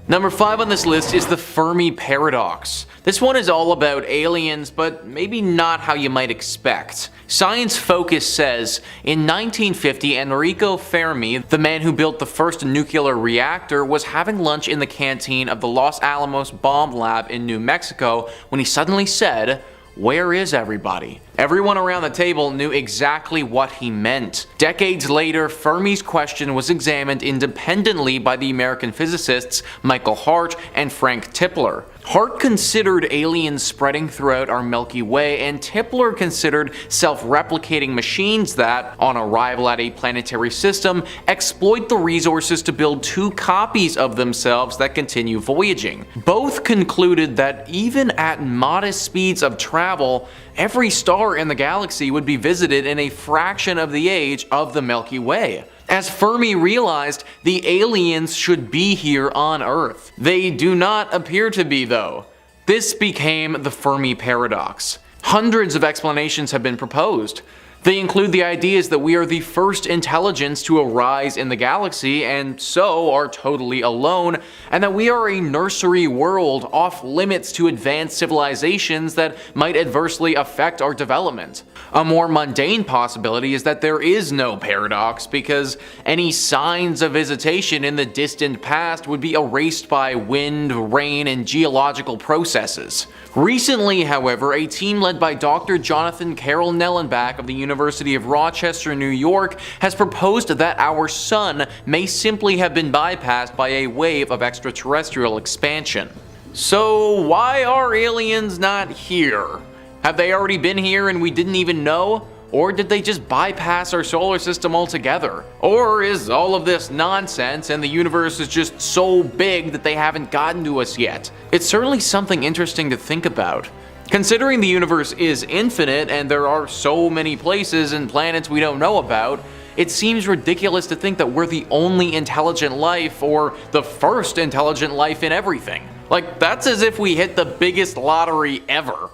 Number 5 on this list is the Fermi Paradox. This one is all about aliens, but maybe not how you might expect. Science Focus says, in 1950, Enrico Fermi, the man who built the first nuclear reactor, was having lunch in the canteen of the Los Alamos bomb lab in New Mexico when he suddenly said, "Where is everybody?" Everyone around the table knew exactly what he meant. Decades later, Fermi's question was examined independently by the American physicists Michael Hart and Frank Tipler. Hart considered aliens spreading throughout our Milky Way, and Tipler considered self-replicating machines that, on arrival at a planetary system, exploit the resources to build two copies of themselves that continue voyaging. Both concluded that even at modest speeds of travel, every star in the galaxy would be visited in a fraction of the age of the Milky Way. As Fermi realized, the aliens should be here on Earth. They do not appear to be, though. This became the Fermi Paradox. Hundreds of explanations have been proposed. They include the ideas that we are the first intelligence to arise in the galaxy and so are totally alone, and that we are a nursery world off limits to advanced civilizations that might adversely affect our development. A more mundane possibility is that there is no paradox because any signs of visitation in the distant past would be erased by wind, rain, and geological processes. Recently, however, a team led by Dr. Jonathan Carroll Nellenbach of the University of Rochester, New York, has proposed that our sun may simply have been bypassed by a wave of extraterrestrial expansion. So why are aliens not here? Have they already been here and we didn't even know? Or did they just bypass our solar system altogether? Or is all of this nonsense and the universe is just so big that they haven't gotten to us yet? It's certainly something interesting to think about. Considering the universe is infinite and there are so many places and planets we don't know about, it seems ridiculous to think that we're the only intelligent life or the first intelligent life in everything. Like, that's as if we hit the biggest lottery ever.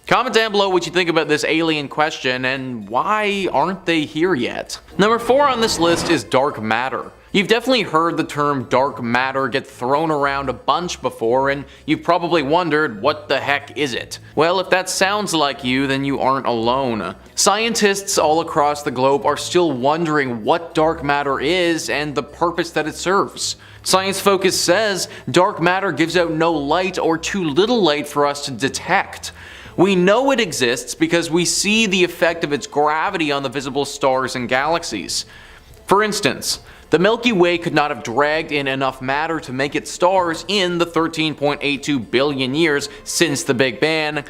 Comment down below what you think about this alien question and why aren't they here yet? Number 4 on this list is dark matter. You've definitely heard the term dark matter get thrown around a bunch before, and you've probably wondered, what the heck is it? Well, if that sounds like you, then you aren't alone. Scientists all across the globe are still wondering what dark matter is and the purpose that it serves. Science Focus says dark matter gives out no light or too little light for us to detect. We know it exists because we see the effect of its gravity on the visible stars and galaxies. For instance, the Milky Way could not have dragged in enough matter to make its stars in the 13.82 billion years since the Big Bang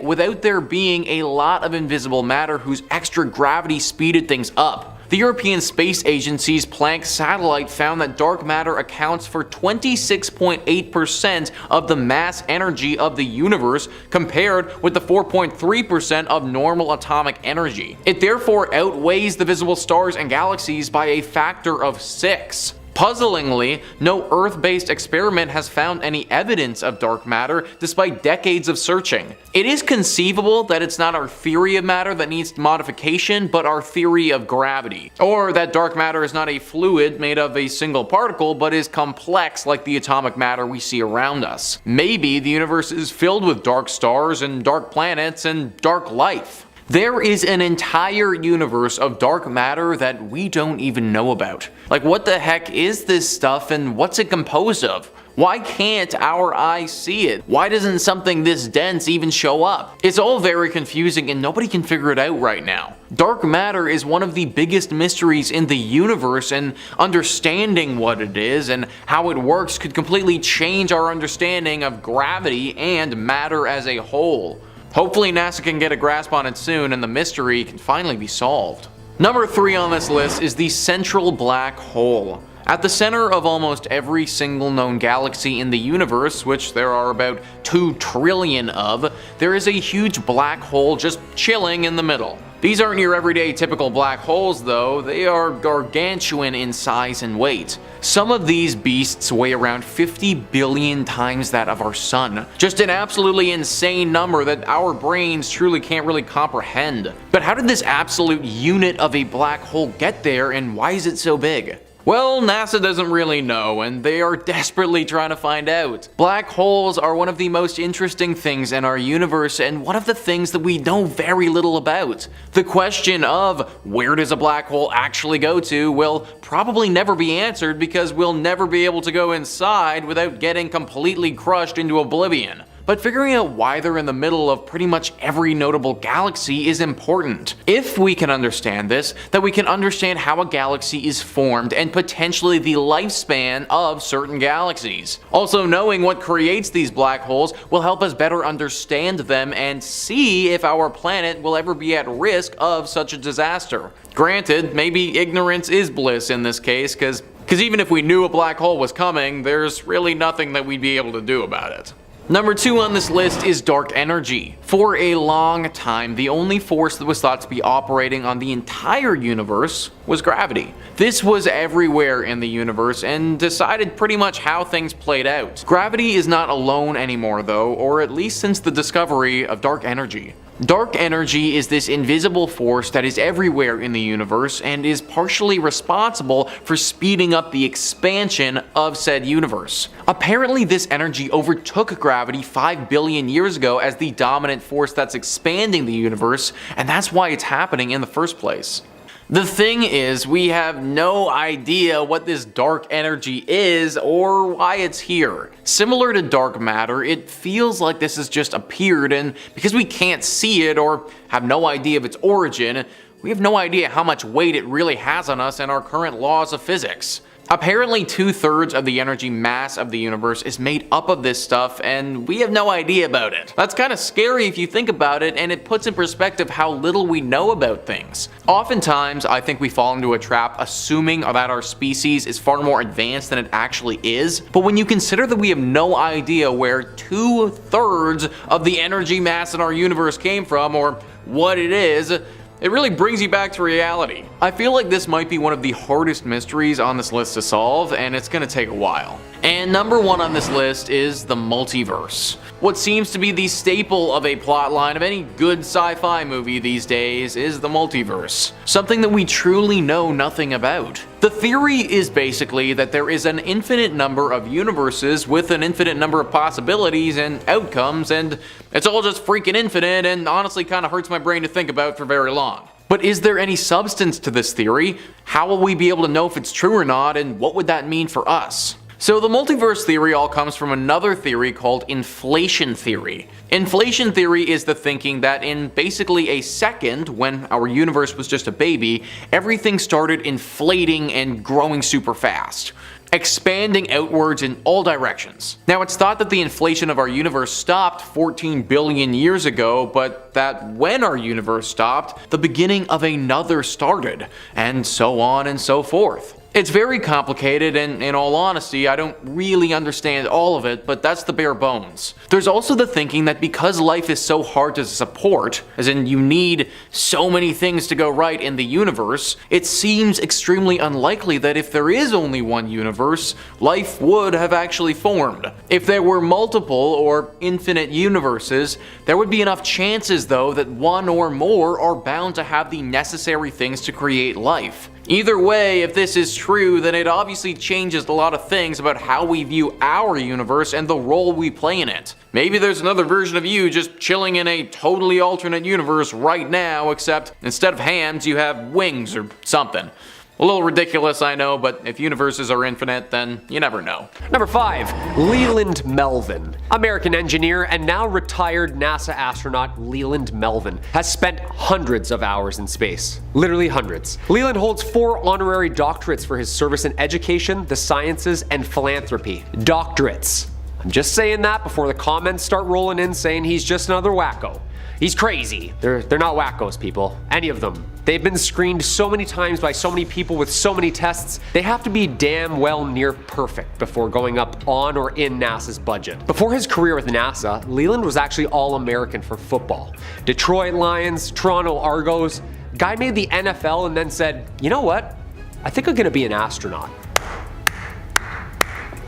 without there being a lot of invisible matter whose extra gravity speeded things up. The European Space Agency's Planck satellite found that dark matter accounts for 26.8% of the mass energy of the universe compared with the 4.3% of normal atomic energy. It therefore outweighs the visible stars and galaxies by a factor of 6. Puzzlingly, no Earth-based experiment has found any evidence of dark matter despite decades of searching. It is conceivable that it's not our theory of matter that needs modification, but our theory of gravity. Or that dark matter is not a fluid made of a single particle, but is complex like the atomic matter we see around us. Maybe the universe is filled with dark stars and dark planets and dark life. There is an entire universe of dark matter that we don't even know about. Like, what the heck is this stuff and what's it composed of? Why can't our eyes see it? Why doesn't something this dense even show up? It's all very confusing and nobody can figure it out right now. Dark matter is one of the biggest mysteries in the universe, and understanding what it is and how it works could completely change our understanding of gravity and matter as a whole. Hopefully NASA can get a grasp on it soon and the mystery can finally be solved. Number 3 on this list is the central black hole. At the center of almost every single known galaxy in the universe, which there are about 2 trillion of, there is a huge black hole just chilling in the middle. These aren't your everyday typical black holes though, they are gargantuan in size and weight. Some of these beasts weigh around 50 billion times that of our sun. Just an absolutely insane number that our brains truly can't really comprehend. But how did this absolute unit of a black hole get there and why is it so big? Well, NASA doesn't really know, and they are desperately trying to find out. Black holes are one of the most interesting things in our universe, and one of the things that we know very little about. The question of where does a black hole actually go to will probably never be answered because we'll never be able to go inside without getting completely crushed into oblivion. But figuring out why they're in the middle of pretty much every notable galaxy is important. If we can understand this, then we can understand how a galaxy is formed and potentially the lifespan of certain galaxies. Also, knowing what creates these black holes will help us better understand them and see if our planet will ever be at risk of such a disaster. Granted, maybe ignorance is bliss in this case, because even if we knew a black hole was coming, there's really nothing that we'd be able to do about it. Number 2 on this list is dark energy. For a long time, the only force that was thought to be operating on the entire universe was gravity. This was everywhere in the universe and decided pretty much how things played out. Gravity is not alone anymore though, or at least since the discovery of dark energy. Dark energy is this invisible force that is everywhere in the universe and is partially responsible for speeding up the expansion of said universe. Apparently this energy overtook gravity 5 billion years ago as the dominant force that's expanding the universe, and that's why it's happening in the first place. The thing is, we have no idea what this dark energy is or why it's here. Similar to dark matter, it feels like this has just appeared, and because we can't see it or have no idea of its origin, we have no idea how much weight it really has on us and our current laws of physics. Apparently 2/3 of the energy mass of the universe is made up of this stuff, and we have no idea about it. That's kind of scary if you think about it, and it puts in perspective how little we know about things. Oftentimes, I think we fall into a trap assuming that our species is far more advanced than it actually is, but when you consider that we have no idea where 2/3 of the energy mass in our universe came from, or what it is, it really brings you back to reality. I feel like this might be one of the hardest mysteries on this list to solve, and it's gonna take a while. And number 1 on this list is the multiverse. What seems to be the staple of a plotline of any good sci-fi movie these days is the multiverse, something that we truly know nothing about. The theory is basically that there is an infinite number of universes with an infinite number of possibilities and outcomes, and it's all just freaking infinite and honestly kind of hurts my brain to think about for very long. But is there any substance to this theory? How will we be able to know if it's true or not, and what would that mean for us? So the multiverse theory all comes from another theory called inflation theory. Inflation theory is the thinking that in basically a second, when our universe was just a baby, everything started inflating and growing super fast, expanding outwards in all directions. Now it's thought that the inflation of our universe stopped 14 billion years ago, but that when our universe stopped, the beginning of another started, and so on and so forth. It's very complicated, and in all honesty, I don't really understand all of it, but that's the bare bones. There's also the thinking that because life is so hard to support, as in you need so many things to go right in the universe, it seems extremely unlikely that if there is only one universe, life would have actually formed. If there were multiple or infinite universes, there would be enough chances though that one or more are bound to have the necessary things to create life. Either way, if this is true, then it obviously changes a lot of things about how we view our universe and the role we play in it. Maybe there's another version of you just chilling in a totally alternate universe right now, except instead of hands you have wings or something. A little ridiculous, I know, but if universes are infinite, then you never know. Number 5. Leland Melvin. American engineer and now retired NASA astronaut Leland Melvin has spent hundreds of hours in space. Literally hundreds. Leland holds 4 honorary doctorates for his service in education, the sciences, and philanthropy. Doctorates. I'm just saying that before the comments start rolling in saying he's just another wacko. He's crazy. They're not wackos, people. Any of them. They've been screened so many times by so many people with so many tests, they have to be damn well near perfect before going up on or in NASA's budget. Before his career with NASA, Leland was actually All-American for football. Detroit Lions, Toronto Argos. Guy made the NFL and then said, you know what? I think I'm gonna be an astronaut.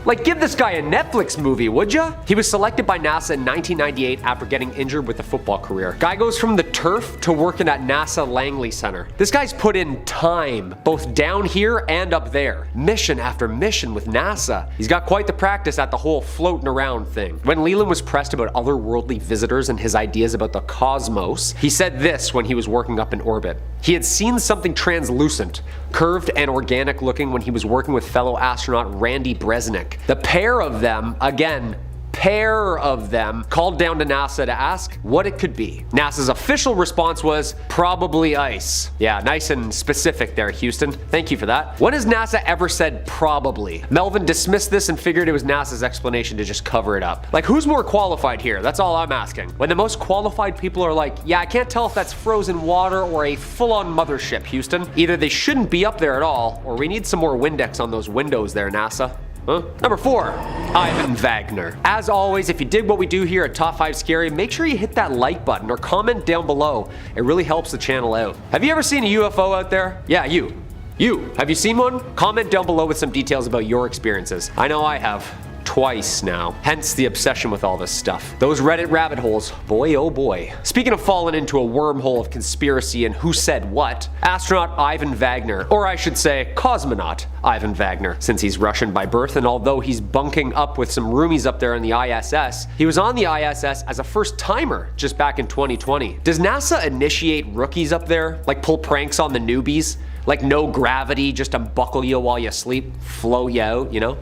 Like, give this guy a Netflix movie, would ya? He was selected by NASA in 1998 after getting injured with a football career. Guy goes from the turf to working at NASA Langley Center. This guy's put in time, both down here and up there. Mission after mission with NASA. He's got quite the practice at the whole floating around thing. When Leland was pressed about otherworldly visitors and his ideas about the cosmos, he said this when he was working up in orbit. He had seen something translucent, curved and organic looking when he was working with fellow astronaut Randy Bresnik. The pair of them, called down to NASA to ask what it could be. NASA's official response was, probably ice. Yeah, nice and specific there, Houston. Thank you for that. When has NASA ever said probably? Melvin dismissed this and figured it was NASA's explanation to just cover it up. Like, who's more qualified here? That's all I'm asking. When the most qualified people are like, yeah, I can't tell if that's frozen water or a full-on mothership, Houston. Either they shouldn't be up there at all, or we need some more Windex on those windows there, NASA. Huh? Number 4, Ivan Wagner. As always, if you dig what we do here at Top 5 Scary, make sure you hit that like button or comment down below. It really helps the channel out. Have you ever seen a UFO out there? Yeah, you. Have you seen one? Comment down below with some details about your experiences. I know I have. Twice now. Hence the obsession with all this stuff. Those Reddit rabbit holes, boy oh boy. Speaking of falling into a wormhole of conspiracy and who said what, astronaut Ivan Wagner, or I should say cosmonaut Ivan Wagner, since he's Russian by birth, and although he's bunking up with some roomies up there in the ISS, he was on the ISS as a first timer just back in 2020. Does NASA initiate rookies up there? Like pull pranks on the newbies? Like no gravity, just unbuckle you while you sleep, flow you out, you know?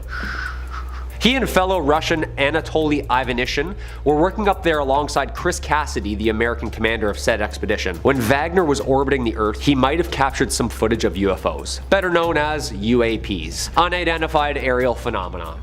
He and fellow Russian Anatoly Ivanishin were working up there alongside Chris Cassidy, the American commander of said expedition. When Wagner was orbiting the Earth, he might have captured some footage of UFOs, better known as UAPs, unidentified aerial phenomena.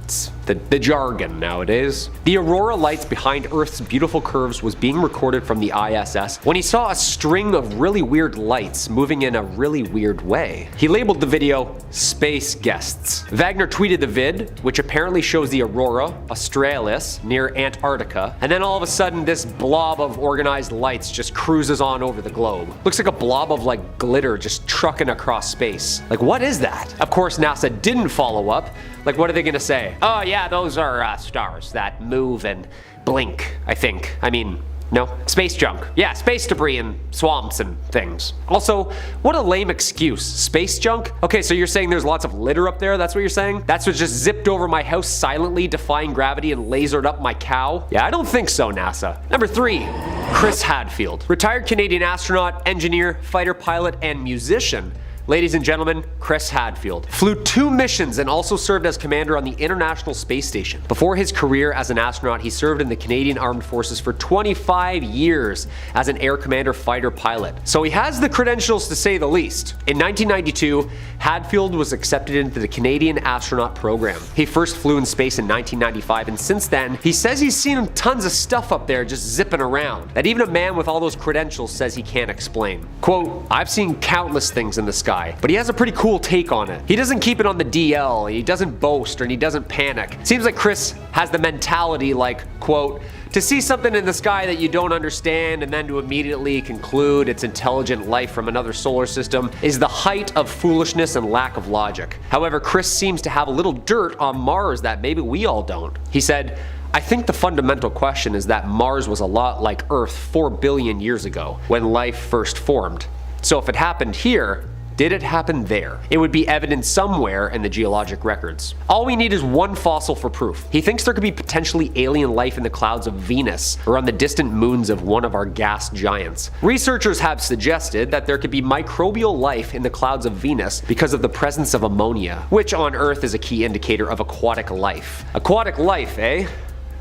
It's the jargon nowadays. The aurora lights behind Earth's beautiful curves was being recorded from the ISS when he saw a string of really weird lights moving in a really weird way. He labeled the video Space Guests. Wagner tweeted the vid, which apparently shows the aurora australis near Antarctica, and then all of a sudden this blob of organized lights just cruises on over the globe. Looks like a blob of like glitter just trucking across space. Like, what is that? Of course NASA didn't follow up. Like, what are they gonna say? Oh yeah, those are stars that move and blink, I think. I mean, no? Space junk. Yeah, space debris and swamps and things. Also, what a lame excuse. Space junk? Okay, so you're saying there's lots of litter up there, that's what you're saying? That's what just zipped over my house silently, defying gravity and lasered up my cow? Yeah, I don't think so, NASA. Number 3, Chris Hadfield. Retired Canadian astronaut, engineer, fighter pilot, and musician. Ladies and gentlemen, Chris Hadfield flew 2 missions and also served as commander on the International Space Station. Before his career as an astronaut, he served in the Canadian Armed Forces for 25 years as an air commander fighter pilot. So he has the credentials to say the least. In 1992, Hadfield was accepted into the Canadian astronaut program. He first flew in space in 1995, and since then, he says he's seen tons of stuff up there just zipping around that even a man with all those credentials says he can't explain. Quote, I've seen countless things in the sky, but he has a pretty cool take on it. He doesn't keep it on the DL, he doesn't boast, and he doesn't panic. Seems like Chris has the mentality like, quote, to see something in the sky that you don't understand and then to immediately conclude it's intelligent life from another solar system is the height of foolishness and lack of logic. However, Chris seems to have a little dirt on Mars that maybe we all don't. He said, I think the fundamental question is that Mars was a lot like Earth 4 billion years ago when life first formed. So if it happened here, did it happen there? It would be evident somewhere in the geologic records. All we need is one fossil for proof. He thinks there could be potentially alien life in the clouds of Venus or on the distant moons of one of our gas giants. Researchers have suggested that there could be microbial life in the clouds of Venus because of the presence of ammonia, which on Earth is a key indicator of aquatic life. Aquatic life, eh?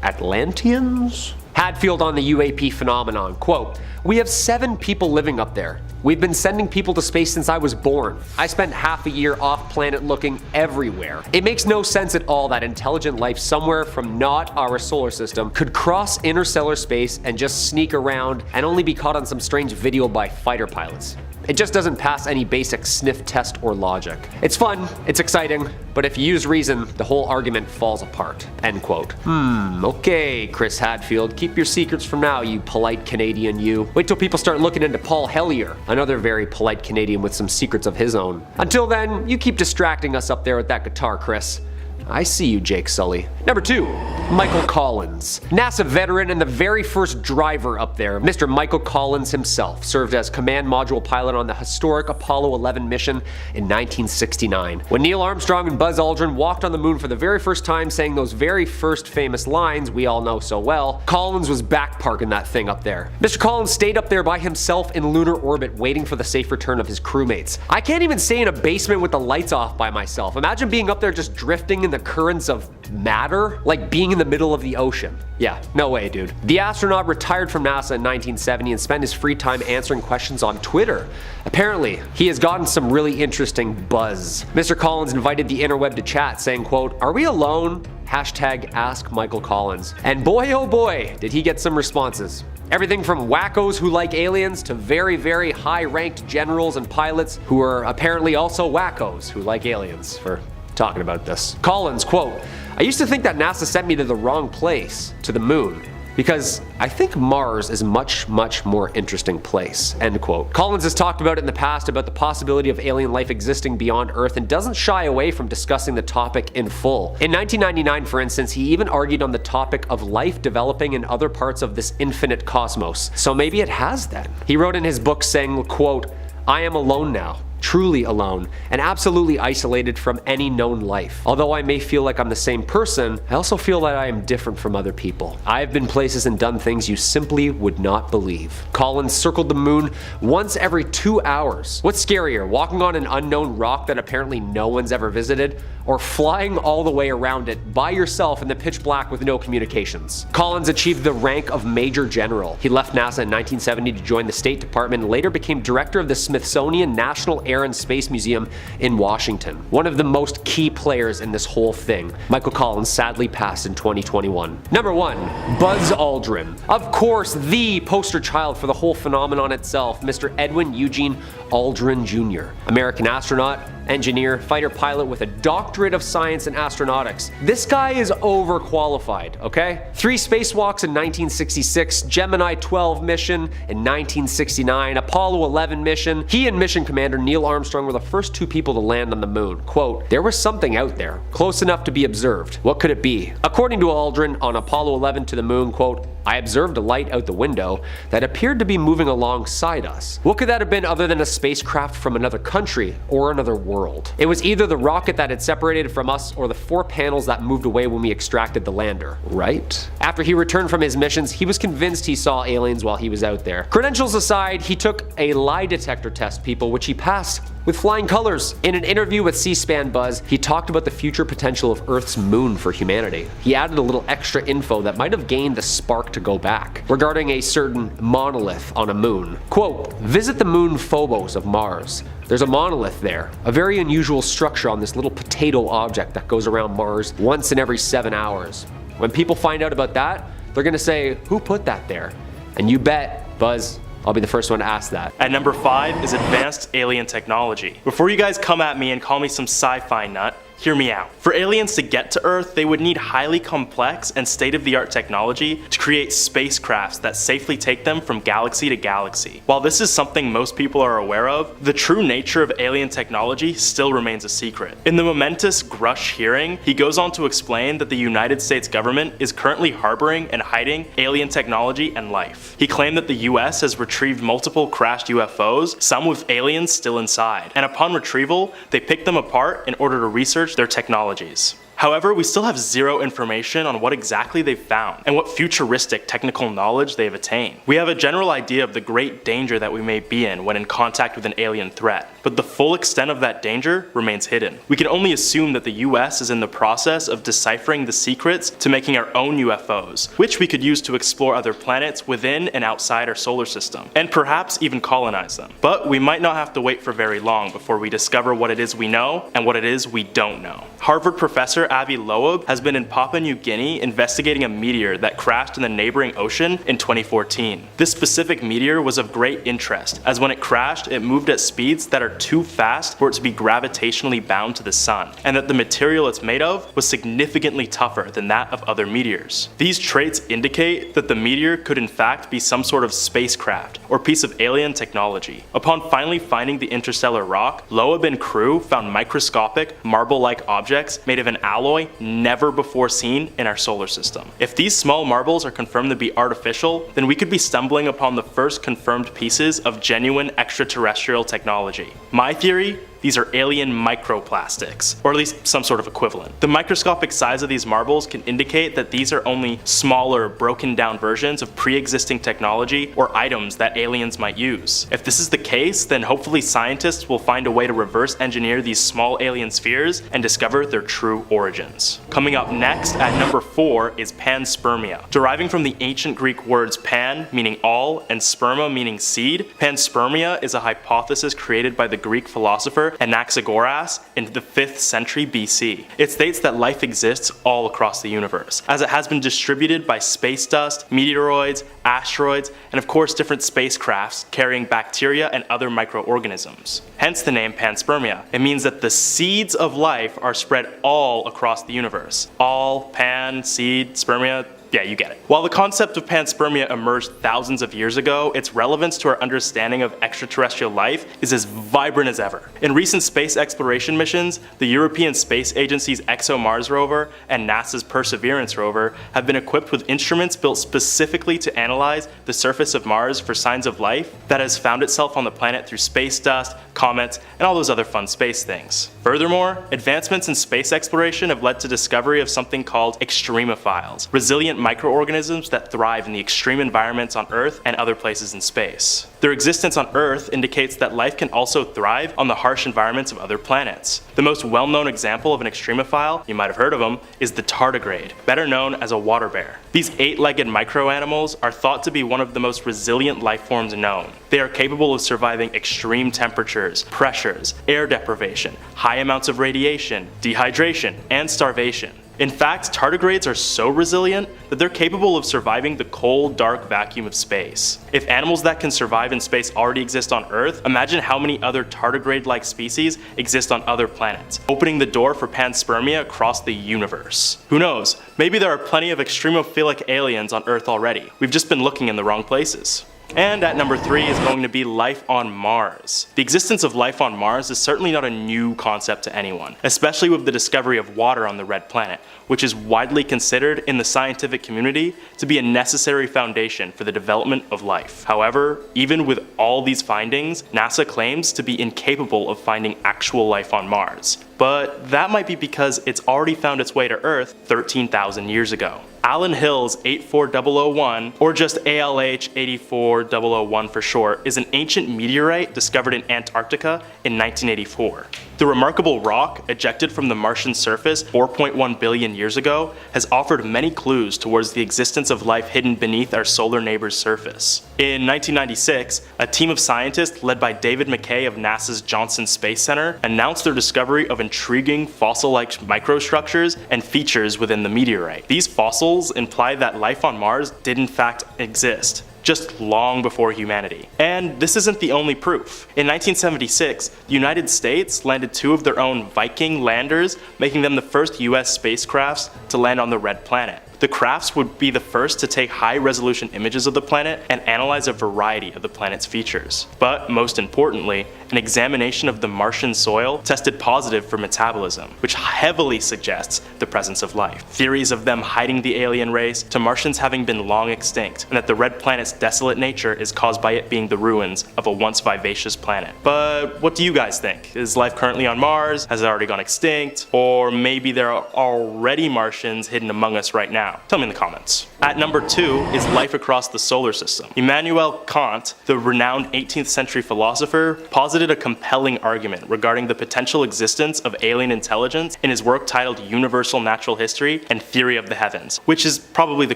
Atlanteans? Hadfield on the UAP phenomenon, quote, we have 7 people living up there. We've been sending people to space since I was born. I spent half a year off planet looking everywhere. It makes no sense at all that intelligent life somewhere from not our solar system could cross interstellar space and just sneak around and only be caught on some strange video by fighter pilots. It just doesn't pass any basic sniff test or logic. It's fun, it's exciting, but if you use reason, the whole argument falls apart. End quote. Okay, Chris Hadfield, keep your secrets for now, you polite Canadian you. Wait till people start looking into Paul Hellyer, another very polite Canadian with some secrets of his own. Until then, you keep distracting us up there with that guitar, Chris. I see you, Jake Sully. Number 2. Michael Collins. NASA veteran and the very first driver up there, Mr. Michael Collins himself, served as command module pilot on the historic Apollo 11 mission in 1969. When Neil Armstrong and Buzz Aldrin walked on the moon for the very first time, saying those very first famous lines we all know so well, Collins was back parking that thing up there. Mr. Collins stayed up there by himself in lunar orbit waiting for the safe return of his crewmates. I can't even stay in a basement with the lights off by myself. Imagine being up there just drifting in the currents of matter, like being in the middle of the ocean. Yeah, no way, dude. The astronaut retired from NASA in 1970 and spent his free time answering questions on Twitter. Apparently, he has gotten some really interesting buzz. Mr. Collins invited the interweb to chat, saying, quote, "Are we alone? Hashtag Ask Michael Collins." And boy oh boy, did he get some responses. Everything from wackos who like aliens to very, very high-ranked generals and pilots who are apparently also wackos who like aliens for talking about this. Collins, quote, "I used to think that NASA sent me to the wrong place, to the moon, because I think Mars is a much more interesting place," end quote. Collins has talked about it in the past about the possibility of alien life existing beyond Earth and doesn't shy away from discussing the topic in full. In 1999, for instance, he even argued on the topic of life developing in other parts of this infinite cosmos. So maybe it has then. He wrote in his book saying, quote, "I am alone now. Truly alone, and absolutely isolated from any known life. Although I may feel like I'm the same person, I also feel that I am different from other people. I have been places and done things you simply would not believe." Collins circled the moon once every 2 hours. What's scarier, walking on an unknown rock that apparently no one's ever visited, or flying all the way around it by yourself in the pitch black with no communications? Collins achieved the rank of Major General. He left NASA in 1970 to join the State Department and later became director of the Smithsonian National Air and Space Museum in Washington. One of the most key players in this whole thing. Michael Collins sadly passed in 2021. Number 1. Buzz Aldrin. Of course, the poster child for the whole phenomenon itself, Mr. Edwin Eugene Aldrin Jr. American astronaut, engineer, fighter pilot with a doctorate of science in astronautics. This guy is overqualified, okay? 3 spacewalks in 1966, Gemini 12 mission in 1969, Apollo 11 mission. He and mission commander Neil Armstrong were the first 2 people to land on the moon. Quote, "There was something out there, close enough to be observed. What could it be?" According to Aldrin, on Apollo 11 to the moon, quote, "I observed a light out the window that appeared to be moving alongside us. What could that have been other than a spacecraft from another country or another world? It was either the rocket that had separated from us or the 4 panels that moved away when we extracted the lander, right?" After he returned from his missions, he was convinced he saw aliens while he was out there. Credentials aside, he took a lie detector test, people, which he passed with flying colors. In an interview with C-SPAN Buzz, he talked about the future potential of Earth's moon for humanity. He added a little extra info that might have gained the spark to go back, regarding a certain monolith on a moon. Quote, "Visit the moon Phobos of Mars. There's a monolith there, a very unusual structure on this little potato object that goes around Mars once in every 7 hours. When people find out about that, they're gonna say, 'Who put that there?' And you bet, Buzz, I'll be the first one to ask that." At number 5 is advanced alien technology. Before you guys come at me and call me some sci-fi nut, hear me out. For aliens to get to Earth, they would need highly complex and state-of-the-art technology to create spacecrafts that safely take them from galaxy to galaxy. While this is something most people are aware of, the true nature of alien technology still remains a secret. In the momentous Grush hearing, he goes on to explain that the United States government is currently harboring and hiding alien technology and life. He claimed that the US has retrieved multiple crashed UFOs, some with aliens still inside, and upon retrieval, they picked them apart in order to research their technologies. However, we still have zero information on what exactly they've found and what futuristic technical knowledge they have attained. We have a general idea of the great danger that we may be in when in contact with an alien threat, but the full extent of that danger remains hidden. We can only assume that the US is in the process of deciphering the secrets to making our own UFOs, which we could use to explore other planets within and outside our solar system, and perhaps even colonize them. But we might not have to wait for very long before we discover what it is we know and what it is we don't know. Harvard professor Avi Loeb has been in Papua New Guinea investigating a meteor that crashed in the neighboring ocean in 2014. This specific meteor was of great interest, as when it crashed, it moved at speeds that are too fast for it to be gravitationally bound to the sun, and that the material it's made of was significantly tougher than that of other meteors. These traits indicate that the meteor could in fact be some sort of spacecraft or piece of alien technology. Upon finally finding the interstellar rock, Loeb and crew found microscopic, marble-like objects made of an alloy never before seen in our solar system. If these small marbles are confirmed to be artificial, then we could be stumbling upon the first confirmed pieces of genuine extraterrestrial technology. My theory? These are alien microplastics, or at least some sort of equivalent. The microscopic size of these marbles can indicate that these are only smaller, broken down versions of pre-existing technology or items that aliens might use. If this is the case, then hopefully scientists will find a way to reverse engineer these small alien spheres and discover their true origins. Coming up next, at number 4, is panspermia. Deriving from the ancient Greek words pan, meaning all, and sperma, meaning seed, panspermia is a hypothesis created by the Greek philosopher Anaxagoras in the 5th century BC. It states that life exists all across the universe, as it has been distributed by space dust, meteoroids, asteroids, and of course different spacecrafts carrying bacteria and other microorganisms. Hence the name panspermia. It means that the seeds of life are spread all across the universe. All, pan, seed, spermia, yeah, you get it. While the concept of panspermia emerged thousands of years ago, its relevance to our understanding of extraterrestrial life is as vibrant as ever. In recent space exploration missions, the European Space Agency's ExoMars rover and NASA's Perseverance rover have been equipped with instruments built specifically to analyze the surface of Mars for signs of life that has found itself on the planet through space dust, comets, and all those other fun space things. Furthermore, advancements in space exploration have led to discovery of something called extremophiles, resilient microorganisms that thrive in the extreme environments on Earth and other places in space. Their existence on Earth indicates that life can also thrive on the harsh environments of other planets. The most well-known example of an extremophile, you might have heard of them, is the tardigrade, better known as a water bear. These 8-legged microanimals are thought to be one of the most resilient life forms known. They are capable of surviving extreme temperatures, pressures, air deprivation, high amounts of radiation, dehydration, and starvation. In fact, tardigrades are so resilient that they're capable of surviving the cold, dark vacuum of space. If animals that can survive in space already exist on Earth, imagine how many other tardigrade-like species exist on other planets, opening the door for panspermia across the universe. Who knows, maybe there are plenty of extremophilic aliens on Earth already. We've just been looking in the wrong places. And at number 3 is going to be life on Mars. The existence of life on Mars is certainly not a new concept to anyone, especially with the discovery of water on the red planet, which is widely considered in the scientific community to be a necessary foundation for the development of life. However, even with all these findings, NASA claims to be incapable of finding actual life on Mars. But that might be because it's already found its way to Earth 13,000 years ago. Alan Hill's 84001, or just ALH 84001 for short, is an ancient meteorite discovered in Antarctica in 1984. The remarkable rock, ejected from the Martian surface 4.1 billion years ago, has offered many clues towards the existence of life hidden beneath our solar neighbor's surface. In 1996, a team of scientists led by David McKay of NASA's Johnson Space Center announced their discovery of intriguing fossil-like microstructures and features within the meteorite. These fossils imply that life on Mars did in fact exist, just long before humanity. And this isn't the only proof. In 1976, the United States landed 2 of their own Viking landers, making them the first US spacecrafts to land on the red planet. The crafts would be the first to take high-resolution images of the planet and analyze a variety of the planet's features. But most importantly, an examination of the Martian soil tested positive for metabolism, which heavily suggests the presence of life. Theories of them hiding the alien race to Martians having been long extinct, and that the red planet's desolate nature is caused by it being the ruins of a once vivacious planet. But what do you guys think? Is life currently on Mars? Has it already gone extinct? Or maybe there are already Martians hidden among us right now? Tell me in the comments. At number 2 is life across the solar system. Immanuel Kant, the renowned 18th century philosopher, posited a compelling argument regarding the potential existence of alien intelligence in his work titled Universal Natural History and Theory of the Heavens, which is probably the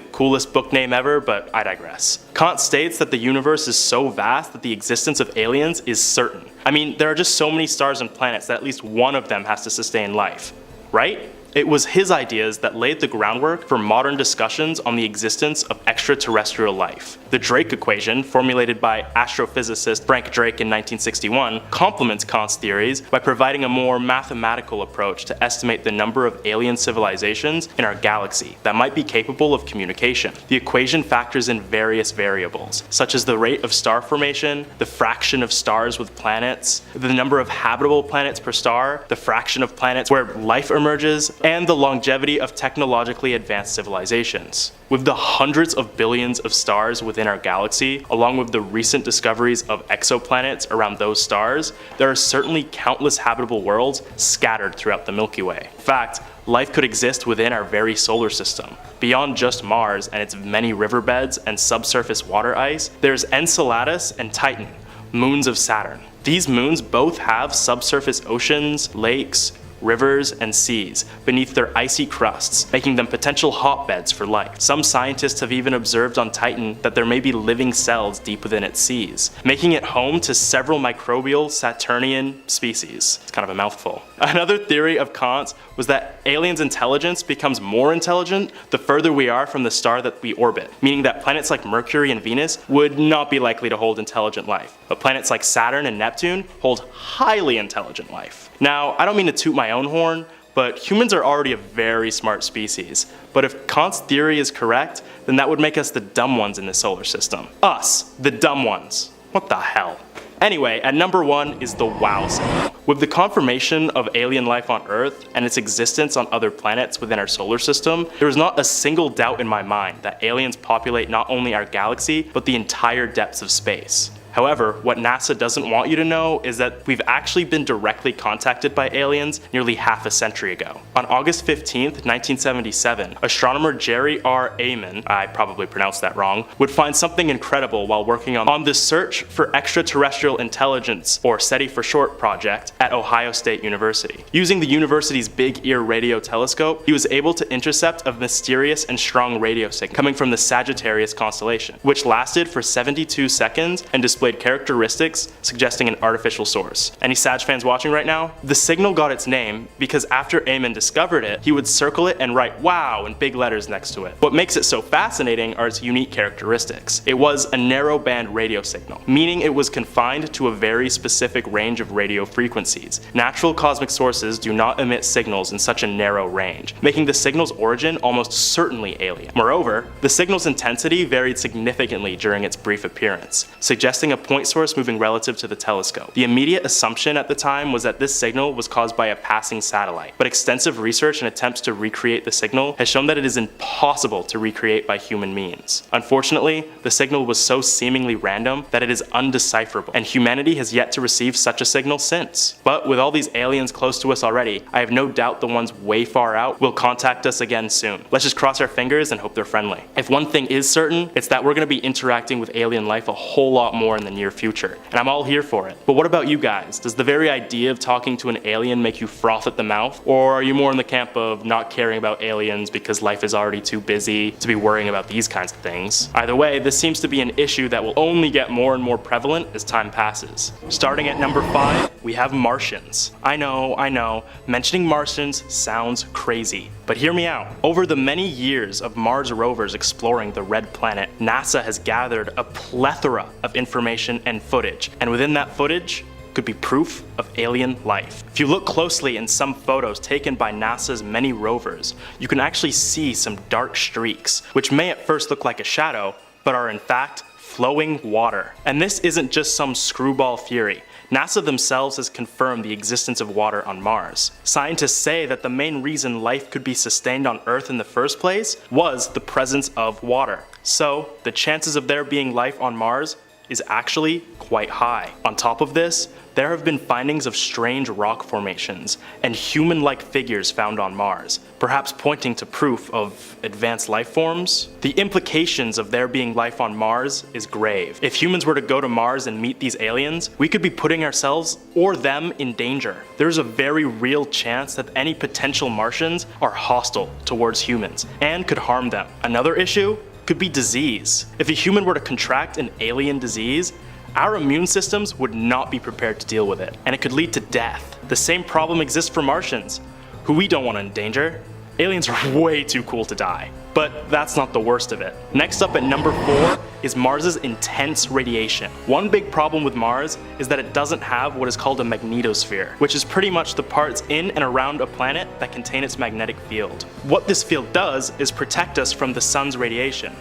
coolest book name ever, but I digress. Kant states that the universe is so vast that the existence of aliens is certain. I mean, there are just so many stars and planets that at least one of them has to sustain life, right? It was his ideas that laid the groundwork for modern discussions on the existence of extraterrestrial life. The Drake equation, formulated by astrophysicist Frank Drake in 1961, complements Kant's theories by providing a more mathematical approach to estimate the number of alien civilizations in our galaxy that might be capable of communication. The equation factors in various variables, such as the rate of star formation, the fraction of stars with planets, the number of habitable planets per star, the fraction of planets where life emerges, and the longevity of technologically advanced civilizations. With the hundreds of billions of stars within our galaxy, along with the recent discoveries of exoplanets around those stars, there are certainly countless habitable worlds scattered throughout the Milky Way. In fact, life could exist within our very solar system. Beyond just Mars and its many riverbeds and subsurface water ice, there's Enceladus and Titan, moons of Saturn. These moons both have subsurface oceans, lakes, rivers, and seas beneath their icy crusts, making them potential hotbeds for life. Some scientists have even observed on Titan that there may be living cells deep within its seas, making it home to several microbial Saturnian species. It's kind of a mouthful. Another theory of Kant's was that aliens' intelligence becomes more intelligent the further we are from the star that we orbit, meaning that planets like Mercury and Venus would not be likely to hold intelligent life, but planets like Saturn and Neptune hold highly intelligent life. Now, I don't mean to toot my own horn, but humans are already a very smart species. But if Kant's theory is correct, then that would make us the dumb ones in the solar system. Us, the dumb ones. What the hell? Anyway, at number 1 is the WOW signal. With the confirmation of alien life on Earth and its existence on other planets within our solar system, there is not a single doubt in my mind that aliens populate not only our galaxy, but the entire depths of space. However, what NASA doesn't want you to know is that we've actually been directly contacted by aliens nearly half a century ago. On August 15th, 1977, astronomer Jerry R. Ayman, I probably pronounced that wrong, would find something incredible while working on the Search for Extraterrestrial Intelligence, or SETI for short, project at Ohio State University. Using the university's Big Ear radio telescope, he was able to intercept a mysterious and strong radio signal coming from the Sagittarius constellation, which lasted for 72 seconds and displayed characteristics suggesting an artificial source. Any Sag fans watching right now? The signal got its name because after Ayman discovered it, he would circle it and write "wow" in big letters next to it. What makes it so fascinating are its unique characteristics. It was a narrow band radio signal, meaning it was confined to a very specific range of radio frequencies. Natural cosmic sources do not emit signals in such a narrow range, making the signal's origin almost certainly alien. Moreover, the signal's intensity varied significantly during its brief appearance, suggesting a point source moving relative to the telescope. The immediate assumption at the time was that this signal was caused by a passing satellite, but extensive research and attempts to recreate the signal has shown that it is impossible to recreate by human means. Unfortunately, the signal was so seemingly random that it is undecipherable, and humanity has yet to receive such a signal since. But with all these aliens close to us already, I have no doubt the ones way far out will contact us again soon. Let's just cross our fingers and hope they're friendly. If one thing is certain, it's that we're going to be interacting with alien life a whole lot more in the near future, and I'm all here for it. But what about you guys? Does the very idea of talking to an alien make you froth at the mouth? Or are you more in the camp of not caring about aliens because life is already too busy to be worrying about these kinds of things? Either way, this seems to be an issue that will only get more and more prevalent as time passes. Starting at number 5, we have Martians. I know, mentioning Martians sounds crazy, but hear me out. Over the many years of Mars rovers exploring the red planet, NASA has gathered a plethora of information and footage, and within that footage could be proof of alien life. If you look closely in some photos taken by NASA's many rovers, you can actually see some dark streaks, which may at first look like a shadow, but are in fact flowing water. And this isn't just some screwball theory. NASA themselves has confirmed the existence of water on Mars. Scientists say that the main reason life could be sustained on Earth in the first place was the presence of water. So, the chances of there being life on Mars is actually quite high. On top of this, there have been findings of strange rock formations and human-like figures found on Mars, perhaps pointing to proof of advanced life forms. The implications of there being life on Mars is grave. If humans were to go to Mars and meet these aliens, we could be putting ourselves or them in danger. There's a very real chance that any potential Martians are hostile towards humans and could harm them. Another issue could be disease. If a human were to contract an alien disease, our immune systems would not be prepared to deal with it, and it could lead to death. The same problem exists for Martians, who we don't want to endanger. Aliens are way too cool to die. But that's not the worst of it. Next up at number 4 is Mars's intense radiation. One big problem with Mars is that it doesn't have what is called a magnetosphere, which is pretty much the parts in and around a planet that contain its magnetic field. What this field does is protect us from the sun's radiation.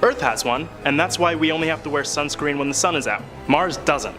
Earth has one, and that's why we only have to wear sunscreen when the sun is out. Mars doesn't.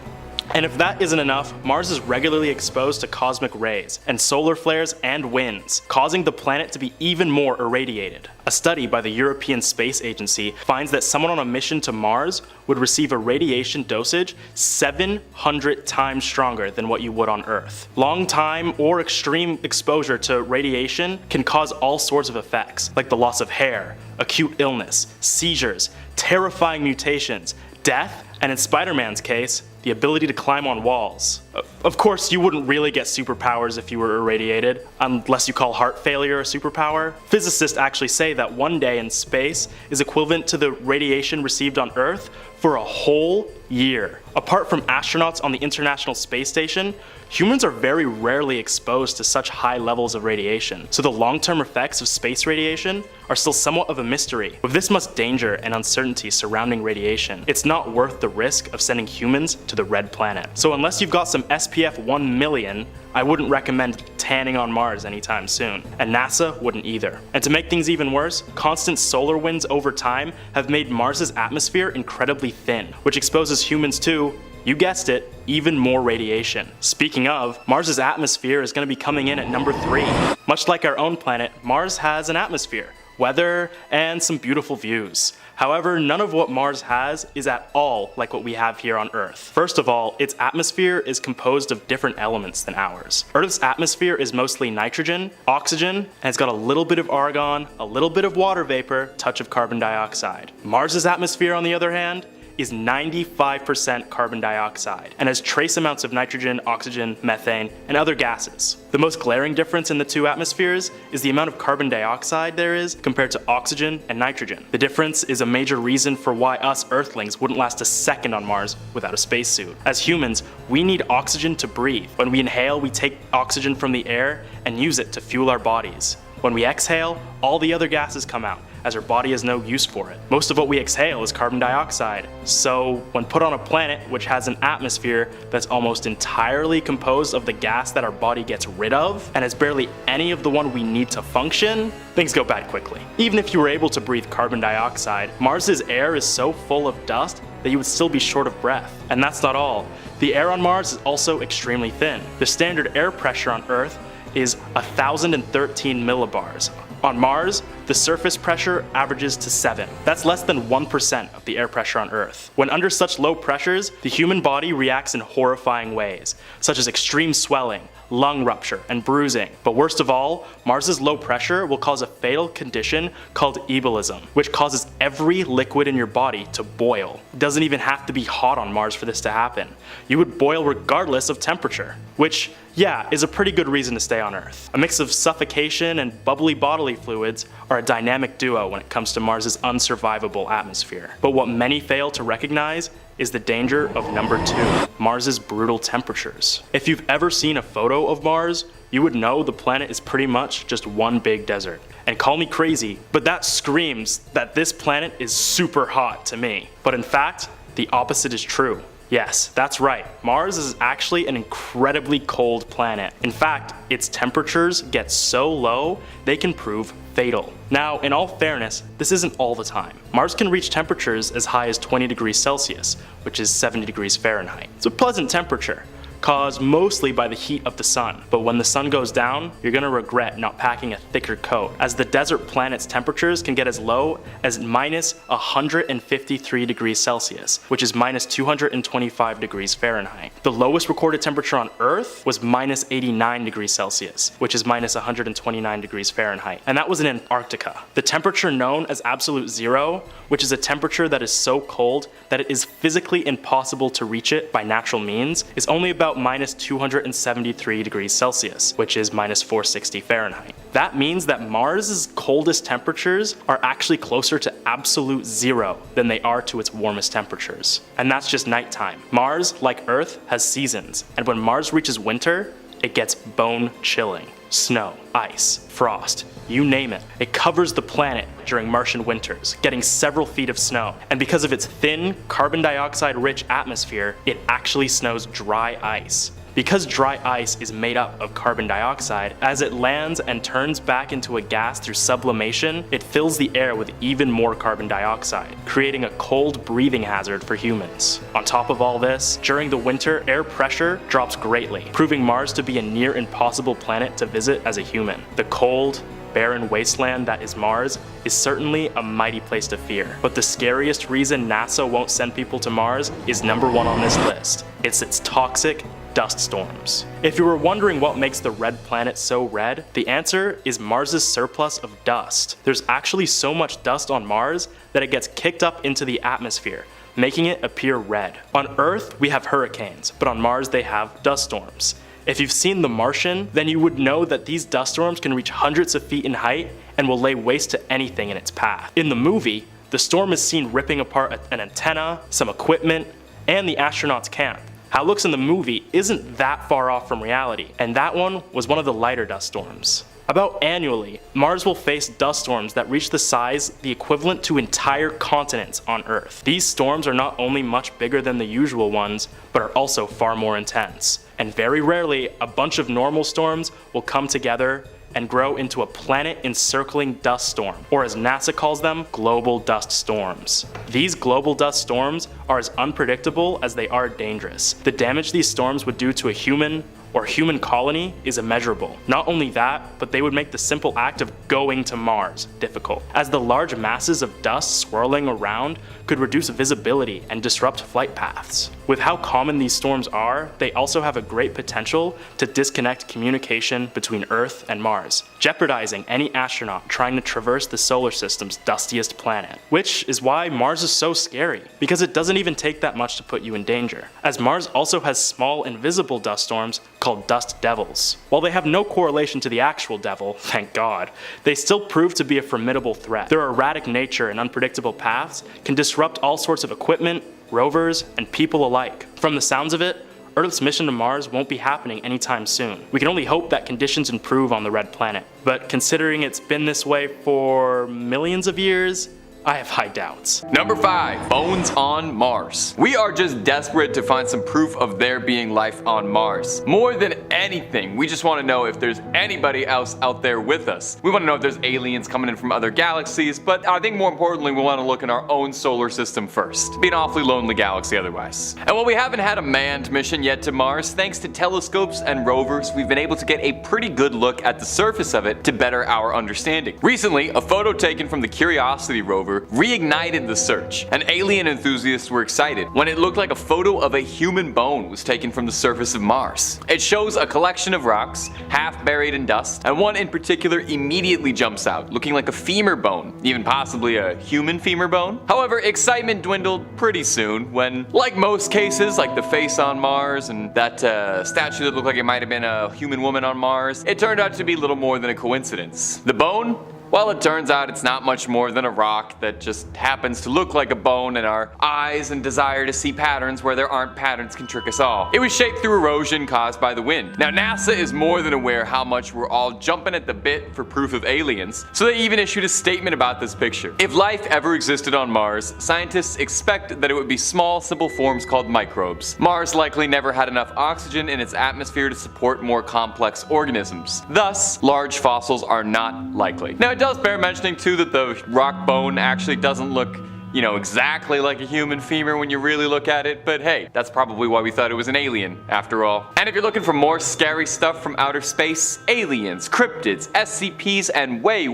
And if that isn't enough, Mars is regularly exposed to cosmic rays and solar flares and winds, causing the planet to be even more irradiated. A study by the European Space Agency finds that someone on a mission to Mars would receive a radiation dosage 700 times stronger than what you would on Earth. Long time or extreme exposure to radiation can cause all sorts of effects, like the loss of hair, acute illness, seizures, terrifying mutations, death, and in Spider-Man's case, the ability to climb on walls. Of course, you wouldn't really get superpowers if you were irradiated, unless you call heart failure a superpower. Physicists actually say that one day in space is equivalent to the radiation received on Earth for a whole year. Apart from astronauts on the International Space Station, humans are very rarely exposed to such high levels of radiation, so the long-term effects of space radiation are still somewhat of a mystery. With this much danger and uncertainty surrounding radiation, it's not worth the risk of sending humans to the red planet. So unless you've got some SPF 1 million, I wouldn't recommend tanning on Mars anytime soon, and NASA wouldn't either. And to make things even worse, constant solar winds over time have made Mars's atmosphere incredibly thin, which exposes humans to, you guessed it, even more radiation. Speaking of, Mars's atmosphere is going to be coming in at number 3. Much like our own planet, Mars has an atmosphere, weather, and some beautiful views. However, none of what Mars has is at all like what we have here on Earth. First of all, its atmosphere is composed of different elements than ours. Earth's atmosphere is mostly nitrogen, oxygen, and it's got a little bit of argon, a little bit of water vapor, touch of carbon dioxide. Mars's atmosphere, on the other hand, is 95% carbon dioxide and has trace amounts of nitrogen, oxygen, methane, and other gases. The most glaring difference in the two atmospheres is the amount of carbon dioxide there is compared to oxygen and nitrogen. The difference is a major reason for why us Earthlings wouldn't last a second on Mars without a spacesuit. As humans, we need oxygen to breathe. When we inhale, we take oxygen from the air and use it to fuel our bodies. When we exhale, all the other gases come out, as our body has no use for it. Most of what we exhale is carbon dioxide. So when put on a planet which has an atmosphere that's almost entirely composed of the gas that our body gets rid of, and has barely any of the one we need to function, things go bad quickly. Even if you were able to breathe carbon dioxide, Mars's air is so full of dust that you would still be short of breath. And that's not all. The air on Mars is also extremely thin. The standard air pressure on Earth is 1,013 millibars. On Mars, the surface pressure averages to 7. That's less than 1% of the air pressure on Earth. When under such low pressures, the human body reacts in horrifying ways, such as extreme swelling, lung rupture, and bruising. But worst of all, Mars's low pressure will cause a fatal condition called ebulism, which causes every liquid in your body to boil. It doesn't even have to be hot on Mars for this to happen. You would boil regardless of temperature, which, yeah, is a pretty good reason to stay on Earth. A mix of suffocation and bubbly bodily fluids are a dynamic duo when it comes to Mars's unsurvivable atmosphere. But what many fail to recognize is the danger of number 2, Mars's brutal temperatures. If you've ever seen a photo of Mars, you would know the planet is pretty much just one big desert. And call me crazy, but that screams that this planet is super hot to me. But in fact, the opposite is true. Yes, that's right. Mars is actually an incredibly cold planet. In fact, its temperatures get so low, they can prove fatal. Now, in all fairness, this isn't all the time. Mars can reach temperatures as high as 20 degrees Celsius, which is 70 degrees Fahrenheit. It's a pleasant temperature, caused mostly by the heat of the sun. But when the sun goes down, you're gonna regret not packing a thicker coat, as the desert planet's temperatures can get as low as minus 153 degrees Celsius, which is minus 225 degrees Fahrenheit. The lowest recorded temperature on Earth was minus 89 degrees Celsius, which is minus 129 degrees Fahrenheit, and that was in Antarctica. The temperature known as absolute zero, which is a temperature that is so cold that it is physically impossible to reach it by natural means, is only about minus 273 degrees Celsius, which is minus 460 Fahrenheit. That means that Mars's coldest temperatures are actually closer to absolute zero than they are to its warmest temperatures. And that's just nighttime. Mars, like Earth, has seasons, and when Mars reaches winter, it gets bone-chilling. Snow, ice, frost, you name it. It covers the planet during Martian winters, getting several feet of snow. And because of its thin, carbon dioxide-rich atmosphere, it actually snows dry ice. Because dry ice is made up of carbon dioxide, as it lands and turns back into a gas through sublimation, it fills the air with even more carbon dioxide, creating a cold breathing hazard for humans. On top of all this, during the winter, air pressure drops greatly, proving Mars to be a near impossible planet to visit as a human. The cold, barren wasteland that is Mars is certainly a mighty place to fear. But the scariest reason NASA won't send people to Mars is number one on this list. It's its toxic dust storms. If you were wondering what makes the red planet so red, the answer is Mars's surplus of dust. There's actually so much dust on Mars that it gets kicked up into the atmosphere, making it appear red. On Earth, we have hurricanes, but on Mars they have dust storms. If you've seen The Martian, then you would know that these dust storms can reach hundreds of feet in height and will lay waste to anything in its path. In the movie, the storm is seen ripping apart an antenna, some equipment, and the astronauts' camp. How it looks in the movie isn't that far off from reality, and that one was one of the lighter dust storms. About annually, Mars will face dust storms that reach the size the equivalent to entire continents on Earth. These storms are not only much bigger than the usual ones, but are also far more intense. And very rarely, a bunch of normal storms will come together and grow into a planet-encircling dust storm, or as NASA calls them, global dust storms. These global dust storms are as unpredictable as they are dangerous. The damage these storms would do to a human or human colony is immeasurable. Not only that, but they would make the simple act of going to Mars difficult, as the large masses of dust swirling around could reduce visibility and disrupt flight paths. With how common these storms are, they also have a great potential to disconnect communication between Earth and Mars, jeopardizing any astronaut trying to traverse the solar system's dustiest planet. Which is why Mars is so scary, because it doesn't even take that much to put you in danger, as Mars also has small invisible dust storms called dust devils. While they have no correlation to the actual devil, thank God, they still prove to be a formidable threat. Their erratic nature and unpredictable paths can disrupt all sorts of equipment, rovers, and people alike. From the sounds of it, Earth's mission to Mars won't be happening anytime soon. We can only hope that conditions improve on the red planet. But considering it's been this way for millions of years, I have high doubts. Number 5, bones on Mars. We are just desperate to find some proof of there being life on Mars. More than anything, we just want to know if there's anybody else out there with us. We want to know if there's aliens coming in from other galaxies, but I think more importantly, we want to look in our own solar system first. It'd be an awfully lonely galaxy otherwise. And while we haven't had a manned mission yet to Mars, thanks to telescopes and rovers, we've been able to get a pretty good look at the surface of it to better our understanding. Recently, a photo taken from the Curiosity rover reignited the search, and alien enthusiasts were excited when it looked like a photo of a human bone was taken from the surface of Mars. It shows a collection of rocks, half buried in dust, and one in particular immediately jumps out, looking like a femur bone, even possibly a human femur bone. However, excitement dwindled pretty soon when, like most cases, like the face on Mars and that statue that looked like it might have been a human woman on Mars, it turned out to be little more than a coincidence. The bone? Well, it turns out it's not much more than a rock that just happens to look like a bone, and our eyes and desire to see patterns where there aren't patterns can trick us all. It was shaped through erosion caused by the wind. Now, NASA is more than aware how much we're all jumping at the bit for proof of aliens, so they even issued a statement about this picture. If life ever existed on Mars, scientists expect that it would be small, simple forms called microbes. Mars likely never had enough oxygen in its atmosphere to support more complex organisms. Thus, large fossils are not likely. Now, it does bear mentioning too that the rock bone actually doesn't look, exactly like a human femur when you really look at it, but hey, that's probably why we thought it was an alien after all. And if you're looking for more scary stuff from outer space, aliens, cryptids, SCPs, and way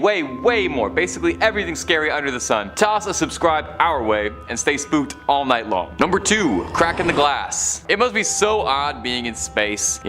more, basically everything scary under the sun, toss a subscribe our way and stay spooked all night long. Number 2, cracking the glass. It must be so odd being in space,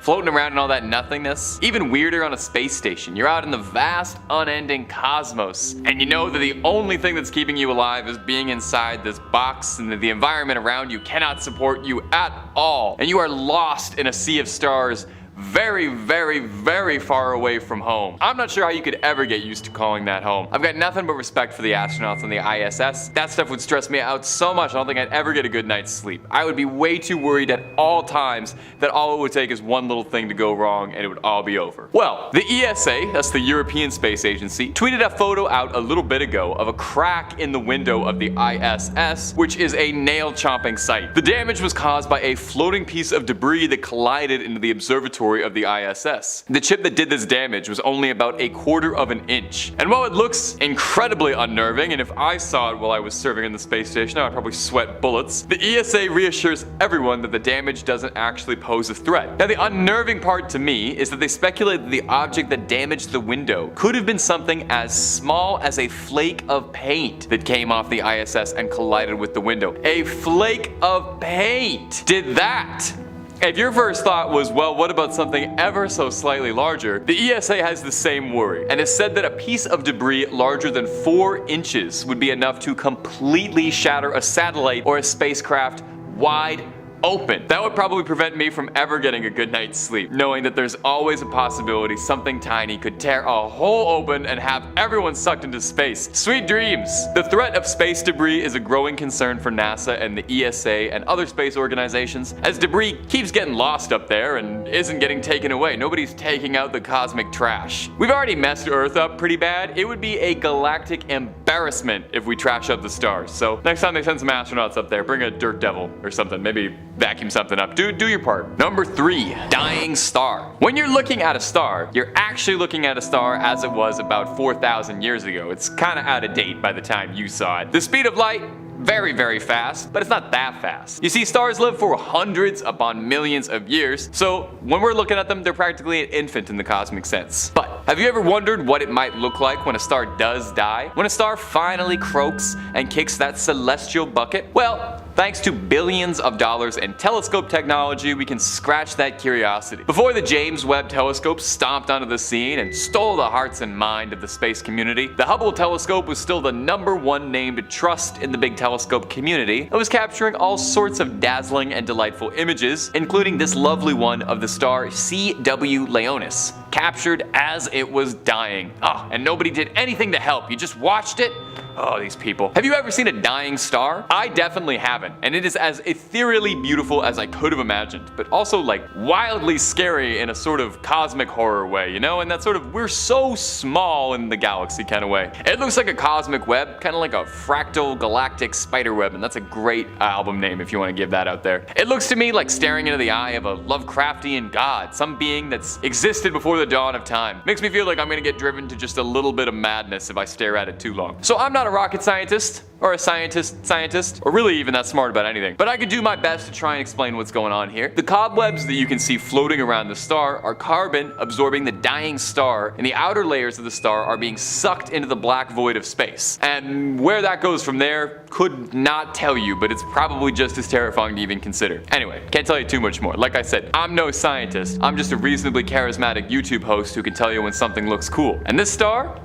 floating around in all that nothingness. Even weirder on a space station. You're out in the vast, unending cosmos, and you know that the only thing that's keeping you alive is being inside this box, and that the environment around you cannot support you at all. And you are lost in a sea of stars very, very, very far away from home. I'm not sure how you could ever get used to calling that home. I've got nothing but respect for the astronauts on the ISS. That stuff would stress me out so much I don't think I'd ever get a good night's sleep. I would be way too worried at all times that all it would take is one little thing to go wrong and it would all be over. Well, the ESA, that's the European Space Agency, tweeted a photo out a little bit ago of a crack in the window of the ISS, which is a nail-chomping sight. The damage was caused by a floating piece of debris that collided into the observatory of the ISS. The chip that did this damage was only about 1/4 of an inch. And while it looks incredibly unnerving, and if I saw it while I was serving in the space station, I would probably sweat bullets, the ESA reassures everyone that the damage doesn't actually pose a threat. Now, the unnerving part to me is that they speculate that the object that damaged the window could have been something as small as a flake of paint that came off the ISS and collided with the window. A flake of paint did that! If your first thought was, well, what about something ever so slightly larger, the ESA has the same worry, and has said that a piece of debris larger than 4 inches would be enough to completely shatter a satellite or a spacecraft wide open. That would probably prevent me from ever getting a good night's sleep, knowing that there's always a possibility something tiny could tear a hole open and have everyone sucked into space. Sweet dreams! The threat of space debris is a growing concern for NASA and the ESA and other space organizations, as debris keeps getting lost up there and isn't getting taken away. Nobody's taking out the cosmic trash. We've already messed Earth up pretty bad. It would be a galactic embarrassment if we trash up the stars. So next time they send some astronauts up there, bring a dirt devil or something. Maybe vacuum something up. Do your part. Number 3, dying star. When you're looking at a star, you're actually looking at a star as it was about 4,000 years ago. It's kind of out of date by the time you saw it. The speed of light, very, very fast, but it's not that fast. You see, stars live for hundreds upon millions of years, so when we're looking at them, they're practically an infant in the cosmic sense. But have you ever wondered what it might look like when a star does die? When a star finally croaks and kicks that celestial bucket? Well, thanks to billions of dollars in telescope technology, we can scratch that curiosity. Before the James Webb Telescope stomped onto the scene and stole the hearts and mind of the space community, the Hubble telescope was still the #1 name to trust in the big telescope community. It was capturing all sorts of dazzling and delightful images, including this lovely one of the star CW Leonis, captured as it was dying. And nobody did anything to help. You just watched it. Oh, these people. Have you ever seen a dying star? I definitely haven't, and it is as ethereally beautiful as I could have imagined, but also like wildly scary in a sort of cosmic horror way, you know? And that sort of we're so small in the galaxy kind of way. It looks like a cosmic web, kind of like a fractal galactic spider web, and that's a great album name if you want to give that out there. It looks to me like staring into the eye of a Lovecraftian god, some being that's existed before the dawn of time. Makes me feel like I'm gonna get driven to just a little bit of madness if I stare at it too long. So I'm not a rocket scientist, or a scientist, or really even that smart about anything, but I could do my best to try and explain what's going on here. The cobwebs that you can see floating around the star are carbon absorbing the dying star, and the outer layers of the star are being sucked into the black void of space. And where that goes from there, could not tell you, but it's probably just as terrifying to even consider. Anyway, can't tell you too much more. Like I said, I'm no scientist. I'm just a reasonably charismatic YouTube host who can tell you when something looks cool. And this star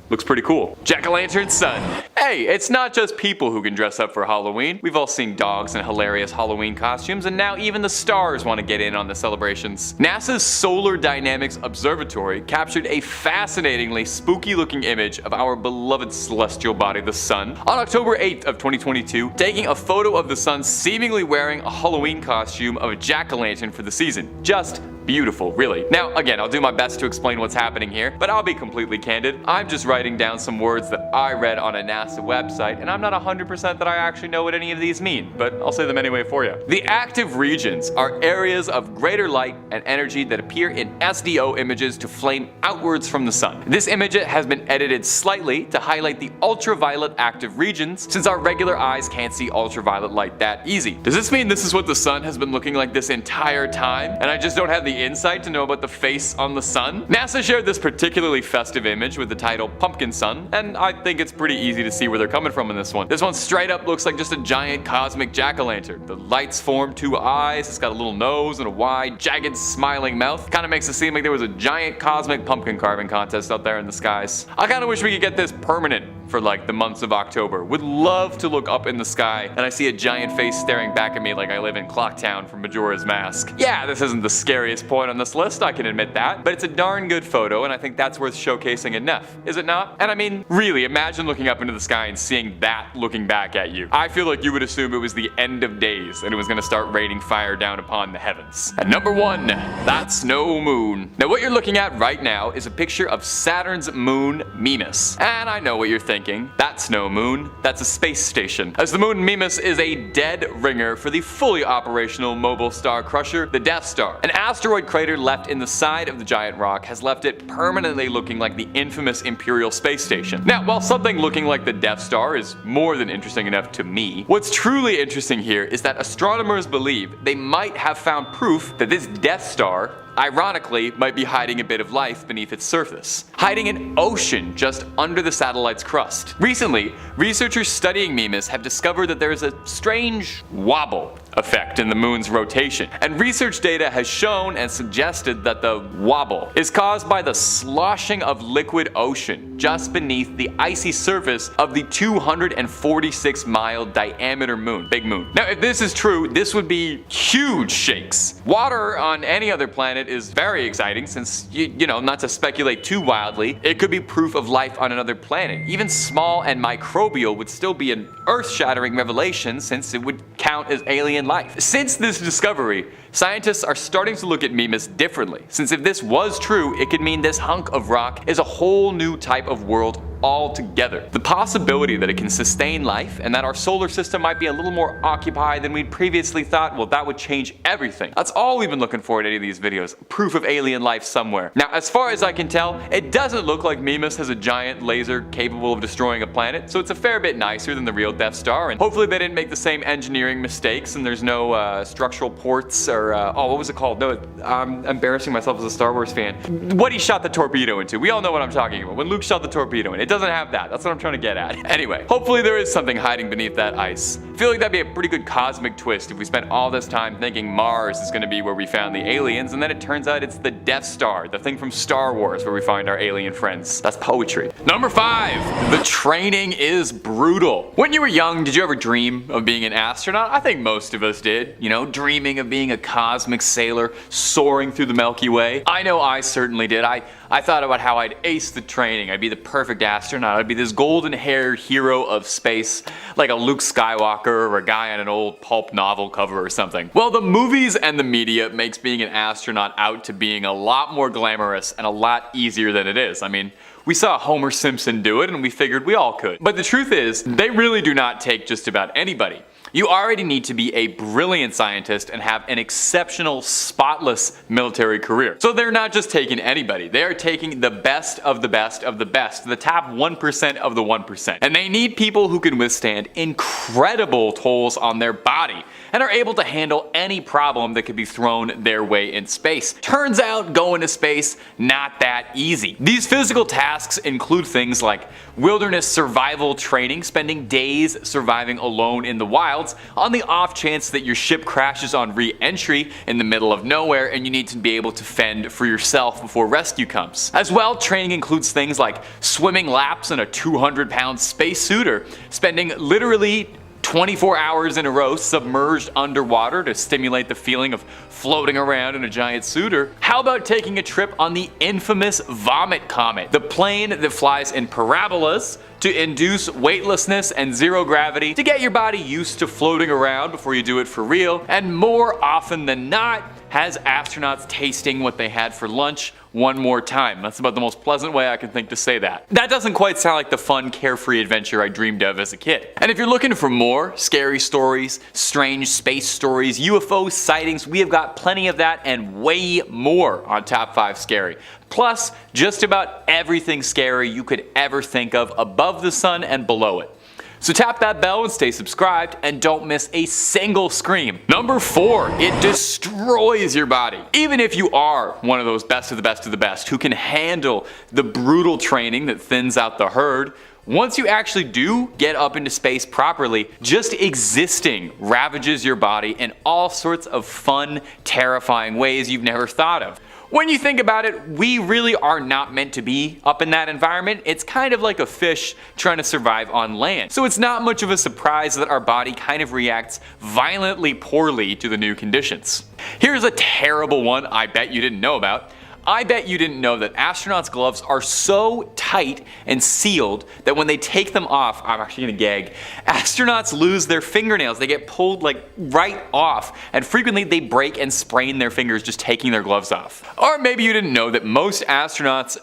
looks pretty cool. Jack-o'-lantern sun. Hey, it's not just people who can dress up for Halloween. We've all seen dogs in hilarious Halloween costumes, and now even the stars want to get in on the celebrations. NASA's Solar Dynamics Observatory captured a fascinatingly spooky looking image of our beloved celestial body, the sun, on October 8th of 2022, taking a photo of the sun seemingly wearing a Halloween costume of a jack-o'-lantern for the season. Just beautiful, really. Now, again, I'll do my best to explain what's happening here, but I'll be completely candid. I'm just writing down some words that I read on a NASA website, and I'm not 100% that I actually know what any of these mean, but I'll say them anyway for you. The active regions are areas of greater light and energy that appear in SDO images to flame outwards from the sun. This image has been edited slightly to highlight the ultraviolet active regions, since our regular eyes can't see ultraviolet light that easy. Does this mean this is what the sun has been looking like this entire time, and I just don't have the insight to know about the face on the sun? NASA shared this particularly festive image with the title Pumpkin Sun, and I think it's pretty easy to see where they're coming from in this one. This one straight up looks like just a giant cosmic jack-o'-lantern. The lights form 2 eyes, it's got a little nose and a wide, jagged, smiling mouth. Kinda makes it seem like there was a giant cosmic pumpkin carving contest out there in the skies. I kinda wish we could get this permanent for like the months of October. Would love to look up in the sky and I see a giant face staring back at me like I live in Clocktown from Majora's Mask. Yeah, this isn't the scariest point on this list, I can admit that, but it's a darn good photo and I think that's worth showcasing enough, is it not? And I mean, really, imagine looking up into the sky and seeing that looking back at you. I feel like you would assume it was the end of days and it was gonna start raining fire down upon the heavens. At number 1, that's no moon. Now what you're looking at right now is a picture of Saturn's moon Mimas. And I know what you're thinking, that's no moon, that's a space station. As the moon Mimas is a dead ringer for the fully operational mobile star crusher, the Death Star. An asteroid crater left in the side of the giant rock has left it permanently looking like the infamous Imperial Space Station. Now, while something looking like the Death Star is more than interesting enough to me, what's truly interesting here is that astronomers believe they might have found proof that this Death Star, ironically, might be hiding a bit of life beneath its surface. Hiding an ocean just under the satellite's crust. Recently, researchers studying Mimas have discovered that there is a strange wobble effect in the moon's rotation. And research data has shown and suggested that the wobble is caused by the sloshing of liquid ocean just beneath the icy surface of the 246-mile diameter moon, Big Moon. Now, if this is true, this would be huge shakes. Water on any other planet is very exciting since, you know, not to speculate too wildly, it could be proof of life on another planet. Even small and microbial would still be an earth-shattering revelation since it would count as alien life. Since this discovery, scientists are starting to look at Mimas differently, since if this was true, it could mean this hunk of rock is a whole new type of world altogether. The possibility that it can sustain life and that our solar system might be a little more occupied than we'd previously thought, well, that would change everything. That's all we've been looking for in any of these videos, proof of alien life somewhere. Now, as far as I can tell, it doesn't look like Mimas has a giant laser capable of destroying a planet, so it's a fair bit nicer than the real Death Star, and hopefully they didn't make the same engineering mistakes and there's no structural ports or, what was it called? No, I'm embarrassing myself as a Star Wars fan. What he shot the torpedo into. We all know what I'm talking about. When Luke shot the torpedo in, it doesn't have that. That's what I'm trying to get at. Anyway, hopefully there is something hiding beneath that ice. I feel like that'd be a pretty good cosmic twist if we spent all this time thinking Mars is going to be where we found the aliens, and then it turns out it's the Death Star, the thing from Star Wars where we find our alien friends. That's poetry. Number 5, the training is brutal. When you were young, did you ever dream of being an astronaut? I think most of us did. You know, dreaming of being a cosmic sailor, soaring through the Milky Way. I know I certainly did. I thought about how I'd ace the training. I'd be the perfect astronaut. I'd be this golden-haired hero of space, like a Luke Skywalker or a guy on an old pulp novel cover or something. Well, the movies and the media makes being an astronaut out to being a lot more glamorous and a lot easier than it is. I mean, we saw Homer Simpson do it and we figured we all could. But the truth is, they really do not take just about anybody. You already need to be a brilliant scientist and have an exceptional, spotless military career. So they're not just taking anybody, they are taking the best of the best of the best, the top 1% of the 1%. And they need people who can withstand incredible tolls on their body and are able to handle any problem that could be thrown their way in space. Turns out going to space, not that easy. These physical tasks include things like wilderness survival training, spending days surviving alone in the wild, on the off chance that your ship crashes on re-entry in the middle of nowhere and you need to be able to fend for yourself before rescue comes. As well, training includes things like swimming laps in a 200-pound spacesuit or spending literally 24 hours in a row submerged underwater to stimulate the feeling of floating around in a giant suit. Or how about taking a trip on the infamous Vomit Comet, the plane that flies in parabolas to induce weightlessness and zero gravity to get your body used to floating around before you do it for real, and more often than not has astronauts tasting what they had for lunch one more time. That's about the most pleasant way I can think to say that. That doesn't quite sound like the fun, carefree adventure I dreamed of as a kid. And if you're looking for more scary stories, strange space stories, UFO sightings, we have got plenty of that and way more on Top 5 Scary. Plus, just about everything scary you could ever think of above the sun and below it. So tap that bell and stay subscribed and don't miss a single scream. Number 4, it destroys your body. Even if you are one of those best of the best of the best who can handle the brutal training that thins out the herd, once you actually do get up into space properly, just existing ravages your body in all sorts of fun, terrifying ways you've never thought of. When you think about it, we really are not meant to be up in that environment. It's kind of like a fish trying to survive on land. So it's not much of a surprise that our body kind of reacts violently poorly to the new conditions. Here's a terrible one I bet you didn't know about. I bet you didn't know that astronauts' gloves are so tight and sealed that when they take them off, I'm actually gonna gag, astronauts lose their fingernails. They get pulled like right off, and frequently they break and sprain their fingers just taking their gloves off. Or maybe you didn't know that most astronauts,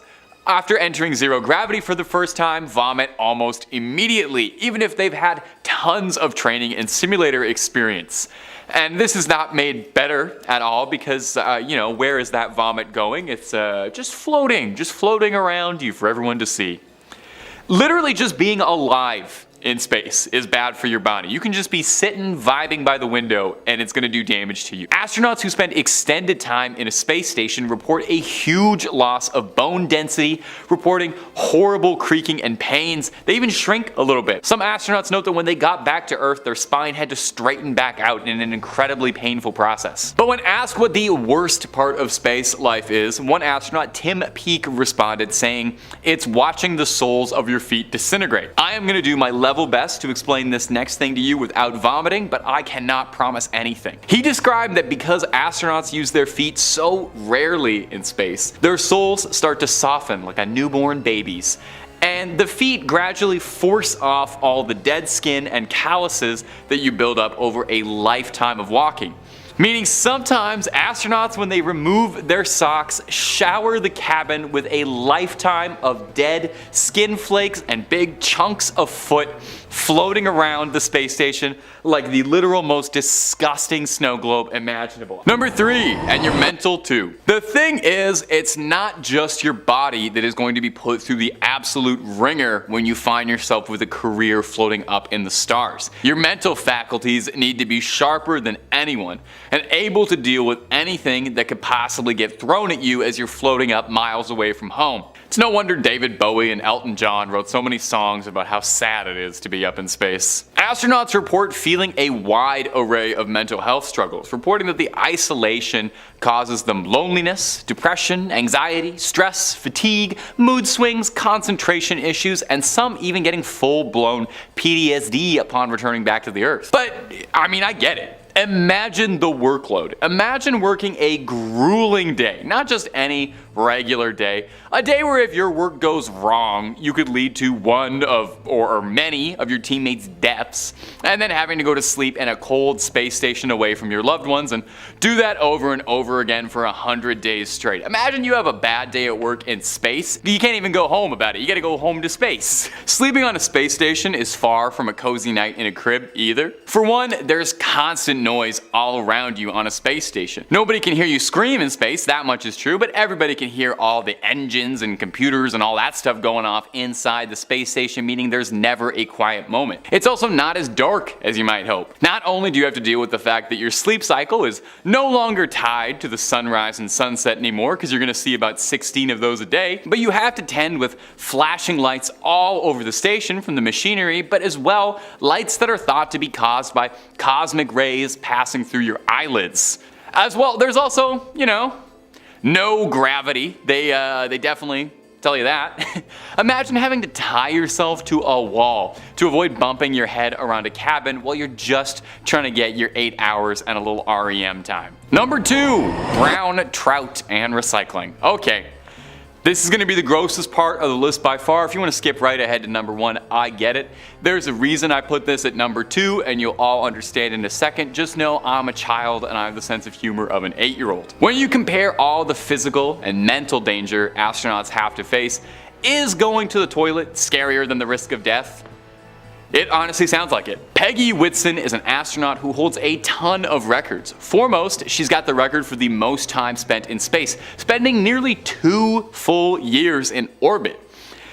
after entering zero gravity for the first time, vomit almost immediately, even if they've had tons of training and simulator experience. And this is not made better at all because, where is that vomit going? It's just floating around you for everyone to see. Literally just being alive in space is bad for your body. You can just be sitting, vibing by the window, and it's gonna do damage to you. Astronauts who spend extended time in a space station report a huge loss of bone density, reporting horrible creaking and pains. They even shrink a little bit. Some astronauts note that when they got back to Earth, their spine had to straighten back out in an incredibly painful process. But when asked what the worst part of space life is, one astronaut, Tim Peake, responded saying, "It's watching the soles of your feet disintegrate." I am gonna do my level best to explain this next thing to you without vomiting, but I cannot promise anything. He described that because astronauts use their feet so rarely in space, their soles start to soften like a newborn baby's. And the feet gradually force off all the dead skin and calluses that you build up over a lifetime of walking. Meaning sometimes astronauts, when they remove their socks, shower the cabin with a lifetime of dead skin flakes and big chunks of foot floating around the space station like the literal most disgusting snow globe imaginable. Number 3, and your mental too. The thing is, it's not just your body that is going to be put through the absolute ringer when you find yourself with a career floating up in the stars. Your mental faculties need to be sharper than anyone and able to deal with anything that could possibly get thrown at you as you're floating up miles away from home. It's no wonder David Bowie and Elton John wrote so many songs about how sad it is to be up in space. Astronauts report feeling a wide array of mental health struggles, reporting that the isolation causes them loneliness, depression, anxiety, stress, fatigue, mood swings, concentration issues, and some even getting full-blown PTSD upon returning back to the Earth. But, I get it. Imagine the workload. Imagine working a grueling day, not just any regular day. A day where if your work goes wrong, you could lead to one of or many of your teammates' deaths, and then having to go to sleep in a cold space station away from your loved ones and do that over and over again for 100 days straight. Imagine you have a bad day at work in space, but you can't even go home about it. You gotta go home to space. Sleeping on a space station is far from a cozy night in a crib either. For one, there's constant noise all around you on a space station. Nobody can hear you scream in space, that much is true, but everybody can hear all the engines and computers and all that stuff going off inside the space station, meaning there's never a quiet moment. It's also not as dark as you might hope. Not only do you have to deal with the fact that your sleep cycle is no longer tied to the sunrise and sunset anymore, because you're going to see about 16 of those a day, but you have to tend with flashing lights all over the station from the machinery, but as well lights that are thought to be caused by cosmic rays passing through your eyelids. As well, there's also, no gravity. They definitely tell you that. Imagine having to tie yourself to a wall to avoid bumping your head around a cabin while you're just trying to get your 8 hours and a little REM time. Number 2, brown trout and recycling. Okay. This is going to be the grossest part of the list by far. If you want to skip right ahead to number 1, I get it. There's a reason I put this at number 2, and you'll all understand in a second. Just know I'm a child and I have the sense of humor of an 8-year-old. When you compare all the physical and mental danger astronauts have to face, is going to the toilet scarier than the risk of death? It honestly sounds like it. Peggy Whitson is an astronaut who holds a ton of records. Foremost, she's got the record for the most time spent in space, spending nearly 2 full years in orbit.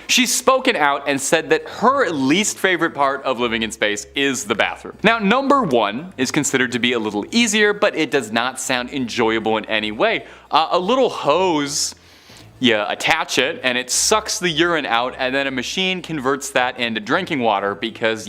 She's spoken out and said that her least favorite part of living in space is the bathroom. Now, number 1 is considered to be a little easier, but it does not sound enjoyable in any way. A little hose, you attach it and it sucks the urine out, and then a machine converts that into drinking water because,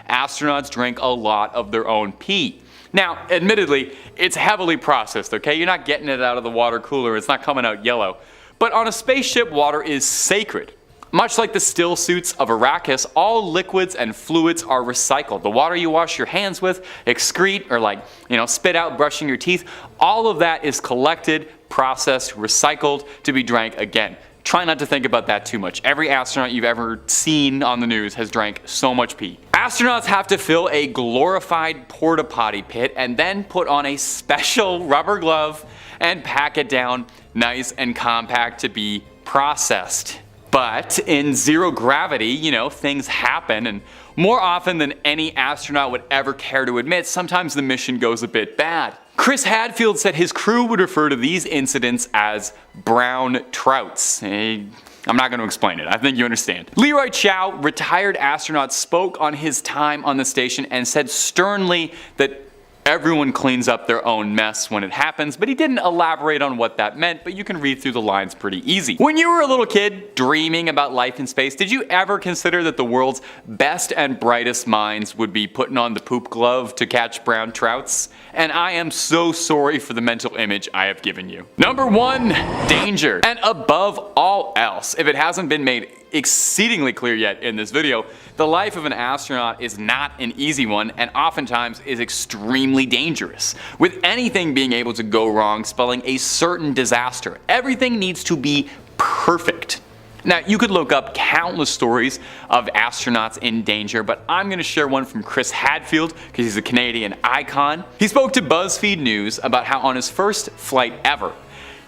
astronauts drink a lot of their own pee. Now, admittedly, it's heavily processed, okay? You're not getting it out of the water cooler, it's not coming out yellow. But on a spaceship, water is sacred. Much like the still suits of Arrakis, all liquids and fluids are recycled. The water you wash your hands with, excrete, or spit out brushing your teeth, all of that is collected, processed, recycled to be drank again. Try not to think about that too much. Every astronaut you've ever seen on the news has drank so much pee. Astronauts have to fill a glorified porta potty pit and then put on a special rubber glove and pack it down nice and compact to be processed. But in zero gravity, things happen, and more often than any astronaut would ever care to admit, sometimes the mission goes a bit bad. Chris Hadfield said his crew would refer to these incidents as brown trouts. I'm not going to explain it, I think you understand. Leroy Chiao, retired astronaut, spoke on his time on the station and said sternly that everyone cleans up their own mess when it happens, but he didn't elaborate on what that meant, but you can read through the lines pretty easy. When you were a little kid dreaming about life in space, did you ever consider that the world's best and brightest minds would be putting on the poop glove to catch brown trouts? And I am so sorry for the mental image I have given you. Number 1, danger. And above all else, if it hasn't been made exceedingly clear yet in this video, the life of an astronaut is not an easy one and oftentimes is extremely dangerous, with anything being able to go wrong spelling a certain disaster. Everything needs to be perfect. Now, you could look up countless stories of astronauts in danger, but I'm going to share one from Chris Hadfield because he's a Canadian icon. He spoke to BuzzFeed News about how on his first flight ever,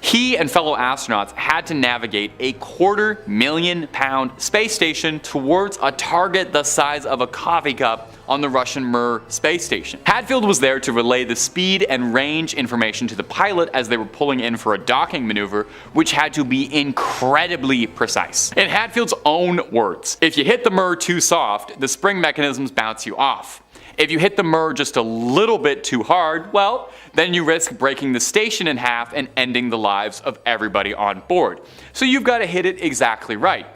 he and fellow astronauts had to navigate a 250,000-pound space station towards a target the size of a coffee cup on the Russian Mir space station. Hadfield was there to relay the speed and range information to the pilot as they were pulling in for a docking maneuver, which had to be incredibly precise. In Hadfield's own words, "If you hit the Mir too soft, the spring mechanisms bounce you off. If you hit the Mir just a little bit too hard, well, then you risk breaking the station in half and ending the lives of everybody on board. So you've got to hit it exactly right.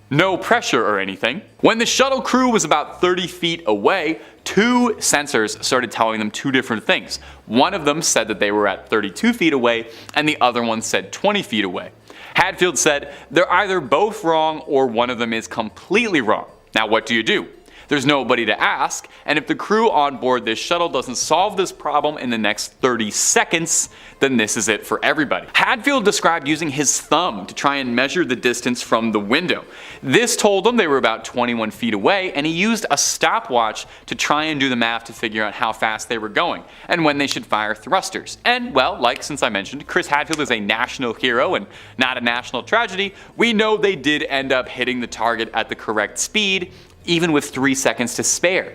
No pressure or anything." When the shuttle crew was about 30 feet away, 2 sensors started telling them 2 different things. One of them said that they were at 32 feet away, and the other one said 20 feet away. Hadfield said, "They're either both wrong or one of them is completely wrong. Now what do you do? There's nobody to ask, and if the crew on board this shuttle doesn't solve this problem in the next 30 seconds, then this is it for everybody." Hadfield described using his thumb to try and measure the distance from the window. This told him they were about 21 feet away, and he used a stopwatch to try and do the math to figure out how fast they were going, and when they should fire thrusters. And well, since I mentioned, Chris Hadfield is a national hero and not a national tragedy, we know they did end up hitting the target at the correct speed, even with 3 seconds to spare.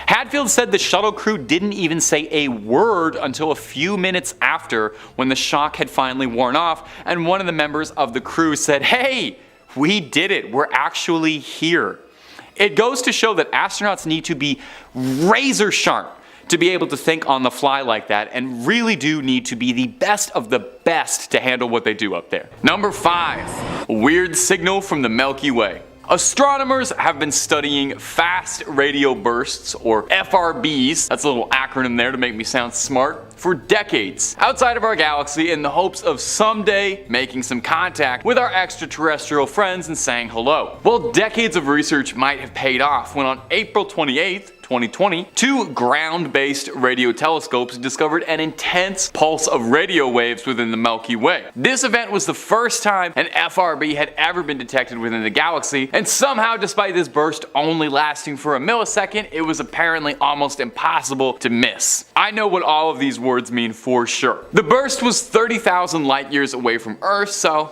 Hadfield said the shuttle crew didn't even say a word until a few minutes after, when the shock had finally worn off, and one of the members of the crew said, "Hey, we did it, we're actually here." It goes to show that astronauts need to be razor sharp to be able to think on the fly like that, and really do need to be the best of the best to handle what they do up there. Number 5, a weird signal from the Milky Way. Astronomers have been studying fast radio bursts, or FRBs, that's a little acronym there to make me sound smart, for decades outside of our galaxy in the hopes of someday making some contact with our extraterrestrial friends and saying hello. Well, decades of research might have paid off when on April 28th, 2020, 2 ground-based radio telescopes discovered an intense pulse of radio waves within the Milky Way. This event was the first time an FRB had ever been detected within the galaxy, and somehow, despite this burst only lasting for a millisecond, it was apparently almost impossible to miss. I know what all of these words mean for sure. The burst was 30,000 light years away from Earth, so,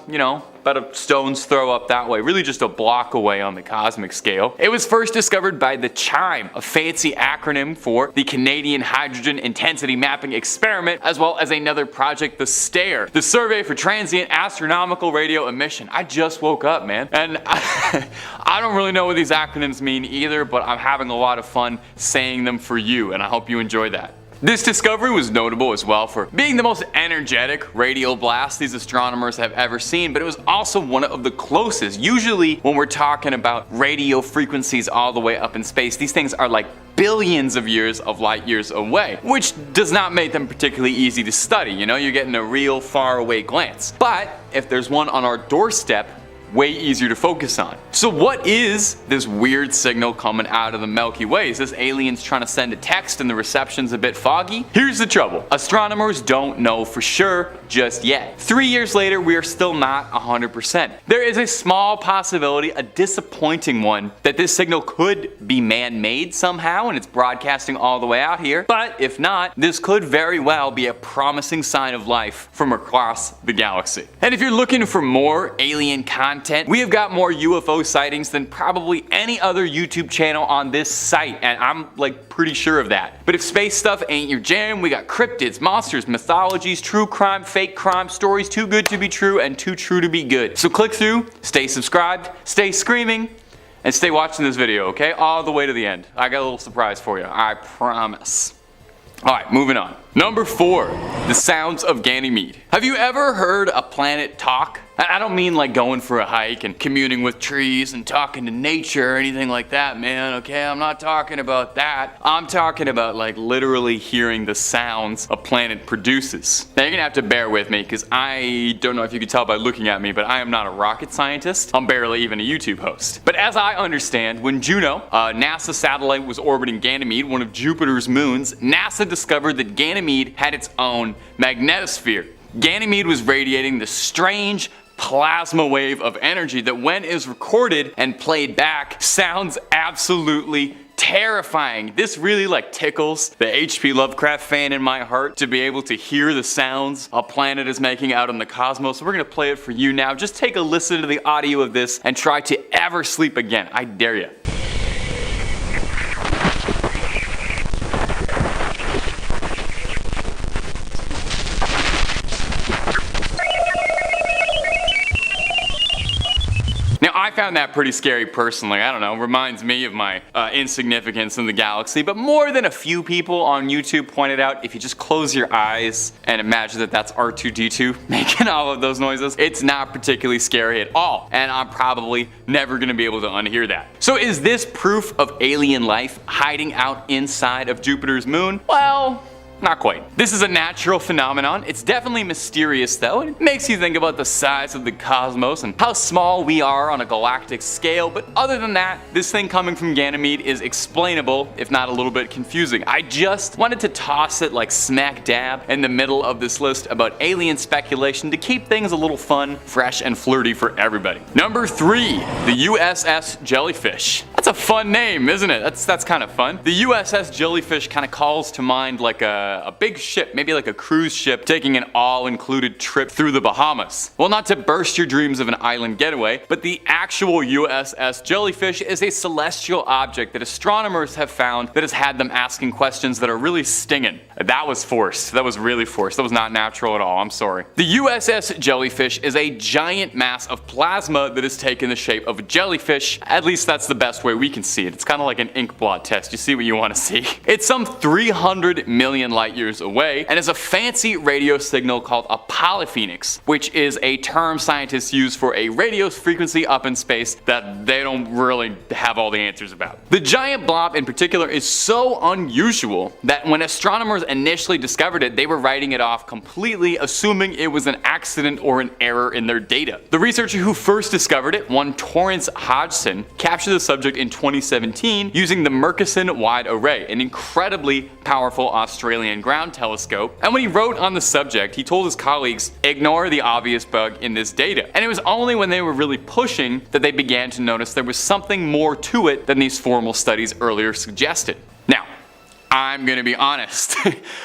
about a stone's throw up that way, really just a block away on the cosmic scale. It was first discovered by the CHIME, a fancy acronym for the Canadian Hydrogen Intensity Mapping Experiment, as well as another project, the STARE, the Survey for Transient Astronomical Radio Emission. I just woke up, man, and I don't really know what these acronyms mean either, but I'm having a lot of fun saying them for you, and I hope you enjoy that. This discovery was notable as well for being the most energetic radio blast these astronomers have ever seen, but it was also one of the closest. Usually when we're talking about radio frequencies all the way up in space, these things are like billions of years of light years away, which does not make them particularly easy to study. You know, you're getting a real far away glance. But if there's one on our doorstep, way easier to focus on. So what is this weird signal coming out of the Milky Way? Is this aliens trying to send a text and the reception's a bit foggy? Here's the trouble. Astronomers don't know for sure just yet. 3 years later, we are still not 100%. There is a small possibility, a disappointing one, that this signal could be man-made somehow and it's broadcasting all the way out here. But if not, this could very well be a promising sign of life from across the galaxy. And if you're looking for more alien content, we have got more UFO sightings than probably any other YouTube channel on this site, and I'm like pretty sure of that. But if space stuff ain't your jam, we got cryptids, monsters, mythologies, true crime, fake crime, stories too good to be true and too true to be good. So click through, stay subscribed, stay screaming, and stay watching this video, okay? All the way to the end. I got a little surprise for you, I promise. Alright, moving on. Number 4, the sounds of Ganymede. Have you ever heard a planet talk? I don't mean like going for a hike and communing with trees and talking to nature or anything like that, man, okay? I'm not talking about that. I'm talking about like literally hearing the sounds a planet produces. Now you're gonna have to bear with me because I don't know if you can tell by looking at me, but I am not a rocket scientist. I'm barely even a YouTube host. But as I understand, when Juno, a NASA satellite, was orbiting Ganymede, one of Jupiter's moons, NASA discovered that Ganymede had its own magnetosphere. Ganymede was radiating this strange plasma wave of energy that when is recorded and played back sounds absolutely terrifying. This really like tickles the H.P. Lovecraft fan in my heart to be able to hear the sounds a planet is making out in the cosmos. So we're gonna play it for you now. Just take a listen to the audio of this and try to ever sleep again. I dare you. I found that pretty scary personally. I don't know, reminds me of my insignificance in the galaxy, but more than a few people on YouTube pointed out, if you just close your eyes and imagine that that's R2-D2 making all of those noises, it's not particularly scary at all, and I'm probably never gonna be able to unhear that. So is this proof of alien life hiding out inside of Jupiter's moon? Well, not quite. This is a natural phenomenon. It's definitely mysterious though. It makes you think about the size of the cosmos and how small we are on a galactic scale, but other than that, this thing coming from Ganymede is explainable, if not a little bit confusing. I just wanted to toss it like smack dab in the middle of this list about alien speculation to keep things a little fun, fresh, and flirty for everybody. Number 3, the USS Jellyfish. That's a fun name, isn't it? That's kind of fun. The USS Jellyfish kind of calls to mind like a big ship, maybe like a cruise ship, taking an all-included trip through the Bahamas. Well, not to burst your dreams of an island getaway, but the actual USS Jellyfish is a celestial object that astronomers have found that has had them asking questions that are really stinging. That was forced. That was really forced. That was not natural at all. I'm sorry. The USS Jellyfish is a giant mass of plasma that has taken the shape of a jellyfish. At least that's the best way we can see it. It's kind of like an ink blot test. You see what you want to see. It's some 300 million light years away and is a fancy radio signal called a polyphenix, which is a term scientists use for a radio frequency up in space that they don't really have all the answers about. The giant blob in particular is so unusual that when astronomers initially discovered it, they were writing it off completely, assuming it was an accident or an error in their data. The researcher who first discovered it, one Torrance Hodgson, captured the subject in 2017 using the Murchison Wide Array, an incredibly powerful Australian ground telescope, and when he wrote on the subject, he told his colleagues, ignore the obvious bug in this data. And it was only when they were really pushing that they began to notice there was something more to it than these formal studies earlier suggested. Now, I'm gonna be honest,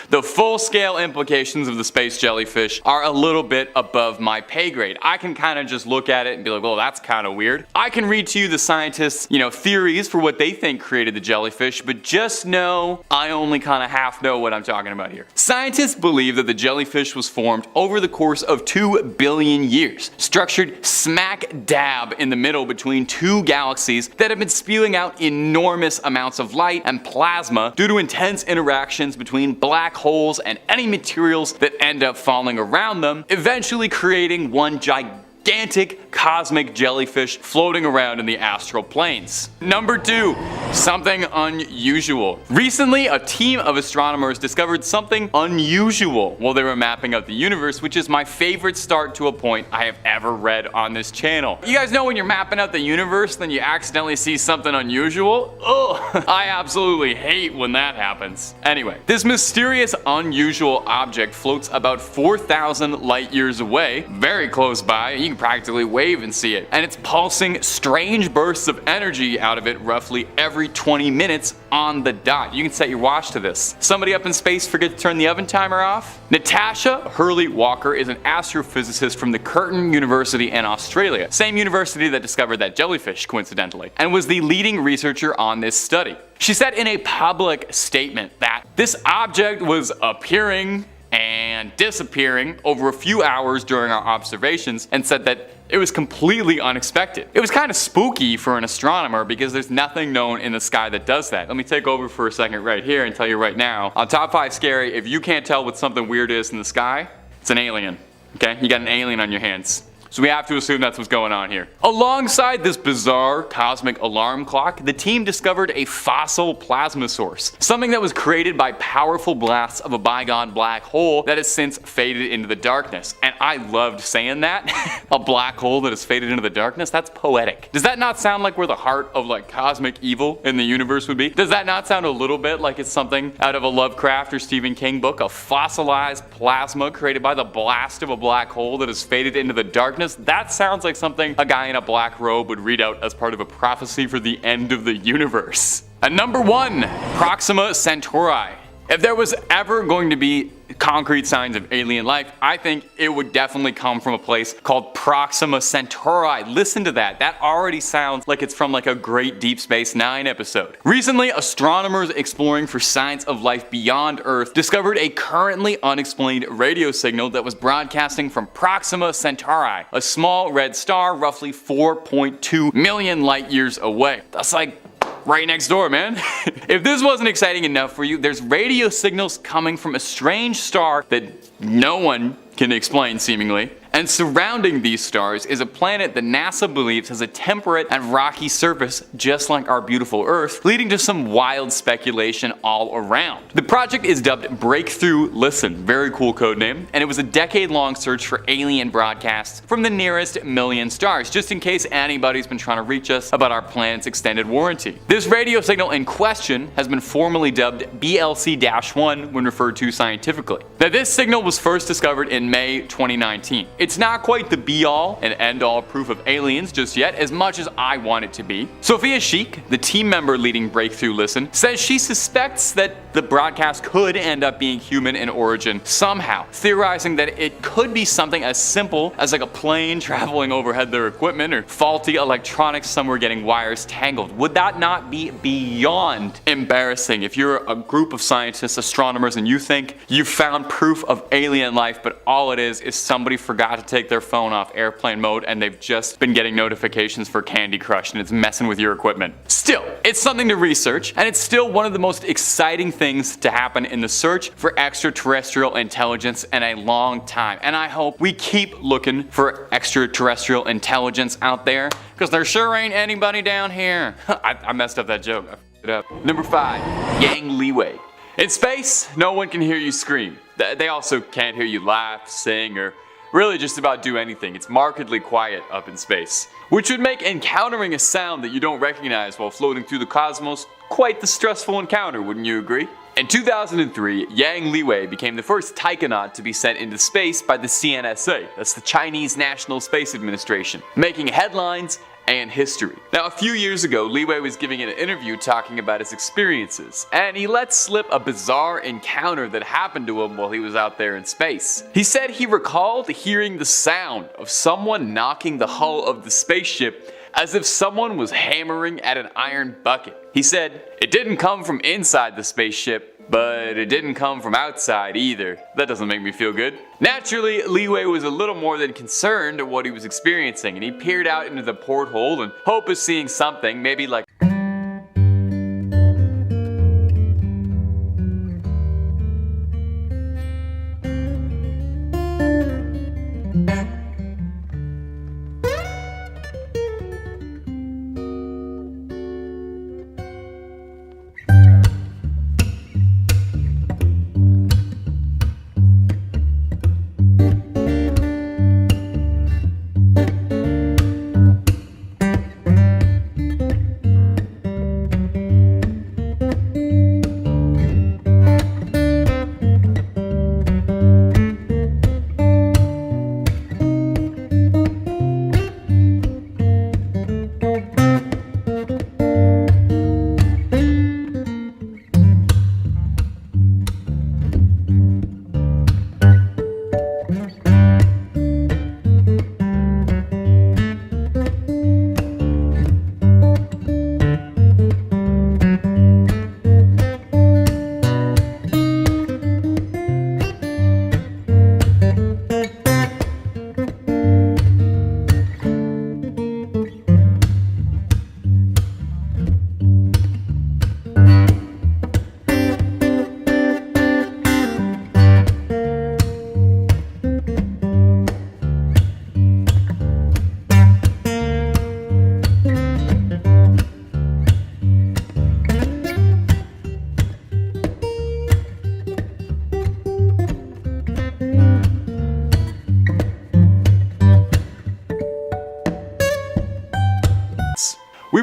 the full-scale implications of the space jellyfish are a little bit above my pay grade. I can kind of just look at it and be like, well, that's kind of weird. I can read to you the scientists', theories for what they think created the jellyfish, but just know I only kind of half know what I'm talking about here. Scientists believe that the jellyfish was formed over the course of 2 billion years, structured smack dab in the middle between two galaxies that have been spewing out enormous amounts of light and plasma due to intense intense interactions between black holes and any materials that end up falling around them, eventually creating one gigantic cosmic jellyfish floating around in the astral planes. Number 2. Something unusual. Recently, a team of astronomers discovered something unusual while they were mapping out the universe, which is my favorite start to a point I have ever read on this channel. You guys know when you're mapping out the universe, then you accidentally see something unusual? Ugh, I absolutely hate when that happens. Anyway, this mysterious unusual object floats about 4,000 light years away, very close by. You can practically wave and see it, and it's pulsing strange bursts of energy out of it roughly every 20 minutes on the dot. You can set your watch to this. Somebody up in space forget to turn the oven timer off? Natasha Hurley Walker is an astrophysicist from the Curtin University in Australia, same university that discovered that jellyfish coincidentally, and was the leading researcher on this study. She said in a public statement that this object was appearing and disappearing over a few hours during our observations, and said that it was completely unexpected. It was kind of spooky for an astronomer because there's nothing known in the sky that does that. Let me take over for a second right here and tell you right now, on Top 5 Scary, if you can't tell what something weird is in the sky, it's an alien. Okay? You got an alien on your hands. So we have to assume that's what's going on here. Alongside this bizarre cosmic alarm clock, the team discovered a fossil plasma source, something that was created by powerful blasts of a bygone black hole that has since faded into the darkness. And I loved saying that. A black hole that has faded into the darkness? That's poetic. Does that not sound like where the heart of like cosmic evil in the universe would be? Does that not sound a little bit like it's something out of a Lovecraft or Stephen King book? A fossilized plasma created by the blast of a black hole that has faded into the darkness? That sounds like something a guy in a black robe would read out as part of a prophecy for the end of the universe. And number 1, Proxima Centauri. If there was ever going to be concrete signs of alien life, I think it would definitely come from a place called Proxima Centauri. Listen to that. That already sounds like it's from like a great Deep Space Nine episode. Recently, astronomers exploring for signs of life beyond Earth discovered a currently unexplained radio signal that was broadcasting from Proxima Centauri, a small red star roughly 4.2 million light years away. That's like right next door, man. If this wasn't exciting enough for you, there's radio signals coming from a strange star that no one can explain seemingly. And surrounding these stars is a planet that NASA believes has a temperate and rocky surface just like our beautiful Earth, leading to some wild speculation all around. The project is dubbed Breakthrough Listen, very cool code name, and it was a decade-long search for alien broadcasts from the nearest million stars, just in case anybody's been trying to reach us about our planet's extended warranty. This radio signal in question has been formally dubbed BLC-1 when referred to scientifically. Now, this signal was first discovered in May 2019. It's not quite the be-all and end-all proof of aliens just yet, as much as I want it to be. Sophia Sheik, the team member leading Breakthrough Listen, says she suspects that the broadcast could end up being human in origin somehow, theorizing that it could be something as simple as like a plane traveling overhead their equipment, or faulty electronics somewhere getting wires tangled. Would that not be beyond embarrassing if you're a group of scientists, astronomers, and you think you've found proof of alien life, but all it is somebody forgot to take their phone off airplane mode and they've just been getting notifications for Candy Crush and it's messing with your equipment. Still, it's something to research, and it's still one of the most exciting things to happen in the search for extraterrestrial intelligence in a long time. And I hope we keep looking for extraterrestrial intelligence out there, because there sure ain't anybody down here. I messed up that joke. I f***ed it up. Number 5, Yang Liwei. In space, no one can hear you scream. They also can't hear you laugh, sing, or really just about do anything. It's markedly quiet up in space, which would make encountering a sound that you don't recognize while floating through the cosmos quite the stressful encounter, wouldn't you agree? In 2003, Yang Liwei became the first taikonaut to be sent into space by the CNSA, that's the Chinese National Space Administration, making headlines and history. Now, a few years ago, Liwei was giving an interview talking about his experiences, and he let slip a bizarre encounter that happened to him while he was out there in space. He said he recalled hearing the sound of someone knocking the hull of the spaceship as if someone was hammering at an iron bucket. He said, it didn't come from inside the spaceship, but it didn't come from outside either. That doesn't make me feel good. Naturally, Liwei was a little more than concerned at what he was experiencing, and he peered out into the porthole in hope of seeing something, maybe like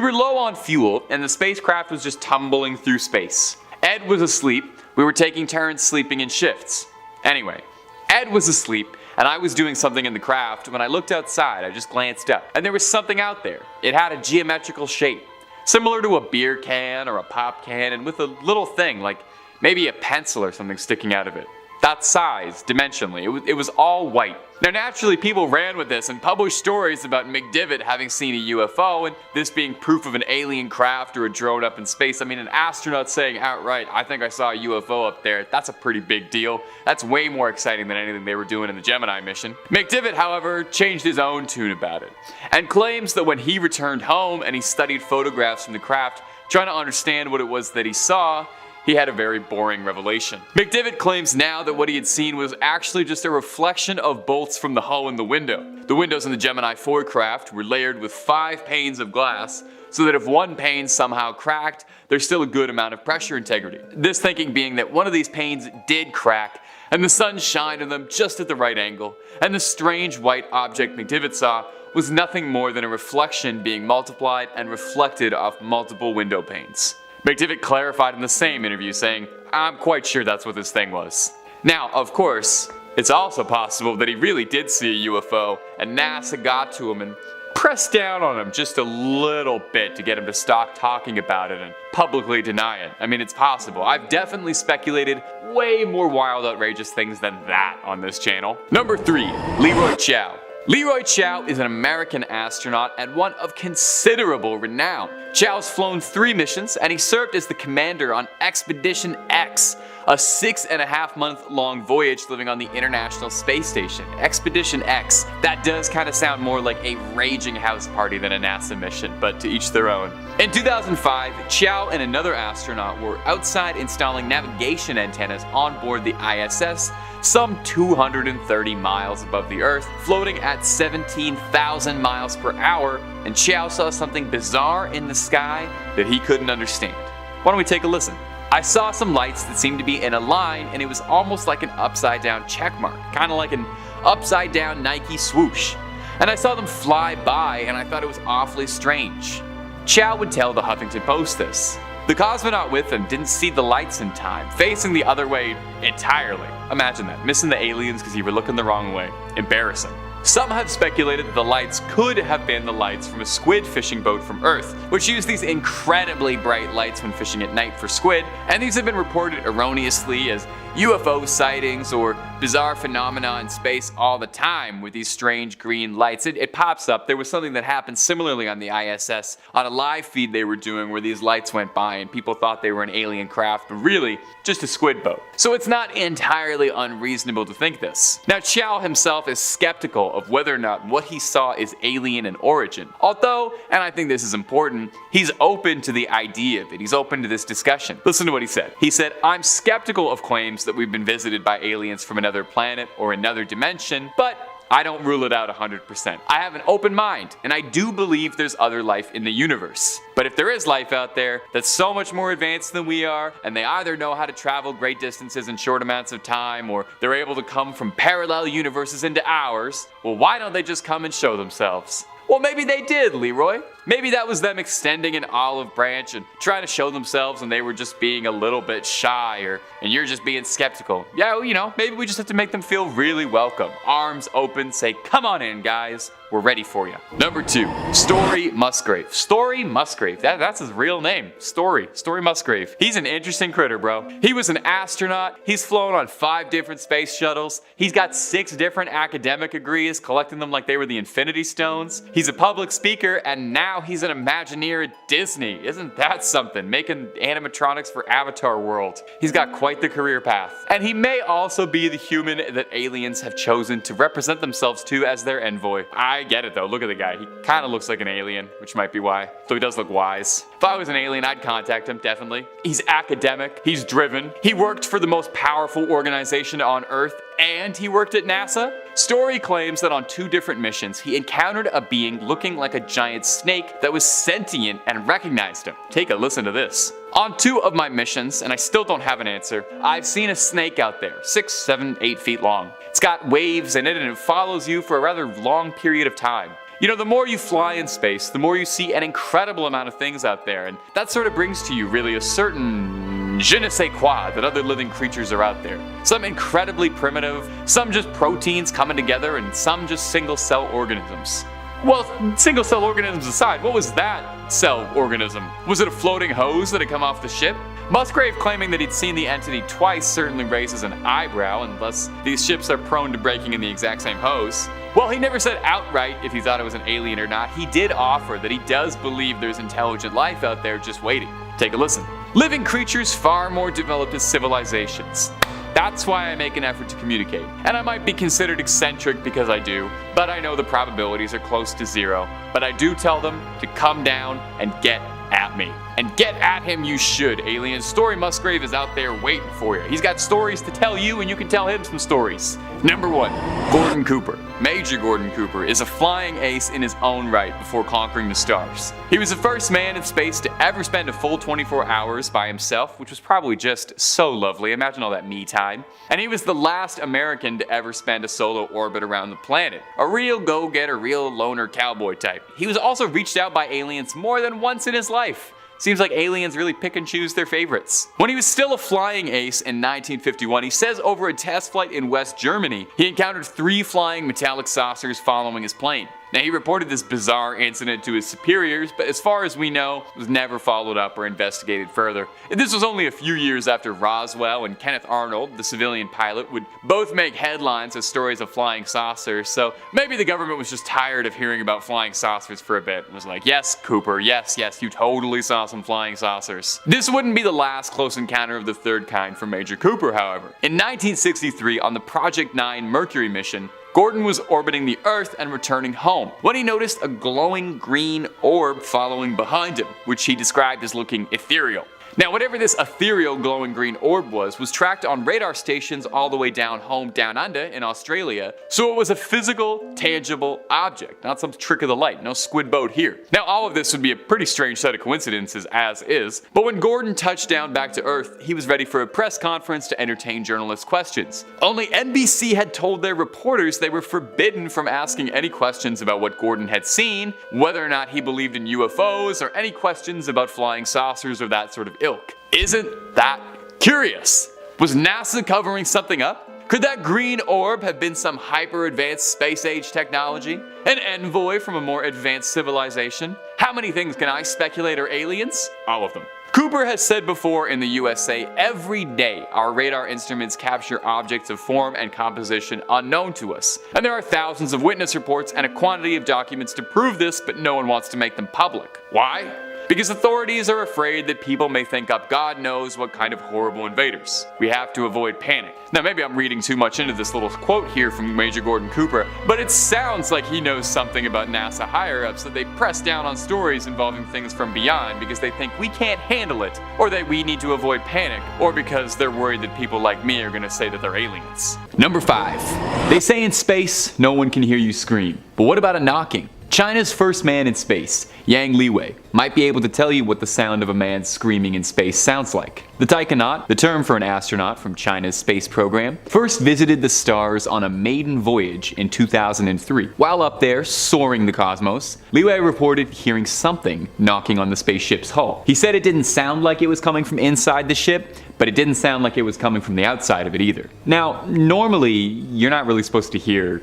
were low on fuel, and the spacecraft was just tumbling through space. Ed was asleep. We were taking turns sleeping in shifts. Anyway, Ed was asleep, and I was doing something in the craft. When I looked outside, I just glanced up, and there was something out there. It had a geometrical shape, similar to a beer can or a pop can, and with a little thing, like maybe a pencil or something sticking out of it. That size, dimensionally, it was all white. Now naturally people ran with this and published stories about McDivitt having seen a UFO and this being proof of an alien craft or a drone up in space. I mean, an astronaut saying outright, I think I saw a UFO up there, that's a pretty big deal. That's way more exciting than anything they were doing in the Gemini mission. McDivitt, however, changed his own tune about it and claims that when he returned home and he studied photographs from the craft, trying to understand what it was that he saw, he had a very boring revelation. McDivitt claims now that what he had seen was actually just a reflection of bolts from the hull in the window. The windows in the Gemini 4 craft were layered with 5 panes of glass, so that if one pane somehow cracked, there's still a good amount of pressure integrity. This thinking being that one of these panes did crack, and the sun shined on them just at the right angle, and the strange white object McDivitt saw was nothing more than a reflection being multiplied and reflected off multiple window panes. McDivitt clarified in the same interview saying, I'm quite sure that's what this thing was. Now, of course, it's also possible that he really did see a UFO and NASA got to him and pressed down on him just a little bit to get him to stop talking about it and publicly deny it. I mean, it's possible. I've definitely speculated way more wild, outrageous things than that on this channel. Number 3, Leroy Chiao. Leroy Chiao is an American astronaut and one of considerable renown. Chiao's flown 3 missions and he served as the commander on Expedition X, a 6.5-month long voyage living on the International Space Station. Expedition X. That does kind of sound more like a raging house party than a NASA mission, but to each their own. In 2005, Chiao and another astronaut were outside installing navigation antennas on board the ISS, some 230 miles above the Earth, floating at 17,000 miles per hour, and Chiao saw something bizarre in the sky that he couldn't understand. Why don't we take a listen? I saw some lights that seemed to be in a line, and it was almost like an upside down check mark, kind of like an upside down Nike swoosh. And I saw them fly by, and I thought it was awfully strange. Chiao would tell the Huffington Post this. The cosmonaut with him didn't see the lights in time, facing the other way entirely. Imagine that, missing the aliens because you were looking the wrong way. Embarrassing. Some have speculated that the lights could have been the lights from a squid fishing boat from Earth, which use these incredibly bright lights when fishing at night for squid, and these have been reported erroneously as UFO sightings or bizarre phenomena in space all the time with these strange green lights. It pops up. There was something that happened similarly on the ISS on a live feed they were doing where these lights went by and people thought they were an alien craft, but really just a squid boat. So it's not entirely unreasonable to think this. Now Chiao himself is skeptical of whether or not what he saw is alien in origin. Although, and I think this is important, he's open to the idea of it. He's open to this discussion. Listen to what he said. He said, I'm skeptical of claims that we've been visited by aliens from another planet or another dimension, but I don't rule it out 100%. I have an open mind, and I do believe there's other life in the universe. But if there is life out there that's so much more advanced than we are, and they either know how to travel great distances in short amounts of time, or they're able to come from parallel universes into ours, well, why don't they just come and show themselves? Well, maybe they did, Leroy. Maybe that was them extending an olive branch and trying to show themselves and they were just being a little bit shy, and you're just being skeptical. Yeah, well, you know, maybe we just have to make them feel really welcome. Arms open, say, come on in, guys. We're ready for you. Number 2, Story Musgrave. Story Musgrave. That's his real name. Story Musgrave. He's an interesting critter, bro. He was an astronaut. He's flown on 5 different space shuttles. He's got 6 different academic degrees, collecting them like they were the Infinity Stones. He's a public speaker, and now he's an Imagineer at Disney. Isn't that something? Making animatronics for Avatar World. He's got quite the career path. And he may also be the human that aliens have chosen to represent themselves to as their envoy. I get it though, look at the guy. He kind of looks like an alien, which might be why. Though he does look wise. If I was an alien, I'd contact him, definitely. He's academic, he's driven, he worked for the most powerful organization on Earth, and he worked at NASA. Story claims that on 2 different missions, he encountered a being looking like a giant snake that was sentient and recognized him. Take a listen to this. On 2 of my missions, and I still don't have an answer, I've seen a snake out there, 6, 7, 8 feet long. It's got waves in it and it follows you for a rather long period of time. You know, the more you fly in space, the more you see an incredible amount of things out there, and that sort of brings to you really a certain je ne sais quoi that other living creatures are out there. Some incredibly primitive, some just proteins coming together, and some just single-cell organisms. Well, single-cell organisms aside, what was that cell organism? Was it a floating hose that had come off the ship? Musgrave claiming that he'd seen the entity twice certainly raises an eyebrow, unless these ships are prone to breaking in the exact same hose. While he never said outright if he thought it was an alien or not, he did offer that he does believe there's intelligent life out there just waiting. Take a listen. Living creatures far more developed as civilizations. That's why I make an effort to communicate. And I might be considered eccentric because I do, but I know the probabilities are close to zero. But I do tell them to come down and get at me. And get at him you should, alien. Story Musgrave is out there waiting for you. He's got stories to tell you and you can tell him some stories. Number 1. Gordon Cooper. Major Gordon Cooper is a flying ace in his own right before conquering the stars. He was the first man in space to ever spend a full 24 hours by himself, which was probably just so lovely. Imagine all that me time. And he was the last American to ever spend a solo orbit around the planet. A real go-getter, real loner cowboy type. He was also reached out by aliens more than once in his life. Seems like aliens really pick and choose their favorites. When he was still a flying ace in 1951, he says over a test flight in West Germany, he encountered 3 flying metallic saucers following his plane. Now, he reported this bizarre incident to his superiors, but as far as we know, was never followed up or investigated further. And this was only a few years after Roswell and Kenneth Arnold, the civilian pilot, would both make headlines as stories of flying saucers, so maybe the government was just tired of hearing about flying saucers for a bit and was like, yes, Cooper, yes, you totally saw some flying saucers. This wouldn't be the last close encounter of the third kind for Major Cooper, however. In 1963, on the Project 9 Mercury mission, Gordon was orbiting the Earth and returning home when he noticed a glowing green orb following behind him, which he described as looking ethereal. Now, whatever this ethereal glowing green orb was tracked on radar stations all the way down home down under in Australia, so it was a physical, tangible object, not some trick of the light, no squid boat here. Now, all of this would be a pretty strange set of coincidences as is, but when Gordon touched down back to Earth, he was ready for a press conference to entertain journalists' questions. Only NBC had told their reporters they were forbidden from asking any questions about what Gordon had seen, whether or not he believed in UFOs, or any questions about flying saucers or that sort of ilk. Isn't that curious? Was NASA covering something up? Could that green orb have been some hyper-advanced space-age technology? An envoy from a more advanced civilization? How many things can I speculate are aliens? All of them. Cooper has said before in the USA, every day our radar instruments capture objects of form and composition unknown to us. And there are thousands of witness reports and a quantity of documents to prove this, but no one wants to make them public. Why? Because authorities are afraid that people may think up God knows what kind of horrible invaders. We have to avoid panic. Now, maybe I'm reading too much into this little quote here from Major Gordon Cooper, but it sounds like he knows something about NASA higher-ups that they press down on stories involving things from beyond because they think we can't handle it, or that we need to avoid panic, or because they're worried that people like me are going to say that they're aliens. Number 5. They say in space, no one can hear you scream. But what about a knocking? China's first man in space, Yang Liwei, might be able to tell you what the sound of a man screaming in space sounds like. The taikonaut, the term for an astronaut from China's space program, first visited the stars on a maiden voyage in 2003. While up there, soaring the cosmos, Liwei reported hearing something knocking on the spaceship's hull. He said it didn't sound like it was coming from inside the ship, but it didn't sound like it was coming from the outside of it either. Now, normally, you're not really supposed to hear,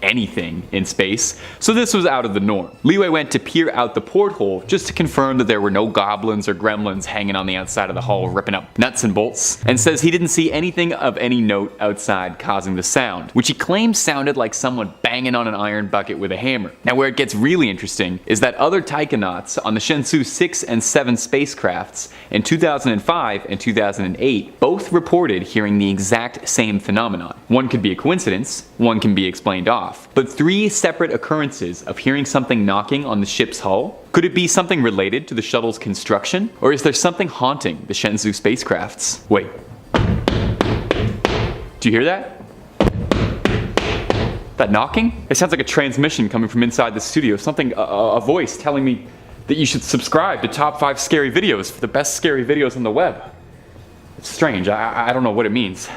anything in space, so this was out of the norm. Liwei went to peer out the porthole just to confirm that there were no goblins or gremlins hanging on the outside of the hull ripping up nuts and bolts, and says he didn't see anything of any note outside causing the sound, which he claims sounded like someone banging on an iron bucket with a hammer. Now, where it gets really interesting is that other taikonauts on the Shenzhou 6 and 7 spacecrafts in 2005 and 2008 both reported hearing the exact same phenomenon. One could be a coincidence, one can be explained off. But 3 separate occurrences of hearing something knocking on the ship's hull? Could it be something related to the shuttle's construction? Or is there something haunting the Shenzhou spacecrafts? Wait. Do you hear that? That knocking? It sounds like a transmission coming from inside the studio. Something, a voice telling me that you should subscribe to Top 5 Scary Videos for the best scary videos on the web. It's strange. I don't know what it means.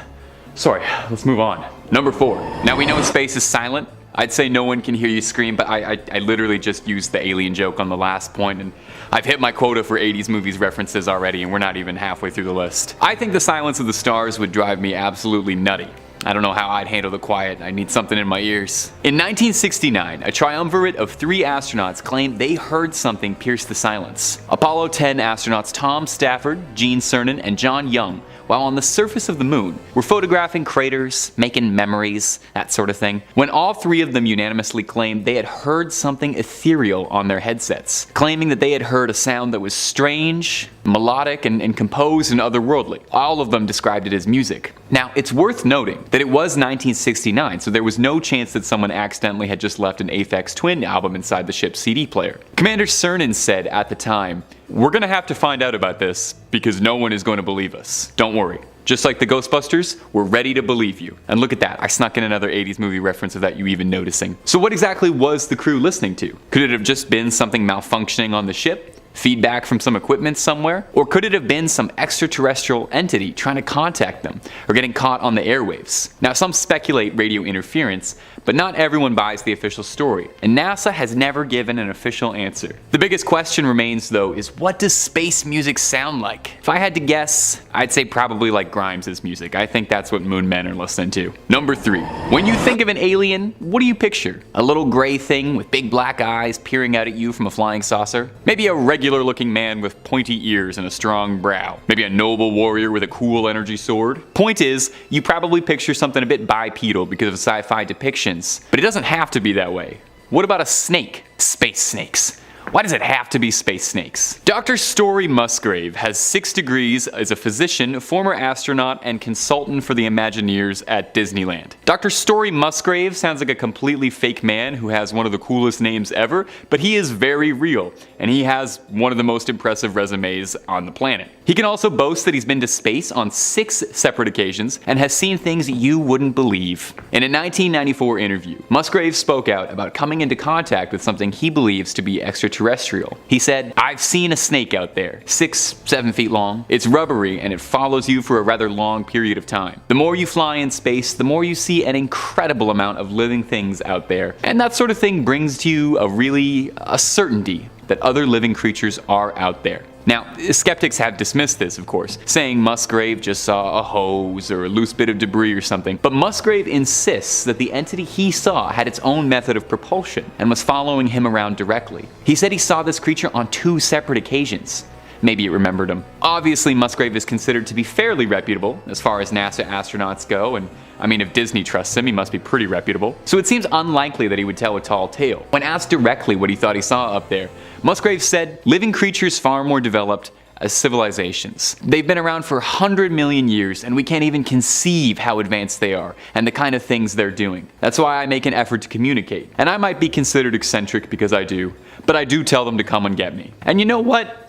Sorry, let's move on. Number 4. Now we know space is silent, I'd say no one can hear you scream, but I literally just used the alien joke on the last point, and I've hit my quota for 80s movies references already, and we're not even halfway through the list. I think the silence of the stars would drive me absolutely nutty. I don't know how I'd handle the quiet. I need something in my ears. In 1969, a triumvirate of 3 astronauts claimed they heard something pierce the silence. Apollo 10 astronauts Tom Stafford, Gene Cernan, and John Young, while on the surface of the moon, were photographing craters, making memories, that sort of thing, when all 3 of them unanimously claimed they had heard something ethereal on their headsets, claiming that they had heard a sound that was strange, melodic, and composed and otherworldly. All of them described it as music. Now, it's worth noting that it was 1969, so there was no chance that someone accidentally had just left an Aphex Twin album inside the ship's CD player. Commander Cernan said at the time, "We're gonna have to find out about this because no one is going to believe us. Don't worry. Just like the Ghostbusters, we're ready to believe you." And look at that, I snuck in another 80s movie reference without you even noticing. So what exactly was the crew listening to? Could it have just been something malfunctioning on the ship? Feedback from some equipment somewhere? Or could it have been some extraterrestrial entity trying to contact them, or getting caught on the airwaves? Now, some speculate radio interference, but not everyone buys the official story, and NASA has never given an official answer. The biggest question remains, though, is what does space music sound like? If I had to guess, I'd say probably like Grimes' music. I think that's what moon men are listening to. Number 3. When you think of an alien, what do you picture? A little gray thing with big black eyes peering out at you from a flying saucer? Maybe a regular looking man with pointy ears and a strong brow. Maybe a noble warrior with a cool energy sword. Point is, you probably picture something a bit bipedal because of sci-fi depictions. But it doesn't have to be that way. What about a snake? Space snakes. Why does it have to be space snakes? Dr. Story Musgrave has 6 degrees as a physician, former astronaut, and consultant for the Imagineers at Disneyland. Dr. Story Musgrave sounds like a completely fake man who has one of the coolest names ever, but he is very real, and he has one of the most impressive resumes on the planet. He can also boast that he's been to space on 6 separate occasions and has seen things you wouldn't believe. In a 1994 interview, Musgrave spoke out about coming into contact with something he believes to be extraterrestrial. He said, "I've seen a snake out there, 6-7 feet long. It's rubbery and it follows you for a rather long period of time. The more you fly in space, the more you see an incredible amount of living things out there. And that sort of thing brings to you a certainty that other living creatures are out there." Now, skeptics have dismissed this, of course, saying Musgrave just saw a hose or a loose bit of debris or something, but Musgrave insists that the entity he saw had its own method of propulsion and was following him around directly. He said he saw this creature on 2 separate occasions. Maybe it remembered him. Obviously, Musgrave is considered to be fairly reputable as far as NASA astronauts go, and I mean, if Disney trusts him, he must be pretty reputable. So it seems unlikely that he would tell a tall tale. When asked directly what he thought he saw up there, Musgrave said, "Living creatures far more developed as civilizations. They've been around for 100 million years, and we can't even conceive how advanced they are and the kind of things they're doing. That's why I make an effort to communicate. And I might be considered eccentric because I do, but I do tell them to come and get me." And you know what?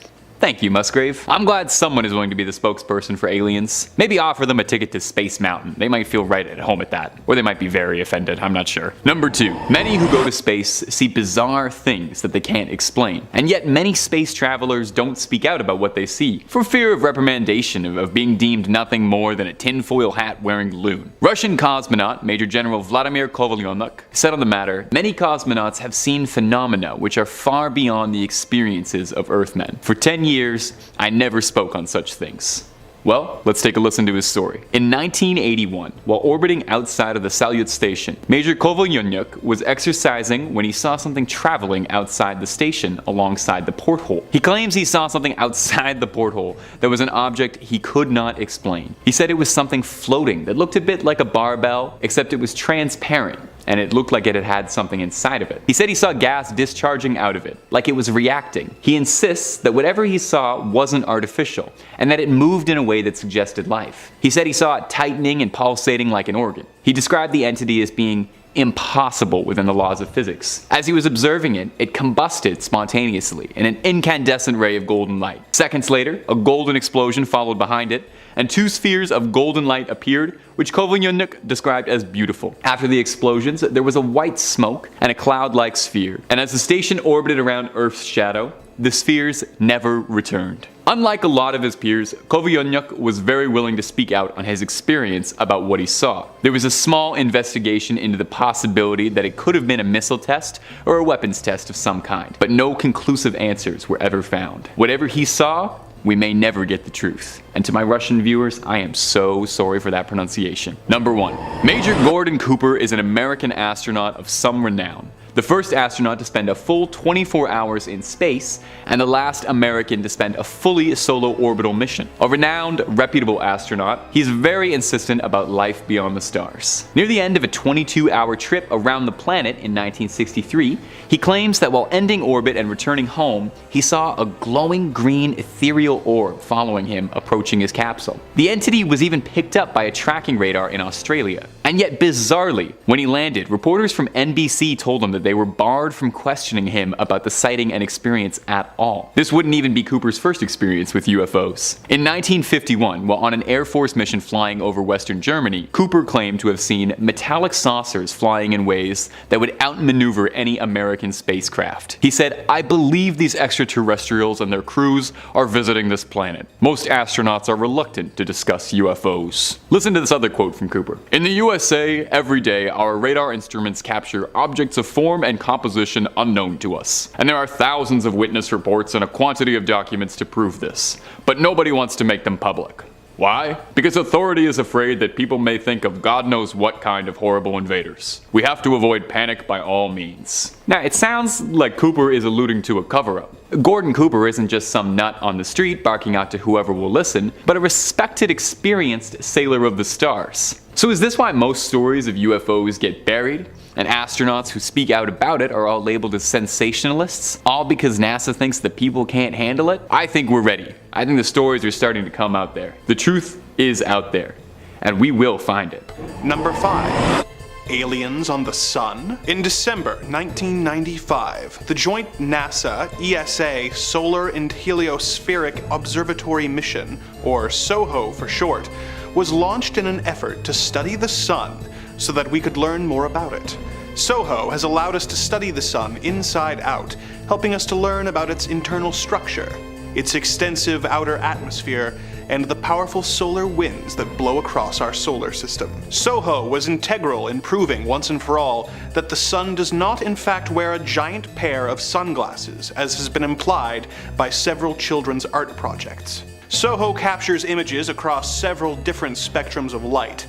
Thank you, Musgrave. I'm glad someone is willing to be the spokesperson for aliens. Maybe offer them a ticket to Space Mountain. They might feel right at home at that. Or they might be very offended, I'm not sure. Number 2. Many who go to space see bizarre things that they can't explain. And yet many space travelers don't speak out about what they see, for fear of reprimandation, of being deemed nothing more than a tinfoil hat wearing loon. Russian cosmonaut Major General Vladimir Kovalyonok said on the matter, "Many cosmonauts have seen phenomena which are far beyond the experiences of Earthmen. For 10 years, I never spoke on such things." Well, let's take a listen to his story. In 1981, while orbiting outside of the Salyut station, Major Kovalyonok was exercising when he saw something traveling outside the station alongside the porthole. He claims he saw something outside the porthole that was an object he could not explain. He said it was something floating that looked a bit like a barbell, except it was transparent, and it looked like it had something inside of it. He said he saw gas discharging out of it, like it was reacting. He insists that whatever he saw wasn't artificial, and that it moved in a way that suggested life. He said he saw it tightening and pulsating like an organ. He described the entity as being impossible within the laws of physics. As he was observing it, it combusted spontaneously in an incandescent ray of golden light. Seconds later, a golden explosion followed behind it, and 2 spheres of golden light appeared, which Kovalyonok described as beautiful. After the explosions, there was a white smoke and a cloud-like sphere, and as the station orbited around Earth's shadow, the spheres never returned. Unlike a lot of his peers, Kovyonyuk was very willing to speak out on his experience about what he saw. There was a small investigation into the possibility that it could have been a missile test or a weapons test of some kind, but no conclusive answers were ever found. Whatever he saw, we may never get the truth. And to my Russian viewers, I am so sorry for that pronunciation. Number 1. Major Gordon Cooper is an American astronaut of some renown. The first astronaut to spend a full 24 hours in space, and the last American to spend a fully solo orbital mission. A renowned, reputable astronaut, he's very insistent about life beyond the stars. Near the end of a 22-hour trip around the planet in 1963, he claims that while ending orbit and returning home, he saw a glowing green ethereal orb following him approaching his capsule. The entity was even picked up by a tracking radar in Australia. And yet bizarrely, when he landed, reporters from NBC told him that they were barred from questioning him about the sighting and experience at all. This wouldn't even be Cooper's first experience with UFOs. In 1951, while on an Air Force mission flying over Western Germany, Cooper claimed to have seen metallic saucers flying in ways that would outmaneuver any American spacecraft. He said, "I believe these extraterrestrials and their crews are visiting this planet. Most astronauts are reluctant to discuss UFOs." Listen to this other quote from Cooper. "In the USA, every day our radar instruments capture objects of form and composition unknown to us. And there are thousands of witness reports and a quantity of documents to prove this. But nobody wants to make them public. Why? Because authority is afraid that people may think of God knows what kind of horrible invaders. We have to avoid panic by all means." Now, it sounds like Cooper is alluding to a cover-up. Gordon Cooper isn't just some nut on the street barking out to whoever will listen, but a respected, experienced sailor of the stars. So is this why most stories of UFOs get buried? And astronauts who speak out about it are all labeled as sensationalists? All because NASA thinks that people can't handle it? I think we're ready. I think the stories are starting to come out there. The truth is out there. And we will find it. Number 5. Aliens on the Sun? In December 1995, the joint NASA-ESA Solar and Heliospheric Observatory Mission, or SOHO for short, was launched in an effort to study the Sun so that we could learn more about it. SOHO has allowed us to study the Sun inside out, helping us to learn about its internal structure, its extensive outer atmosphere, and the powerful solar winds that blow across our solar system. SOHO was integral in proving once and for all that the Sun does not in fact wear a giant pair of sunglasses, as has been implied by several children's art projects. SOHO captures images across several different spectrums of light,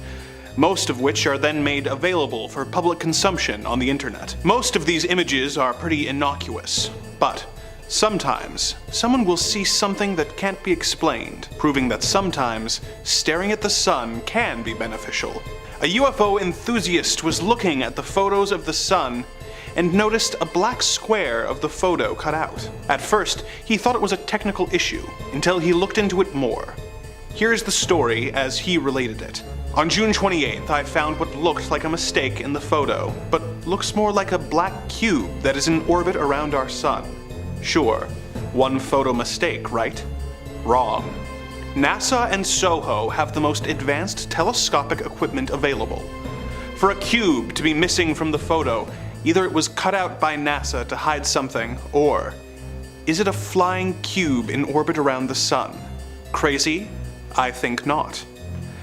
most of which are then made available for public consumption on the internet. Most of these images are pretty innocuous, but sometimes someone will see something that can't be explained, proving that sometimes staring at the Sun can be beneficial. A UFO enthusiast was looking at the photos of the Sun and noticed a black square of the photo cut out. At first, he thought it was a technical issue, until he looked into it more. Here's the story as he related it. On June 28th, I found what looked like a mistake in the photo, but looks more like a black cube that is in orbit around our Sun. Sure, one photo mistake, right? Wrong. NASA and SOHO have the most advanced telescopic equipment available. For a cube to be missing from the photo, either it was cut out by NASA to hide something, or is it a flying cube in orbit around the Sun? Crazy? I think not.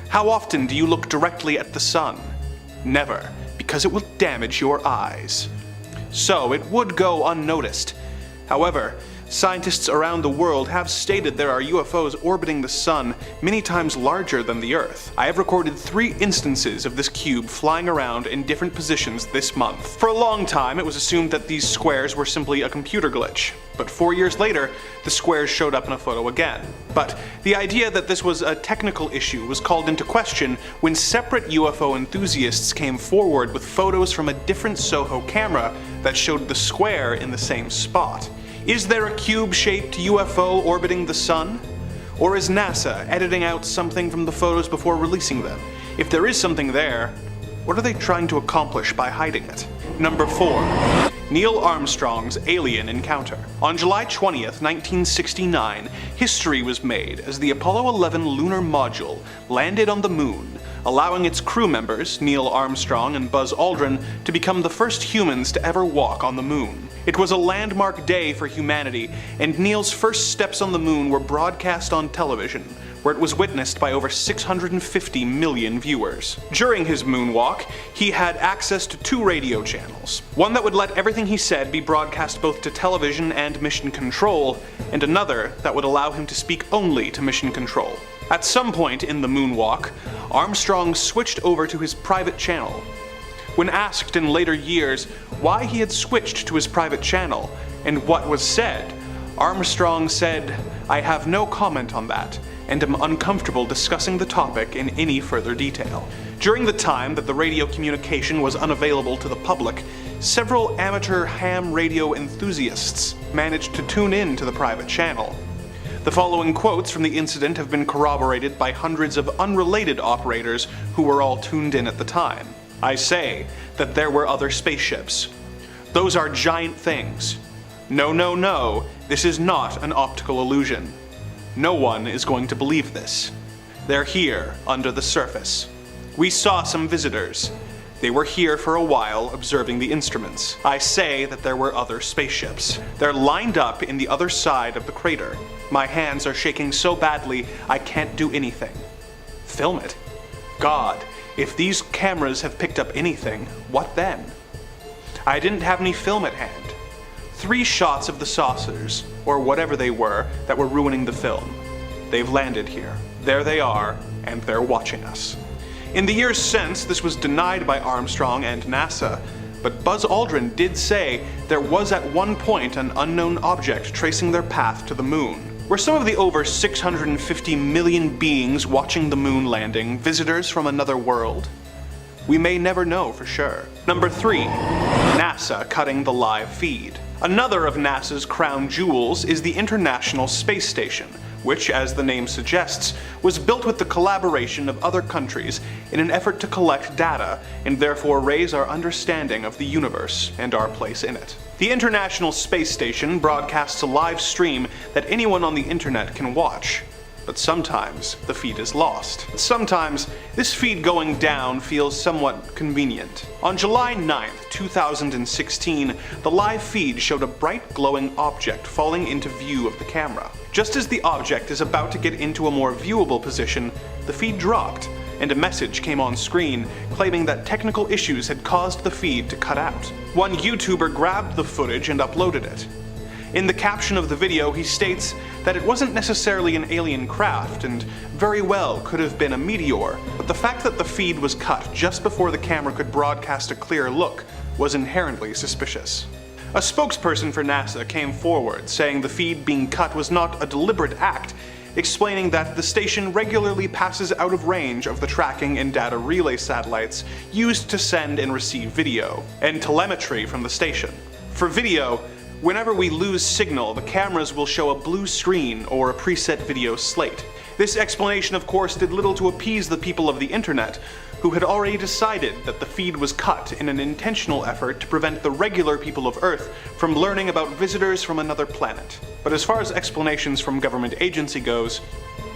How often do you look directly at the Sun? Never, because it will damage your eyes. So it would go unnoticed. However, scientists around the world have stated there are UFOs orbiting the Sun many times larger than the Earth. I have recorded 3 instances of this cube flying around in different positions this month. For a long time, it was assumed that these squares were simply a computer glitch. But 4 years later, the squares showed up in a photo again. But the idea that this was a technical issue was called into question when separate UFO enthusiasts came forward with photos from a different SOHO camera that showed the square in the same spot. Is there a cube-shaped UFO orbiting the Sun? Or is NASA editing out something from the photos before releasing them? If there is something there, what are they trying to accomplish by hiding it? Number 4. Neil Armstrong's alien encounter. On July 20th, 1969, history was made as the Apollo 11 lunar module landed on the moon, allowing its crew members, Neil Armstrong and Buzz Aldrin, to become the first humans to ever walk on the moon. It was a landmark day for humanity, and Neil's first steps on the moon were broadcast on television, where it was witnessed by over 650 million viewers. During his moonwalk, he had access to 2 radio channels, one that would let everything he said be broadcast both to television and mission control, and another that would allow him to speak only to mission control. At some point in the moonwalk, Armstrong switched over to his private channel. When asked in later years why he had switched to his private channel and what was said, Armstrong said, "I have no comment on that, and am uncomfortable discussing the topic in any further detail." During the time that the radio communication was unavailable to the public, several amateur ham radio enthusiasts managed to tune in to the private channel. The following quotes from the incident have been corroborated by hundreds of unrelated operators who were all tuned in at the time. "I say that there were other spaceships. Those are giant things. No, no, no, this is not an optical illusion. No one is going to believe this. They're here, under the surface. We saw some visitors. They were here for a while, observing the instruments. I say that there were other spaceships. They're lined up in the other side of the crater. My hands are shaking so badly, I can't do anything. Film it. God, if these cameras have picked up anything, what then? I didn't have any film at hand. 3 shots of the saucers, or whatever they were, that were ruining the film. They've landed here. There they are, and they're watching us." In the years since, this was denied by Armstrong and NASA, but Buzz Aldrin did say there was at one point an unknown object tracing their path to the moon. Were some of the over 650 million beings watching the moon landing visitors from another world? We may never know for sure. Number 3. NASA cutting the live feed. Another of NASA's crown jewels is the International Space Station, which, as the name suggests, was built with the collaboration of other countries in an effort to collect data and therefore raise our understanding of the universe and our place in it. The International Space Station broadcasts a live stream that anyone on the internet can watch. But sometimes the feed is lost. Sometimes this feed going down feels somewhat convenient. On July 9th, 2016, the live feed showed a bright glowing object falling into view of the camera. Just as the object is about to get into a more viewable position, the feed dropped, and a message came on screen claiming that technical issues had caused the feed to cut out. One YouTuber grabbed the footage and uploaded it. In the caption of the video, he states that it wasn't necessarily an alien craft and very well could have been a meteor, but the fact that the feed was cut just before the camera could broadcast a clear look was inherently suspicious. A spokesperson for NASA came forward, saying the feed being cut was not a deliberate act, explaining that the station regularly passes out of range of the tracking and data relay satellites used to send and receive video, and telemetry from the station. For video, whenever we lose signal, the cameras will show a blue screen or a preset video slate. This explanation, of course, did little to appease the people of the internet, who had already decided that the feed was cut in an intentional effort to prevent the regular people of Earth from learning about visitors from another planet. But as far as explanations from government agency goes,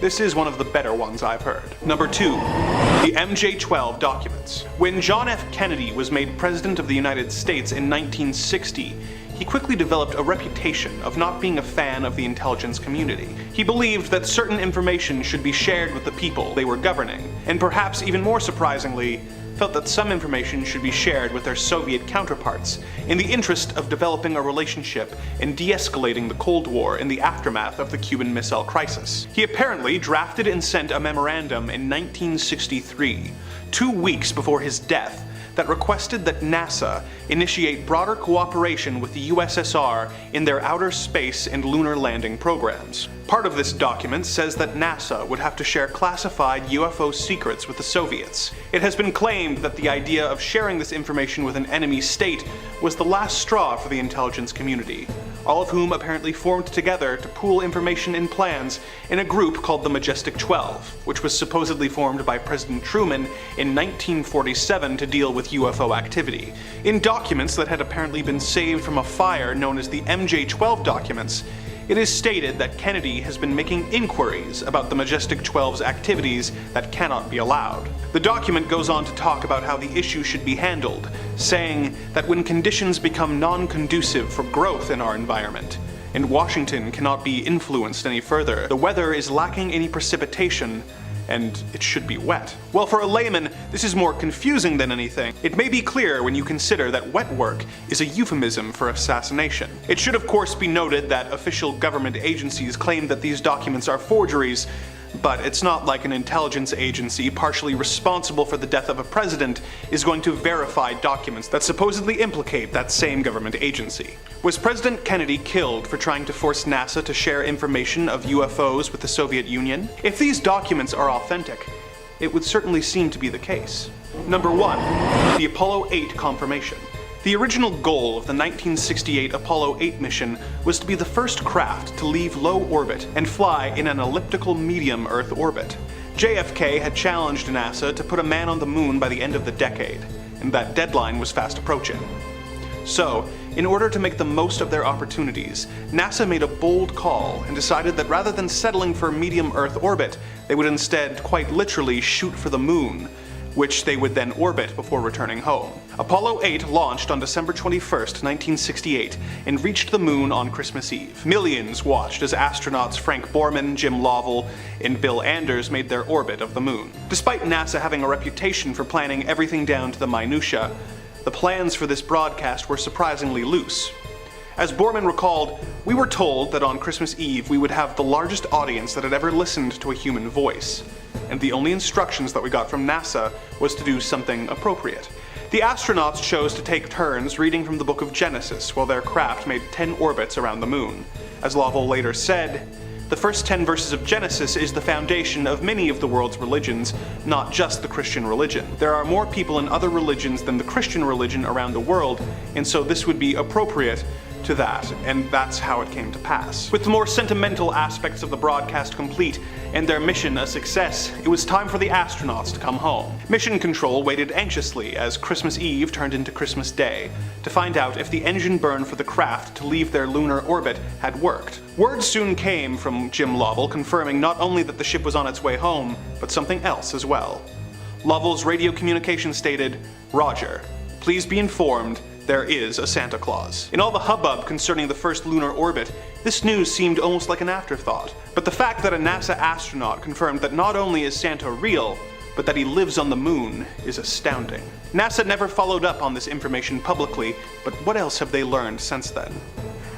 this is one of the better ones I've heard. Number 2. The MJ-12 documents. When John F. Kennedy was made President of the United States in 1960, he quickly developed a reputation of not being a fan of the intelligence community. He believed that certain information should be shared with the people they were governing, and perhaps even more surprisingly, felt that some information should be shared with their Soviet counterparts in the interest of developing a relationship and de-escalating the Cold War in the aftermath of the Cuban Missile Crisis. He apparently drafted and sent a memorandum in 1963, 2 weeks before his death, that requested that NASA initiate broader cooperation with the USSR in their outer space and lunar landing programs. Part of this document says that NASA would have to share classified UFO secrets with the Soviets. It has been claimed that the idea of sharing this information with an enemy state was the last straw for the intelligence community, all of whom apparently formed together to pool information and plans in a group called the Majestic 12, which was supposedly formed by President Truman in 1947 to deal with UFO activity. In documents that had apparently been saved from a fire known as the MJ-12 documents, it is stated that Kennedy has been making inquiries about the Majestic 12's activities that cannot be allowed. The document goes on to talk about how the issue should be handled, saying that when conditions become non-conducive for growth in our environment, and Washington cannot be influenced any further, the weather is lacking any precipitation, and it should be wet. Well, for a layman, this is more confusing than anything. It may be clear when you consider that wet work is a euphemism for assassination. It should of course be noted that official government agencies claim that these documents are forgeries, but it's not like an intelligence agency partially responsible for the death of a president is going to verify documents that supposedly implicate that same government agency. Was President Kennedy killed for trying to force NASA to share information of UFOs with the Soviet Union? If these documents are authentic, it would certainly seem to be the case. Number 1. The Apollo 8 confirmation. The original goal of the 1968 Apollo 8 mission was to be the first craft to leave low orbit and fly in an elliptical medium Earth orbit. JFK had challenged NASA to put a man on the moon by the end of the decade, and that deadline was fast approaching. So, in order to make the most of their opportunities, NASA made a bold call and decided that rather than settling for medium Earth orbit, they would instead quite literally shoot for the moon, which they would then orbit before returning home. Apollo 8 launched on December 21st, 1968, and reached the moon on Christmas Eve. Millions watched as astronauts Frank Borman, Jim Lovell, and Bill Anders made their orbit of the moon. Despite NASA having a reputation for planning everything down to the minutiae, the plans for this broadcast were surprisingly loose. As Borman recalled, "We were told that on Christmas Eve we would have the largest audience that had ever listened to a human voice, and the only instructions that we got from NASA was to do something appropriate." The astronauts chose to take turns reading from the book of Genesis while their craft made 10 orbits around the moon. As Lovell later said, "The first 10 verses of Genesis is the foundation of many of the world's religions, not just the Christian religion. There are more people in other religions than the Christian religion around the world, and so this would be appropriate to that, and that's how it came to pass." With the more sentimental aspects of the broadcast complete and their mission a success, it was time for the astronauts to come home. Mission Control waited anxiously as Christmas Eve turned into Christmas Day to find out if the engine burn for the craft to leave their lunar orbit had worked. Word soon came from Jim Lovell confirming not only that the ship was on its way home, but something else as well. Lovell's radio communication stated, "Roger, please be informed there is a Santa Claus." In all the hubbub concerning the first lunar orbit, this news seemed almost like an afterthought. But the fact that a NASA astronaut confirmed that not only is Santa real, but that he lives on the moon is astounding. NASA never followed up on this information publicly, but what else have they learned since then?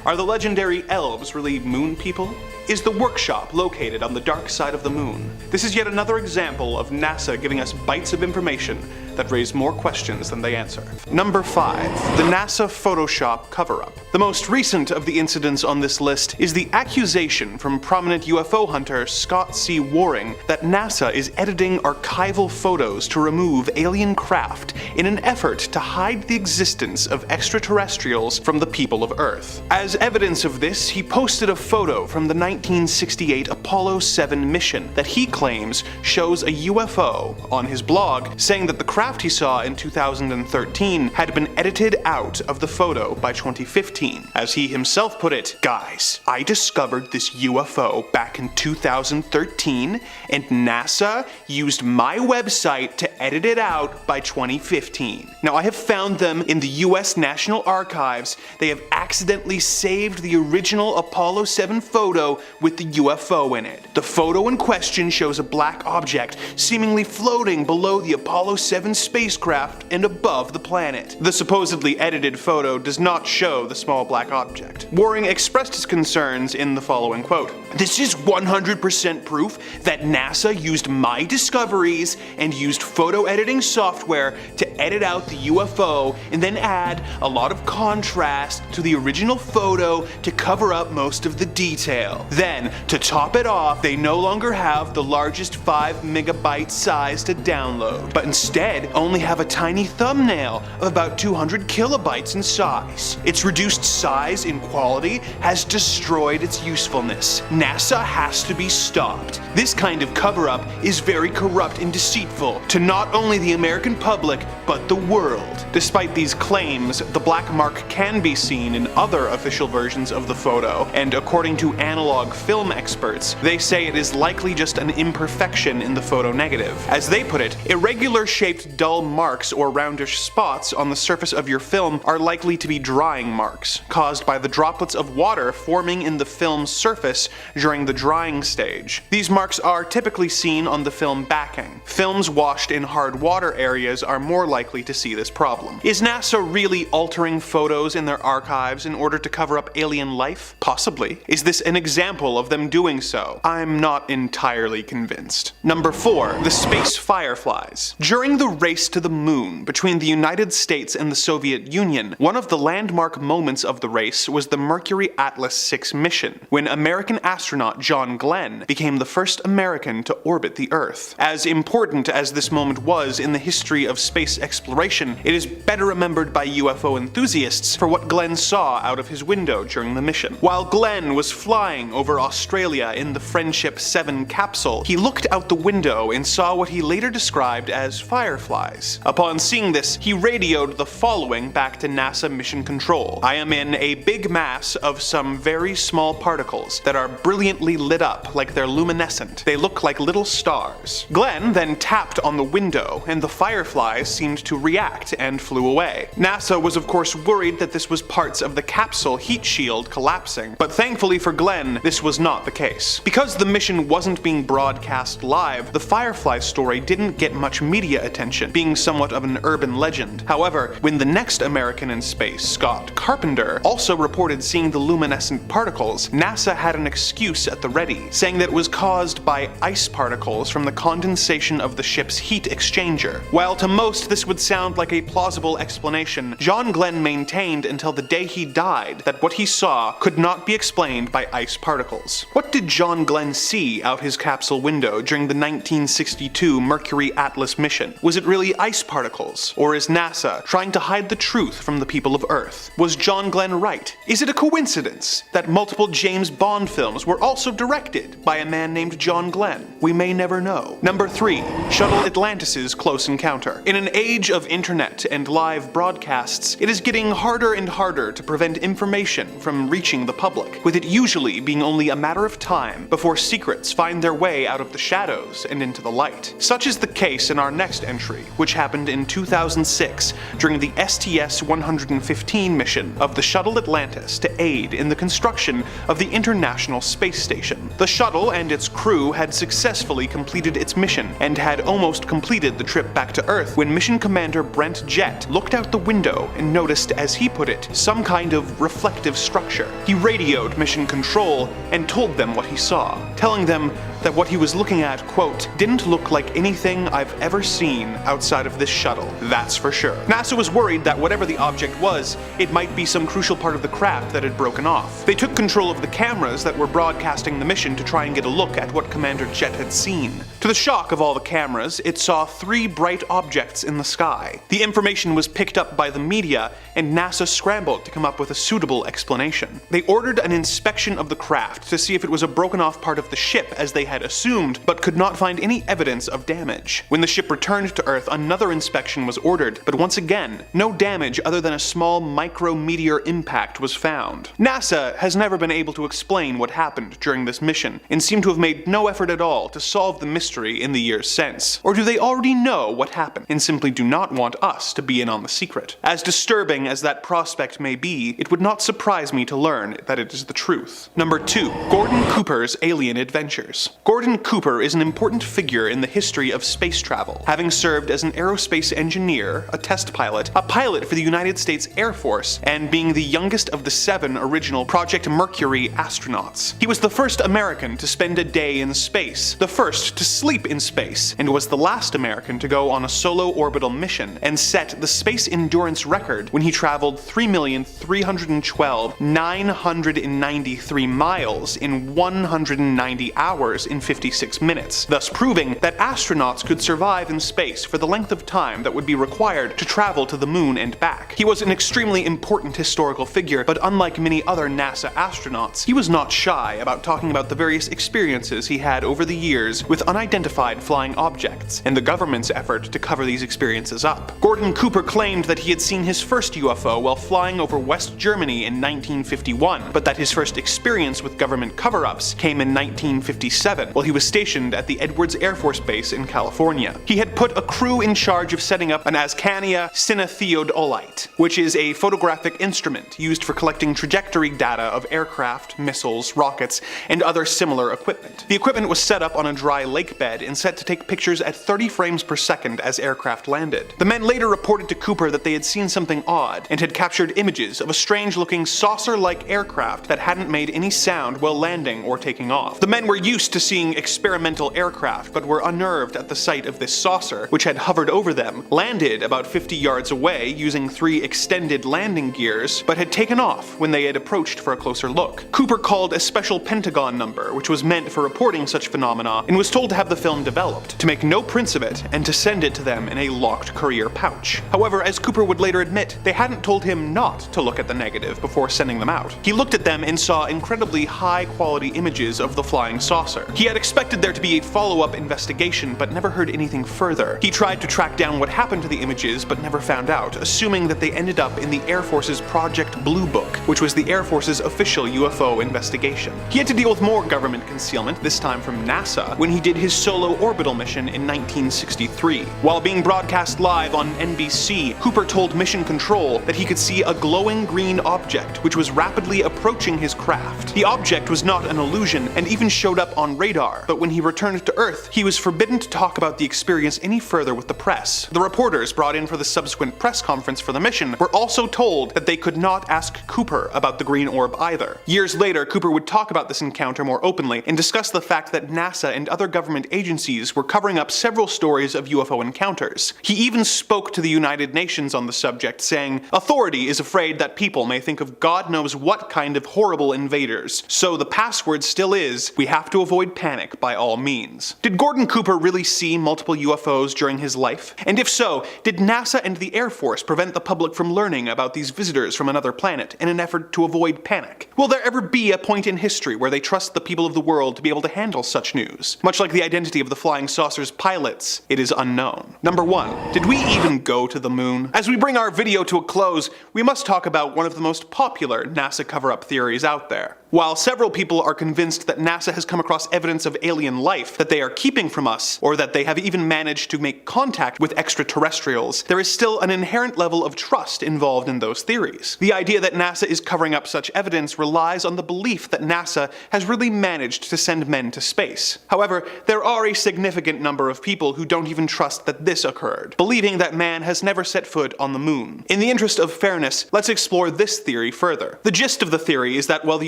Are the legendary elves really moon people? Is the workshop located on the dark side of the moon? This is yet another example of NASA giving us bites of information that raise more questions than they answer. Number 5. The NASA Photoshop cover-up. The most recent of the incidents on this list is the accusation from prominent UFO hunter Scott C. Waring that NASA is editing archival photos to remove alien craft in an effort to hide the existence of extraterrestrials from the people of Earth. As evidence of this, he posted a photo from the 1968 Apollo 7 mission that he claims shows a UFO on his blog, saying that the craft he saw in 2013 had been edited out of the photo by 2015. As he himself put it, "Guys, I discovered this UFO back in 2013 and NASA used my website to edit it out by 2015. Now I have found them in the US National Archives. They have accidentally saved the original Apollo 7 photo with the UFO in it. The photo in question shows a black object seemingly floating below the Apollo 7 spacecraft and above the planet. The supposedly edited photo does not show the small black object." Waring expressed his concerns in the following quote, This is 100% proof that NASA used my discoveries and used photo editing software to edit out the UFO and then add a lot of contrast to the original photo to cover up most of the detail. Then, to top it off, they no longer have the largest 5 megabyte size to download, but instead only have a tiny thumbnail of about 200 kilobytes in size. Its reduced size and quality has destroyed its usefulness. NASA has to be stopped. This kind of cover-up is very corrupt and deceitful to not only the American public, but the world. Despite these claims, the black mark can be seen in other official versions of the photo, and according to analog film experts, they say it is likely just an imperfection in the photo negative. As they put it, irregular shaped dull marks or roundish spots on the surface of your film are likely to be drying marks, caused by the droplets of water forming in the film's surface during the drying stage. These marks are typically seen on the film backing. Films washed in hard water areas are more likely to see this problem. Is NASA really altering photos in their archives in order to cover up alien life? Possibly. Is this an example of them doing so? I'm not entirely convinced. Number 4. The space fireflies. During the race to the moon between the United States and the Soviet Union, one of the landmark moments of the race was the Mercury Atlas 6 mission, when American astronaut John Glenn became the first American to orbit the Earth. As important as this moment was in the history of space exploration, it is better remembered by UFO enthusiasts for what Glenn saw out of his window during the mission. While Glenn was flying over Australia in the Friendship 7 capsule, he looked out the window and saw what he later described as fireflies. Upon seeing this, he radioed the following back to NASA Mission Control: "I am in a big mass of some very small particles that are brilliantly lit up like they're luminescent. They look like little stars." Glenn then tapped on the window, and the fireflies seemed to react and flew away. NASA was of course worried that this was parts of the capsule heat shield collapsing, but thankfully for Glenn, this was not the case. Because the mission wasn't being broadcast live, the firefly story didn't get much media attention, being somewhat of an urban legend. However, when the next American in space, Scott Carpenter, also reported seeing the luminescent particles, NASA had an excuse at the ready, saying that it was caused by ice particles from the condensation of the ship's heat exchanger. While to most this would sound like a plausible explanation, John Glenn maintained until the day he died that what he saw could not be explained by ice particles. What did John Glenn see out his capsule window during the 1962 Mercury Atlas mission? Was it really ice particles? Or is NASA trying to hide the truth from the people of Earth? Was John Glenn right? Is it a coincidence that multiple James Bond films were also directed by a man named John Glenn? We may never know. Number 3. Shuttle Atlantis' close encounter. In an age of internet and live broadcasts, it is getting harder and harder to prevent information from reaching the public, with it usually being only a matter of time before secrets find their way out of the shadows and into the light. Such is the case in our next entry, which happened in 2006 during the STS-115 mission of the Shuttle Atlantis to aid in the construction of the International Space Station. The shuttle and its crew had successfully completed its mission and had almost completed the trip back to Earth when Mission Commander Brent Jett looked out the window and noticed, as he put it, some kind of reflective structure. He radioed Mission Control and told them what he saw, telling them that what he was looking at, quote, "didn't look like anything I've ever seen outside of this shuttle, that's for sure." NASA was worried that whatever the object was, it might be some crucial part of the craft that had broken off. They took control of the cameras that were broadcasting the mission to try and get a look at what Commander Jett had seen. To the shock of all the cameras, it saw 3 bright objects in the sky. The information was picked up by the media, and NASA scrambled to come up with a suitable explanation. They ordered an inspection of the craft to see if it was a broken off part of the ship as they had assumed, but could not find any evidence of damage. When the ship returned to Earth, another inspection was ordered, but once again, no damage other than a small micrometeor impact was found. NASA has never been able to explain what happened during this mission, and seem to have made no effort at all to solve the mystery in the years since. Or do they already know what happened, and simply do not want us to be in on the secret? As disturbing as that prospect may be, it would not surprise me to learn that it is the truth. Number 2. Gordon Cooper's Alien Adventures. Gordon Cooper is an important figure in the history of space travel, having served as an aerospace engineer, a test pilot, a pilot for the United States Air Force, and being the youngest of the 7 original Project Mercury astronauts. He was the first American to spend a day in space, the first to sleep in space, and was the last American to go on a solo orbital mission and set the space endurance record when he traveled 3,312,993 miles in 190 hours in 56 minutes, thus proving that astronauts could survive in space for the length of time that would be required to travel to the moon and back. He was an extremely important historical figure, but unlike many other NASA astronauts, he was not shy about talking about the various experiences he had over the years with unidentified flying objects, and the government's effort to cover these experiences up. Gordon Cooper claimed that he had seen his first UFO while flying over West Germany in 1951, but that his first experience with government cover-ups came in 1957, while he was stationed at the Edwards Air Force Base in California. He had put a crew in charge of setting up an Ascania cinetheodolite, which is a photographic instrument used for collecting trajectory data of aircraft, missiles, rockets, and other similar equipment. The equipment was set up on a dry lake bed and set to take pictures at 30 frames per second as aircraft landed. The men later reported to Cooper that they had seen something odd and had captured images of a strange-looking saucer-like aircraft that hadn't made any sound while landing or taking off. The men were used to seeing experimental aircraft, but were unnerved at the sight of this saucer, which had hovered over them, landed about 50 yards away using 3 extended landing gears, but had taken off when they had approached for a closer look. Cooper called a special Pentagon number, which was meant for reporting such phenomena, and was told to have the film developed, to make no prints of it, and to send it to them in a locked courier pouch. However, as Cooper would later admit, they hadn't told him not to look at the negative before sending them out. He looked at them and saw incredibly high-quality images of the flying saucer. He had expected there to be a follow-up investigation, but never heard anything further. He tried to track down what happened to the images, but never found out, assuming that they ended up in the Air Force's Project Blue Book, which was the Air Force's official UFO investigation. He had to deal with more government concealment, this time from NASA, when he did his solo orbital mission in 1963. While being broadcast live on NBC, Cooper told Mission Control that he could see a glowing green object which was rapidly approaching his craft. The object was not an illusion and even showed up on radar, but when he returned to Earth, he was forbidden to talk about the experience any further with the press. The reporters brought in for the subsequent press conference for the mission were also told that they could not ask Cooper about the green orb either. Years later, Cooper would talk about this encounter more openly and discuss the fact that NASA and other government agencies were covering up several stories of UFO encounters. He even spoke to the United Nations on the subject, saying, "Authority is afraid that people may think of God knows what kind of horrible invaders. So the password still is, we have to avoid panic by all means." Did Gordon Cooper really see multiple UFOs during his life? And if so, did NASA and the Air Force prevent the public from learning about these visitors from another planet in an effort to avoid panic? Will there ever be a point in history where they trust the people of the world to be able to handle such news? Much like the identity of the flying saucer's pilots, it is unknown. Number 1. Did we even go to the moon? As we bring our video to a close, we must talk about one of the most popular NASA cover-up theories out there. While several people are convinced that NASA has come across evidence of alien life that they are keeping from us, or that they have even managed to make contact with extraterrestrials, there is still an inherent level of trust involved in those theories. The idea that NASA is covering up such evidence relies on the belief that NASA has really managed to send men to space. However, there are a significant number of people who don't even trust that this occurred, believing that man has never set foot on the moon. In the interest of fairness, let's explore this theory further. The gist of the theory is that while the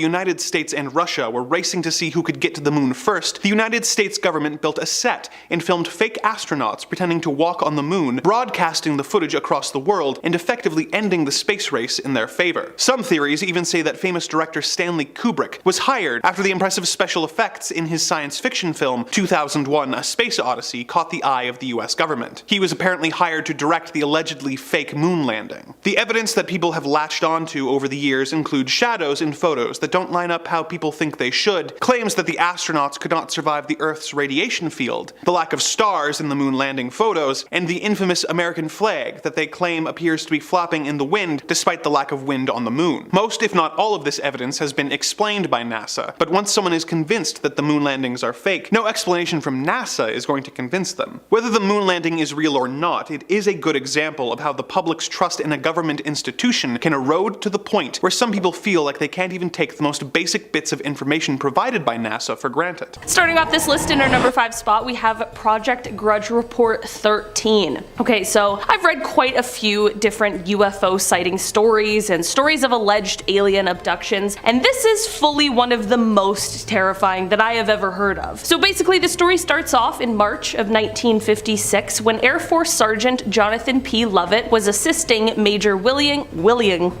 United States and Russia were racing to see who could get to the moon first, the United States government built a set and filmed fake astronauts pretending to walk on the moon, broadcasting the footage across the world and effectively ending the space race in their favor. Some theories even say that famous director Stanley Kubrick was hired after the impressive special effects in his science fiction film 2001: A Space Odyssey caught the eye of the US government. He was apparently hired to direct the allegedly fake moon landing. The evidence that people have latched onto over the years include shadows in photos that don't line up how people think they should, claims that the astronauts could not survive the Earth's radiation field, the lack of stars in the moon landing photos, and the infamous American flag that they claim appears to be flapping in the wind despite the lack of wind on the moon. Most, if not all of this evidence has been explained by NASA, but once someone is convinced that the moon landings are fake, no explanation from NASA is going to convince them. Whether the moon landing is real or not, it is a good example of how the public's trust in a government institution can erode to the point where some people feel like they can't even take the most basic bits of information provided by NASA for granted. Starting off this list in our number 5 spot, we have Project Grudge Report 13. Okay, so I've read quite a few different UFO sighting stories and stories of alleged alien abductions, and this is fully one of the most terrifying that I have ever heard of. So basically, the story starts off in March of 1956 when Air Force Sergeant Jonathan P. Lovett was assisting Major William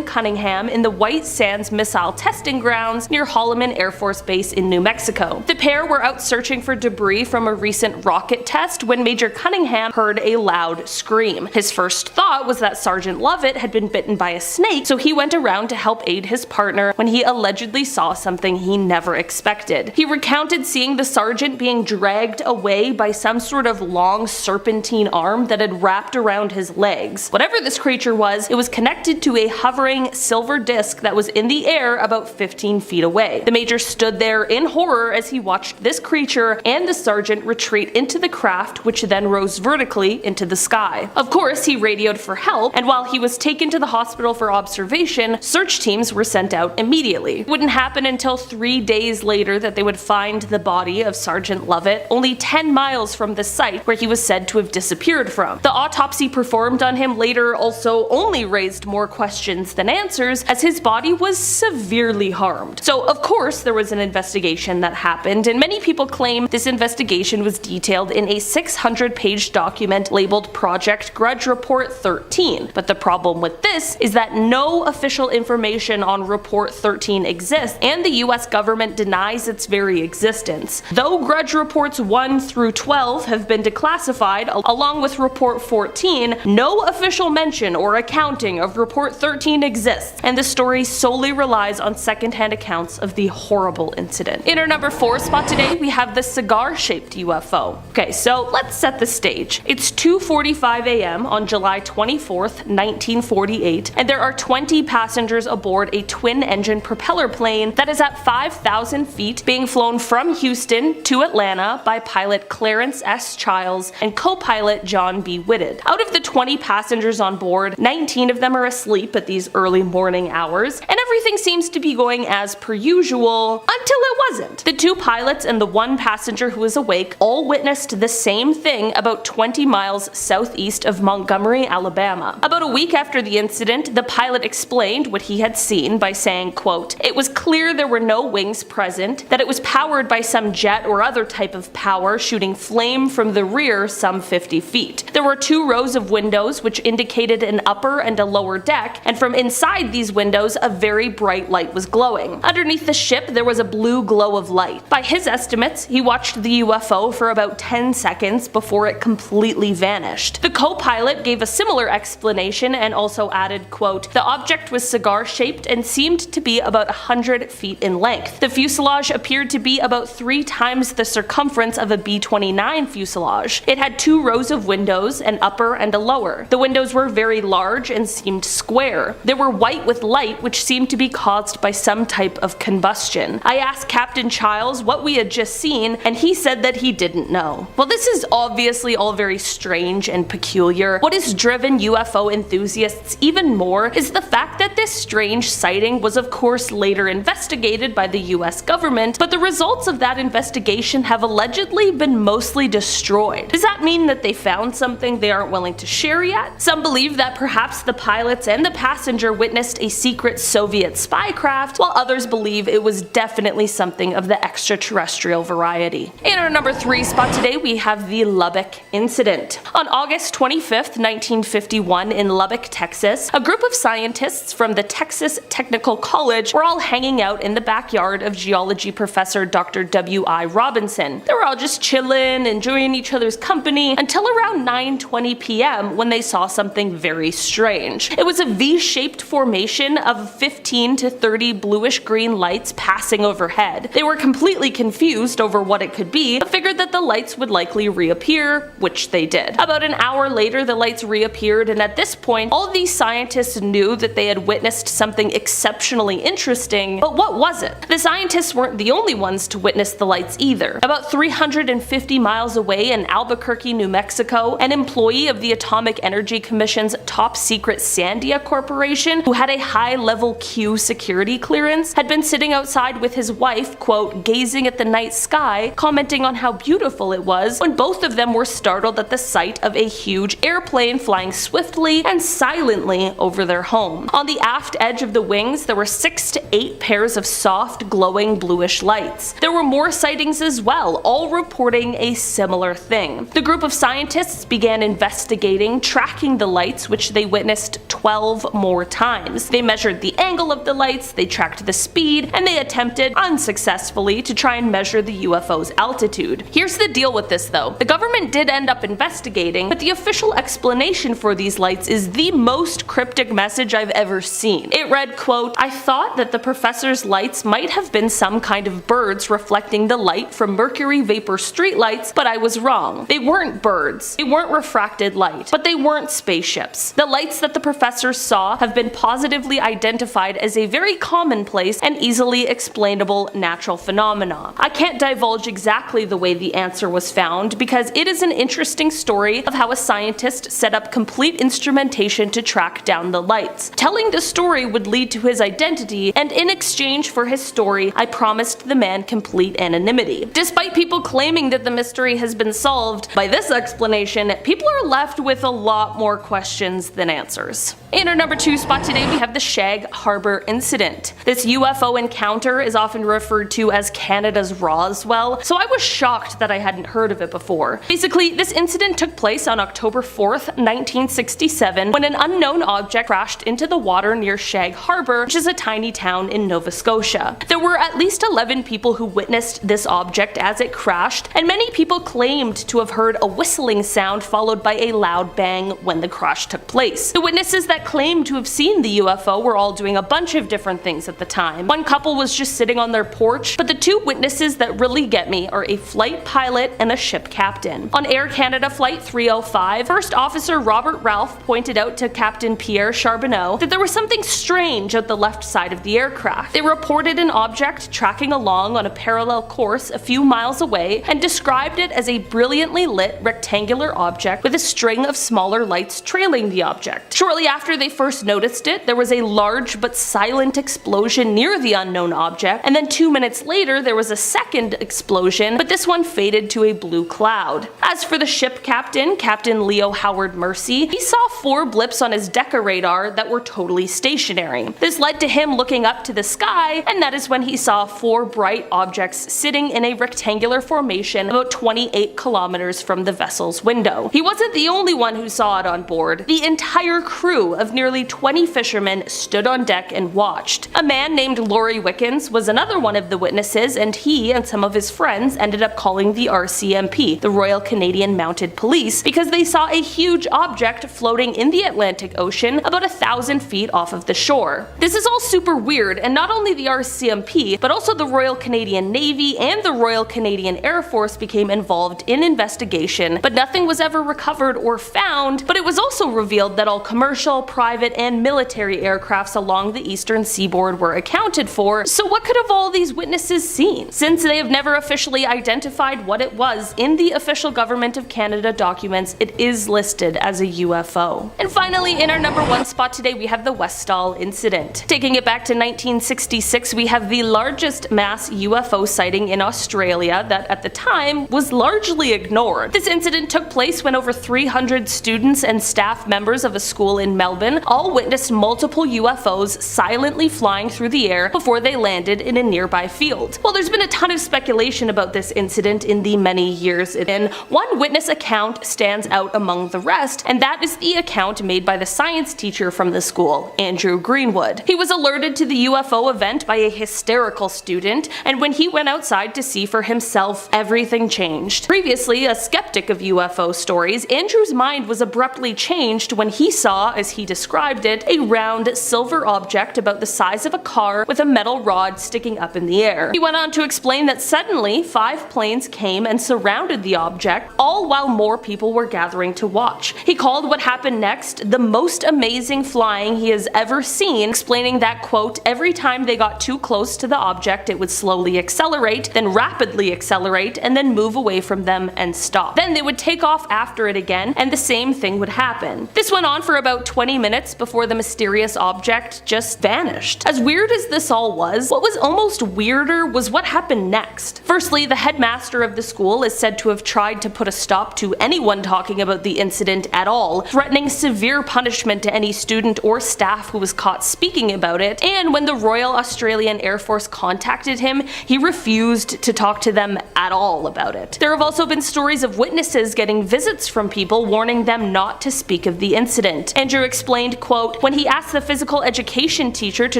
Cunningham in the White Sands Missile Testing Grounds near Holloman Air Force Base in New Mexico. The pair were out searching for debris from a recent rocket test when Major Cunningham heard a loud scream. His first thought was that Sergeant Lovett had been bitten by a snake, so he went around to help aid his partner when he allegedly saw something he never expected. He recounted seeing the sergeant being dragged away by some sort of long serpentine arm that had wrapped around his legs. Whatever this creature was, it was connected to a hovering silver disc that was in the air about 15 feet away. The major stood there in horror as he watched this creature and the sergeant retreat into the craft, which then rose vertically into the sky. Of course, he radioed for help, and while he was taken to the hospital for observation, search teams were sent out immediately. It wouldn't happen until 3 days later that they would find the body of Sergeant Lovett, only 10 miles from the site where he was said to have disappeared from. The autopsy performed on him later also only raised more questions than answers, as his body was severely harmed. So of course there was an investigation that happened, and many people claim this investigation was detailed in a 600-page document labeled Project Grudge Report 13. But the problem with this is that no official information on Report 13 exists, and the US government denies its very existence. Though Grudge Reports 1 through 12 have been declassified, along with Report 14, no official mention or accounting of Report 13 exists, and the story solely relies on secondhand accounts of the horrible incident. In our number 4 spot today, we have the cigar-shaped UFO. Okay, so let's set the stage. It's 2:45 a.m. on July 24th, 1948, and there are 20 passengers aboard a twin-engine propeller plane that is at 5,000 feet, being flown from Houston to Atlanta by pilot Clarence S. Childs and co-pilot John B. Whitted. Out of the 20 passengers on board, 19 of them are asleep at these early morning hours, and everything seems to be going as per usual until it wasn't. The 2 pilots and the 1 passenger who was awake all witnessed the same thing about 20 miles southeast of Montgomery, Alabama. About a week after the incident, the pilot explained what he had seen by saying, quote, "It was clear there were no wings present, that it was powered by some jet or other type of power shooting flame from the rear some 50 feet. There were 2 rows of windows which indicated an upper and a lower deck, and from inside these windows a very bright light was glowing. Underneath the ship there was a blue glow of light. By his estimates, he watched the UFO for about 10 seconds before it completely vanished." The co-pilot gave a similar explanation and also added, quote, "The object was cigar-shaped and seemed to be about 100 feet in length. The fuselage appeared to be about 3 times the circumference of a B-29 fuselage. It had 2 rows of windows, an upper and a lower. The windows were very large and seemed square. They were white with light, which seemed to be caused by some type of combustion. I asked Captain Childs what we had just seen, and he said that he didn't know." Well, this is obviously all very strange and peculiar. What has driven UFO enthusiasts even more is the fact that this strange sighting was of course later investigated by the US government, but the results of that investigation have allegedly been mostly destroyed. Does that mean that they found something they aren't willing to share yet? Some believe that perhaps the pilots and the passenger witnessed a secret Soviet spy craft, while others believe it was definitely something of the extraterrestrial variety. In our number 3 spot today, we have the Lubbock Incident. On August 25th, 1951 in Lubbock, Texas, a group of scientists from the Texas Technical College were all hanging out in the backyard of geology professor Dr. W.I. Robinson. They were all just chilling, enjoying each other's company, until around 9:20 p.m. when they saw something very strange. It was a V-shaped formation of 15 to 30 bluish-green lights passing overhead. They were completely confused over what it could be, but figured that the lights would likely reappear, which they did. About an hour later, the lights reappeared, and at this point, all of these scientists knew that they had witnessed something exceptionally interesting, but what was it? The scientists weren't the only ones to witness the lights either. About 350 miles away in Albuquerque, New Mexico, an employee of the Atomic Energy Commission's top secret Sandia Corporation, who had a high-level Q security clearance, had been sitting outside with his wife, quote, gazing at the night sky, commenting on how beautiful it was, when both of them were startled at the sight of a huge airplane flying swiftly and silently over their home. On the aft edge of the wings, there were 6 to 8 pairs of soft, glowing bluish lights. There were more sightings as well, all reporting a similar thing. The group of scientists began investigating, tracking the lights, which they witnessed 12 more times. They measured the angle of the lights, they tracked the speed, and they attempted, unsuccessfully, to try and measure the UFO's altitude. Here's the deal with this though. The government did end up investigating, but the official explanation for these lights is the most cryptic message I've ever seen. It read, quote, I thought that the professor's lights might have been some kind of birds reflecting the light from mercury vapor streetlights, but I was wrong. They weren't birds. They weren't refracted light, but they weren't spaceships. The lights that the professor saw have been positively identified as a very commonplace and easily explainable natural phenomena. I can't divulge exactly the way the answer was found because it is an interesting story of how a scientist set up complete instrumentation to track down the lights. Telling the story would lead to his identity, and in exchange for his story, I promised the man complete anonymity. Despite people claiming that the mystery has been solved, by this explanation, people are left with a lot more questions than answers. In our number 2 spot today, we have the Shag Harbor Incident. This UFO encounter is often referred to as Canada's Roswell, so I was shocked that I hadn't heard of it before. Basically, this incident took place on October 4th, 1967, when an unknown object crashed into the water near Shag Harbor, which is a tiny town in Nova Scotia. There were at least 11 people who witnessed this object as it crashed, and many people claimed to have heard a whistling sound followed by a loud bang when the crash took place. The witnesses that claimed to have seen the UFO were all doing a bunch of different things at the time. One couple was just sitting on their porch, but the 2 witnesses that really get me are a flight pilot and a ship captain. On Air Canada Flight 305, First Officer Robert Ralph pointed out to Captain Pierre Charbonneau that there was something strange at the left side of the aircraft. They reported an object tracking along on a parallel course a few miles away and described it as a brilliantly lit rectangular object with a string of smaller lights trailing the object. Shortly after they first noticed it, there was a large but silent explosion near the unknown object, and then 2 minutes later there was a second explosion, but this one faded to a blue cloud. As for the ship captain, Captain Leo Howard Mercy, he saw 4 blips on his Decca radar that were totally stationary. This led to him looking up to the sky, and that is when he saw 4 bright objects sitting in a rectangular formation about 28 kilometers from the vessel's window. He wasn't the only one who saw it on board. The entire crew of nearly 20 fishermen stood on deck and watched. A man named Laurie Wickens was another one of the witnesses, and he and some of his friends ended up calling the RCMP, the Royal Canadian Mounted Police, because they saw a huge object floating in the Atlantic Ocean about 1,000 feet off of the shore. This is all super weird, and not only the RCMP, but also the Royal Canadian Navy and the Royal Canadian Air Force became involved in investigation, but nothing was ever recovered or found. But it was also revealed that all commercial, private, and military aircrafts along the eastern seaboard were accounted for, so what could have all these witnesses seen? Since they have never officially identified what it was in the official Government of Canada documents, it is listed as a UFO. And finally, in our number 1 spot today, we have the Westall Incident. Taking it back to 1966, we have the largest mass UFO sighting in Australia that at the time was largely ignored. This incident took place when over 300 students and staff members of a school in Melbourne all witnessed multiple UFOs silently flying through the air before they landed in a nearby field. Well, there's been a ton of speculation about this incident in the many years it's been. One witness account stands out among the rest, and that is the account made by the science teacher from the school, Andrew Greenwood. He was alerted to the UFO event by a hysterical student, and when he went outside to see for himself, everything changed. Previously a skeptic of UFO stories, Andrew's mind was abruptly changed when he saw, as he described it, a round silver object about the size of a car with a metal rod sticking up in the air. He went on to explain that suddenly 5 planes came and surrounded the object, all while more people were gathering to watch. He called what happened next the most amazing flying he has ever seen, explaining that, quote, every time they got too close to the object it would slowly accelerate, then rapidly accelerate, and then move away from them and stop. Then they would take off after it again, and the same thing would happen. This This went on for about 20 minutes before the mysterious object just vanished. As weird as this all was, what was almost weirder was what happened next. Firstly, the headmaster of the school is said to have tried to put a stop to anyone talking about the incident at all, threatening severe punishment to any student or staff who was caught speaking about it, and when the Royal Australian Air Force contacted him, he refused to talk to them at all about it. There have also been stories of witnesses getting visits from people warning them not to speak of the incident. Andrew explained, quote, when he asked the physical education teacher to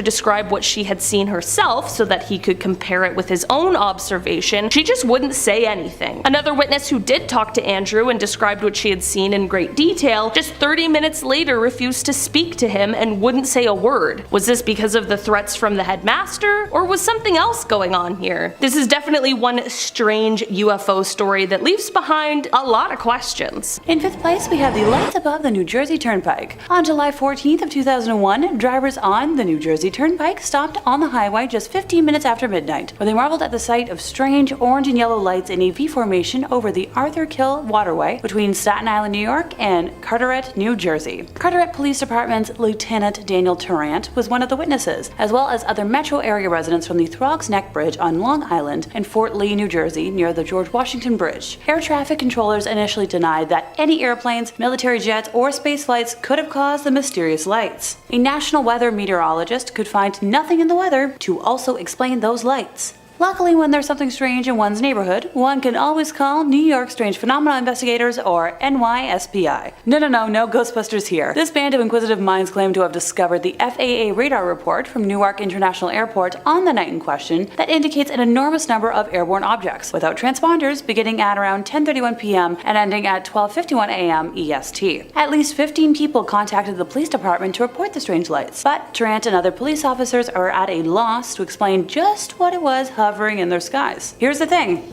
describe what she had seen herself so that he could compare it with his own observation, she just wouldn't say anything. Another witness who did talk to Andrew and described what she had seen in great detail, just 30 minutes later refused to speak to him and wouldn't say a word. Was this because of the threats from the headmaster, or was something else going on here? This is definitely one strange UFO story that leaves behind a lot of questions. In 5th place, we have the lights above the New Jersey Turnpike. On July 14th of 2001, drivers on the New Jersey Turnpike stopped on the highway just 15 minutes after midnight, where they marveled at the sight of strange orange and yellow lights in a V formation over the Arthur Kill waterway between Staten Island, New York and Carteret, New Jersey. Carteret Police Department's Lieutenant Daniel Tarrant was one of the witnesses, as well as other metro area residents from the Throgs Neck Bridge on Long Island and Fort Lee, New Jersey, near the George Washington Bridge. Air traffic controllers initially denied that any airplanes, military jets, or space flights could have caused the mysterious lights. A national weather meteorologist could find nothing in the weather to also explain those lights. Luckily, when there's something strange in one's neighborhood, one can always call New York Strange Phenomena Investigators, or NYSPI. No Ghostbusters here. This band of inquisitive minds claim to have discovered the FAA radar report from Newark International Airport on the night in question that indicates an enormous number of airborne objects, without transponders, beginning at around 10:31 p.m. and ending at 12:51 a.m. EST. At least 15 people contacted the police department to report the strange lights, but Tarrant and other police officers are at a loss to explain just what it was hovering in their skies. Here's the thing.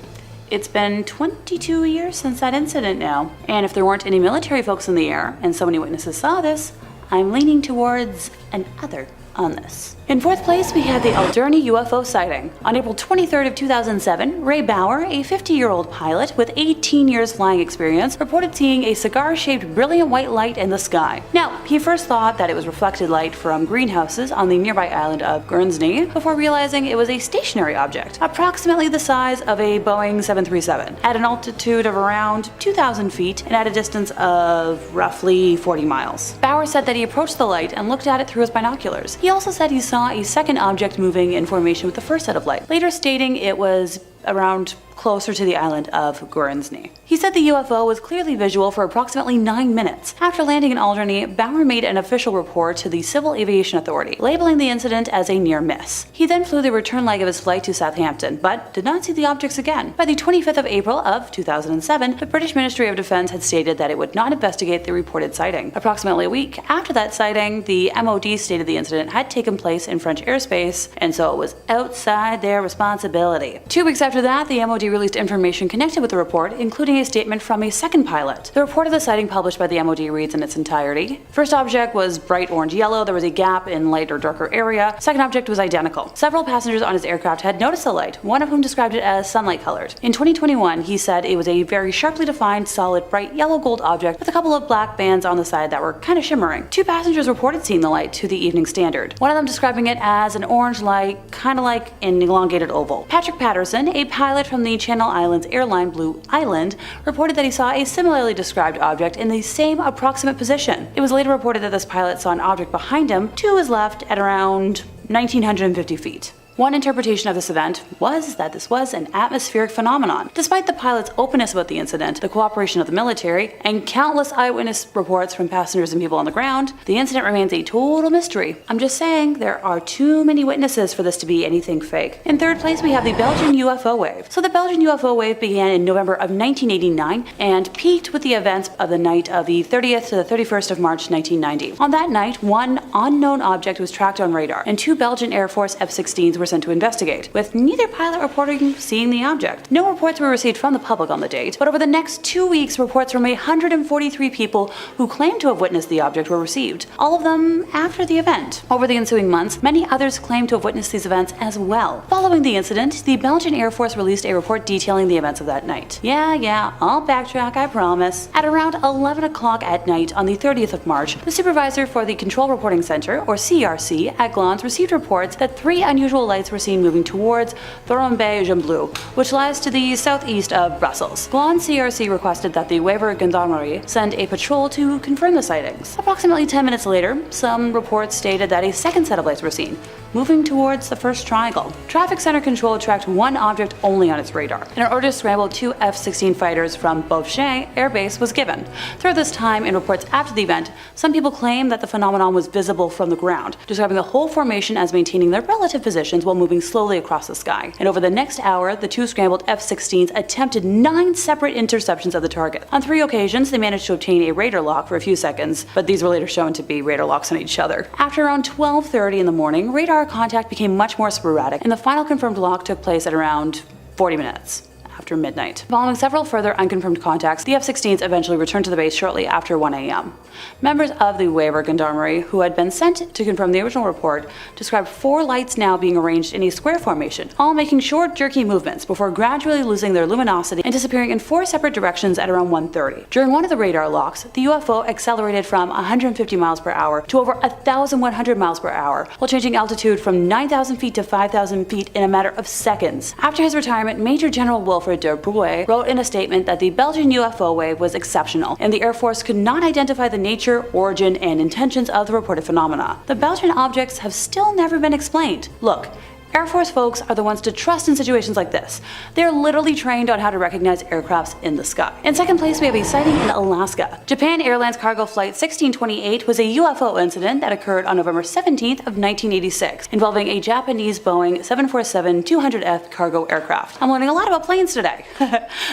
It's been 22 years since that incident now, and if there weren't any military folks in the air, and so many witnesses saw this, I'm leaning towards an other on this. In 4th place, we have the Alderney UFO sighting. On April 23rd of 2007, Ray Bauer, a 50-year-old pilot with 18 years flying experience, reported seeing a cigar-shaped brilliant white light in the sky. Now, he first thought that it was reflected light from greenhouses on the nearby island of Guernsey, before realizing it was a stationary object, approximately the size of a Boeing 737, at an altitude of around 2,000 feet and at a distance of roughly 40 miles. Bauer said that he approached the light and looked at it through his binoculars. He also said he saw a second object moving in formation with the first set of light, later stating it was around closer to the island of Guernsey. He said the UFO was clearly visual for approximately 9 minutes. After landing in Alderney, Bauer made an official report to the Civil Aviation Authority, labeling the incident as a near miss. He then flew the return leg of his flight to Southampton, but did not see the objects again. By the 25th of April of 2007, the British Ministry of Defence had stated that it would not investigate the reported sighting. Approximately a week after that sighting, the MOD stated the incident had taken place in French airspace, and so it was outside their responsibility. 2 weeks after that, the MOD released information connected with the report, including a statement from a second pilot. The report of the sighting published by the MOD reads in its entirety. First object was bright orange yellow, there was a gap in light or darker area. Second object was identical. Several passengers on his aircraft had noticed the light, one of whom described it as sunlight colored. In 2021, he said it was a very sharply defined, solid, bright yellow gold object with a couple of black bands on the side that were kind of shimmering. 2 passengers reported seeing the light to the Evening Standard, one of them describing it as an orange light, kind of like an elongated oval. Patrick Patterson, a pilot from the Channel Islands airline Blue Island, reported that he saw a similarly described object in the same approximate position. It was later reported that this pilot saw an object behind him to his left at around 1,950 feet. One interpretation of this event was that this was an atmospheric phenomenon. Despite the pilot's openness about the incident, the cooperation of the military, and countless eyewitness reports from passengers and people on the ground, the incident remains a total mystery. I'm just saying, there are too many witnesses for this to be anything fake. In 3rd place, we have the Belgian UFO wave. So the Belgian UFO wave began in November of 1989 and peaked with the events of the night of the 30th to the 31st of March 1990. On that night, one unknown object was tracked on radar, and 2 Belgian Air Force F-16s were were sent to investigate, with neither pilot reporting seeing the object. No reports were received from the public on the date, but over the next 2 weeks, reports from 143 people who claimed to have witnessed the object were received, all of them after the event. Over the ensuing months, many others claimed to have witnessed these events as well. Following the incident, the Belgian Air Force released a report detailing the events of that night. Yeah, I'll backtrack, I promise. At around 11 o'clock at night on the 30th of March, the supervisor for the Control Reporting Center, or CRC, at Glans received reports that 3 unusual lights were seen moving towards Thorenby-Gembloux, which lies to the southeast of Brussels. Glans CRC requested that the Wever Gendarmerie send a patrol to confirm the sightings. Approximately 10 minutes later, some reports stated that a second set of lights were seen, moving towards the first triangle. Traffic Center Control tracked one object only on its radar. An order to scramble 2 F-16 fighters from Beauvais Air Base was given. Throughout this time, in reports after the event, some people claimed that the phenomenon was visible from the ground, describing the whole formation as maintaining their relative positions while moving slowly across the sky. And over the next hour, the 2 scrambled F-16s attempted 9 separate interceptions of the target. On 3 occasions, they managed to obtain a radar lock for a few seconds, but these were later shown to be radar locks on each other. After around 12:30 in the morning, radar contact became much more sporadic, and the final confirmed lock took place at around 40 minutes. After midnight. Following several further unconfirmed contacts, the F-16s eventually returned to the base shortly after 1 a.m. Members of the Wever Gendarmerie, who had been sent to confirm the original report, described 4 lights now being arranged in a square formation, all making short, jerky movements before gradually losing their luminosity and disappearing in 4 separate directions at around 1:30. During one of the radar locks, the UFO accelerated from 150 miles per hour to over 1,100 miles per hour, while changing altitude from 9,000 feet to 5,000 feet in a matter of seconds. After his retirement, Major General Wilfred de Bruy wrote in a statement that the Belgian UFO wave was exceptional, and the Air Force could not identify the nature, origin, and intentions of the reported phenomena. The Belgian objects have still never been explained. Look, Air Force folks are the ones to trust in situations like this. They're literally trained on how to recognize aircrafts in the sky. In second place, we have a sighting in Alaska. Japan Airlines cargo flight 1628 was a UFO incident that occurred on November 17th of 1986, involving a Japanese Boeing 747-200F cargo aircraft. I'm learning a lot about planes today.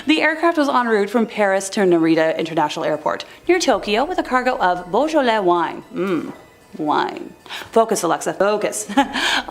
The aircraft was en route from Paris to Narita International Airport, near Tokyo, with a cargo of Beaujolais wine. Wine. Focus, Alexa, focus.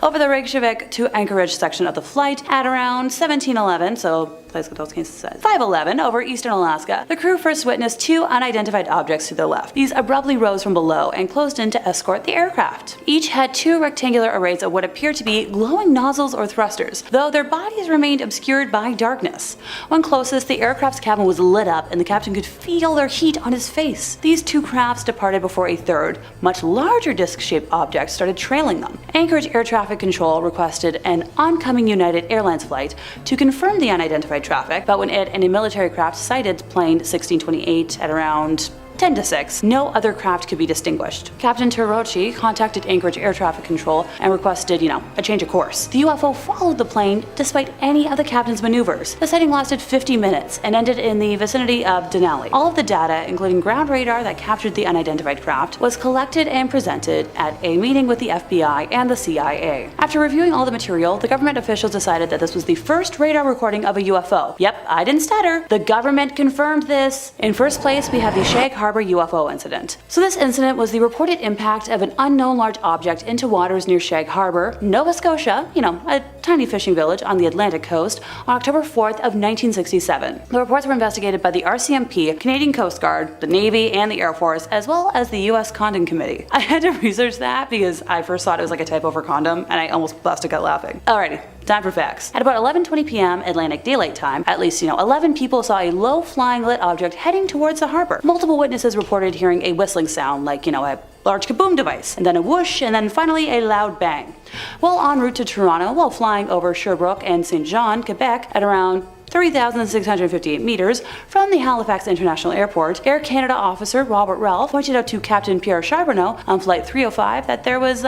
Over the Reykjavik to Anchorage section of the flight at around 1711, so 511 over eastern Alaska, the crew first witnessed 2 unidentified objects to their left. These abruptly rose from below and closed in to escort the aircraft. Each had 2 rectangular arrays of what appeared to be glowing nozzles or thrusters, though their bodies remained obscured by darkness. When closest, the aircraft's cabin was lit up and the captain could feel their heat on his face. These 2 crafts departed before a third, much larger disc-shaped object started trailing them. Anchorage Air Traffic Control requested an oncoming United Airlines flight to confirm the unidentified traffic, but when it and a military craft sighted plane 1628 at around 10 to 6, no other craft could be distinguished. Captain Terrochi contacted Anchorage Air Traffic Control and requested, a change of course. The UFO followed the plane despite any of the captain's maneuvers. The sighting lasted 50 minutes and ended in the vicinity of Denali. All of the data, including ground radar that captured the unidentified craft, was collected and presented at a meeting with the FBI and the CIA. After reviewing all the material, the government officials decided that this was the first radar recording of a UFO. Yep, I didn't stutter. The government confirmed this. In first place, we have the Shag Harbor UFO incident. So this incident was the reported impact of an unknown large object into waters near Shag Harbor, Nova Scotia, a tiny fishing village on the Atlantic coast, on October 4th of 1967. The reports were investigated by the RCMP, Canadian Coast Guard, the Navy, and the Air Force, as well as the U.S. Condom Committee. I had to research that because I first thought it was like a typo for condom, and I almost busted out laughing. Alrighty. Time for facts. At about 11:20 p.m. Atlantic Daylight Time, at least 11 people saw a low-flying lit object heading towards the harbor. Multiple witnesses reported hearing a whistling sound like, a large kaboom device, and then a whoosh, and then finally a loud bang. While en route to Toronto, while flying over Sherbrooke and St. John, Quebec, at around 3,658 meters from the Halifax International Airport, Air Canada officer Robert Ralph pointed out to Captain Pierre Charbonneau on Flight 305 that there was,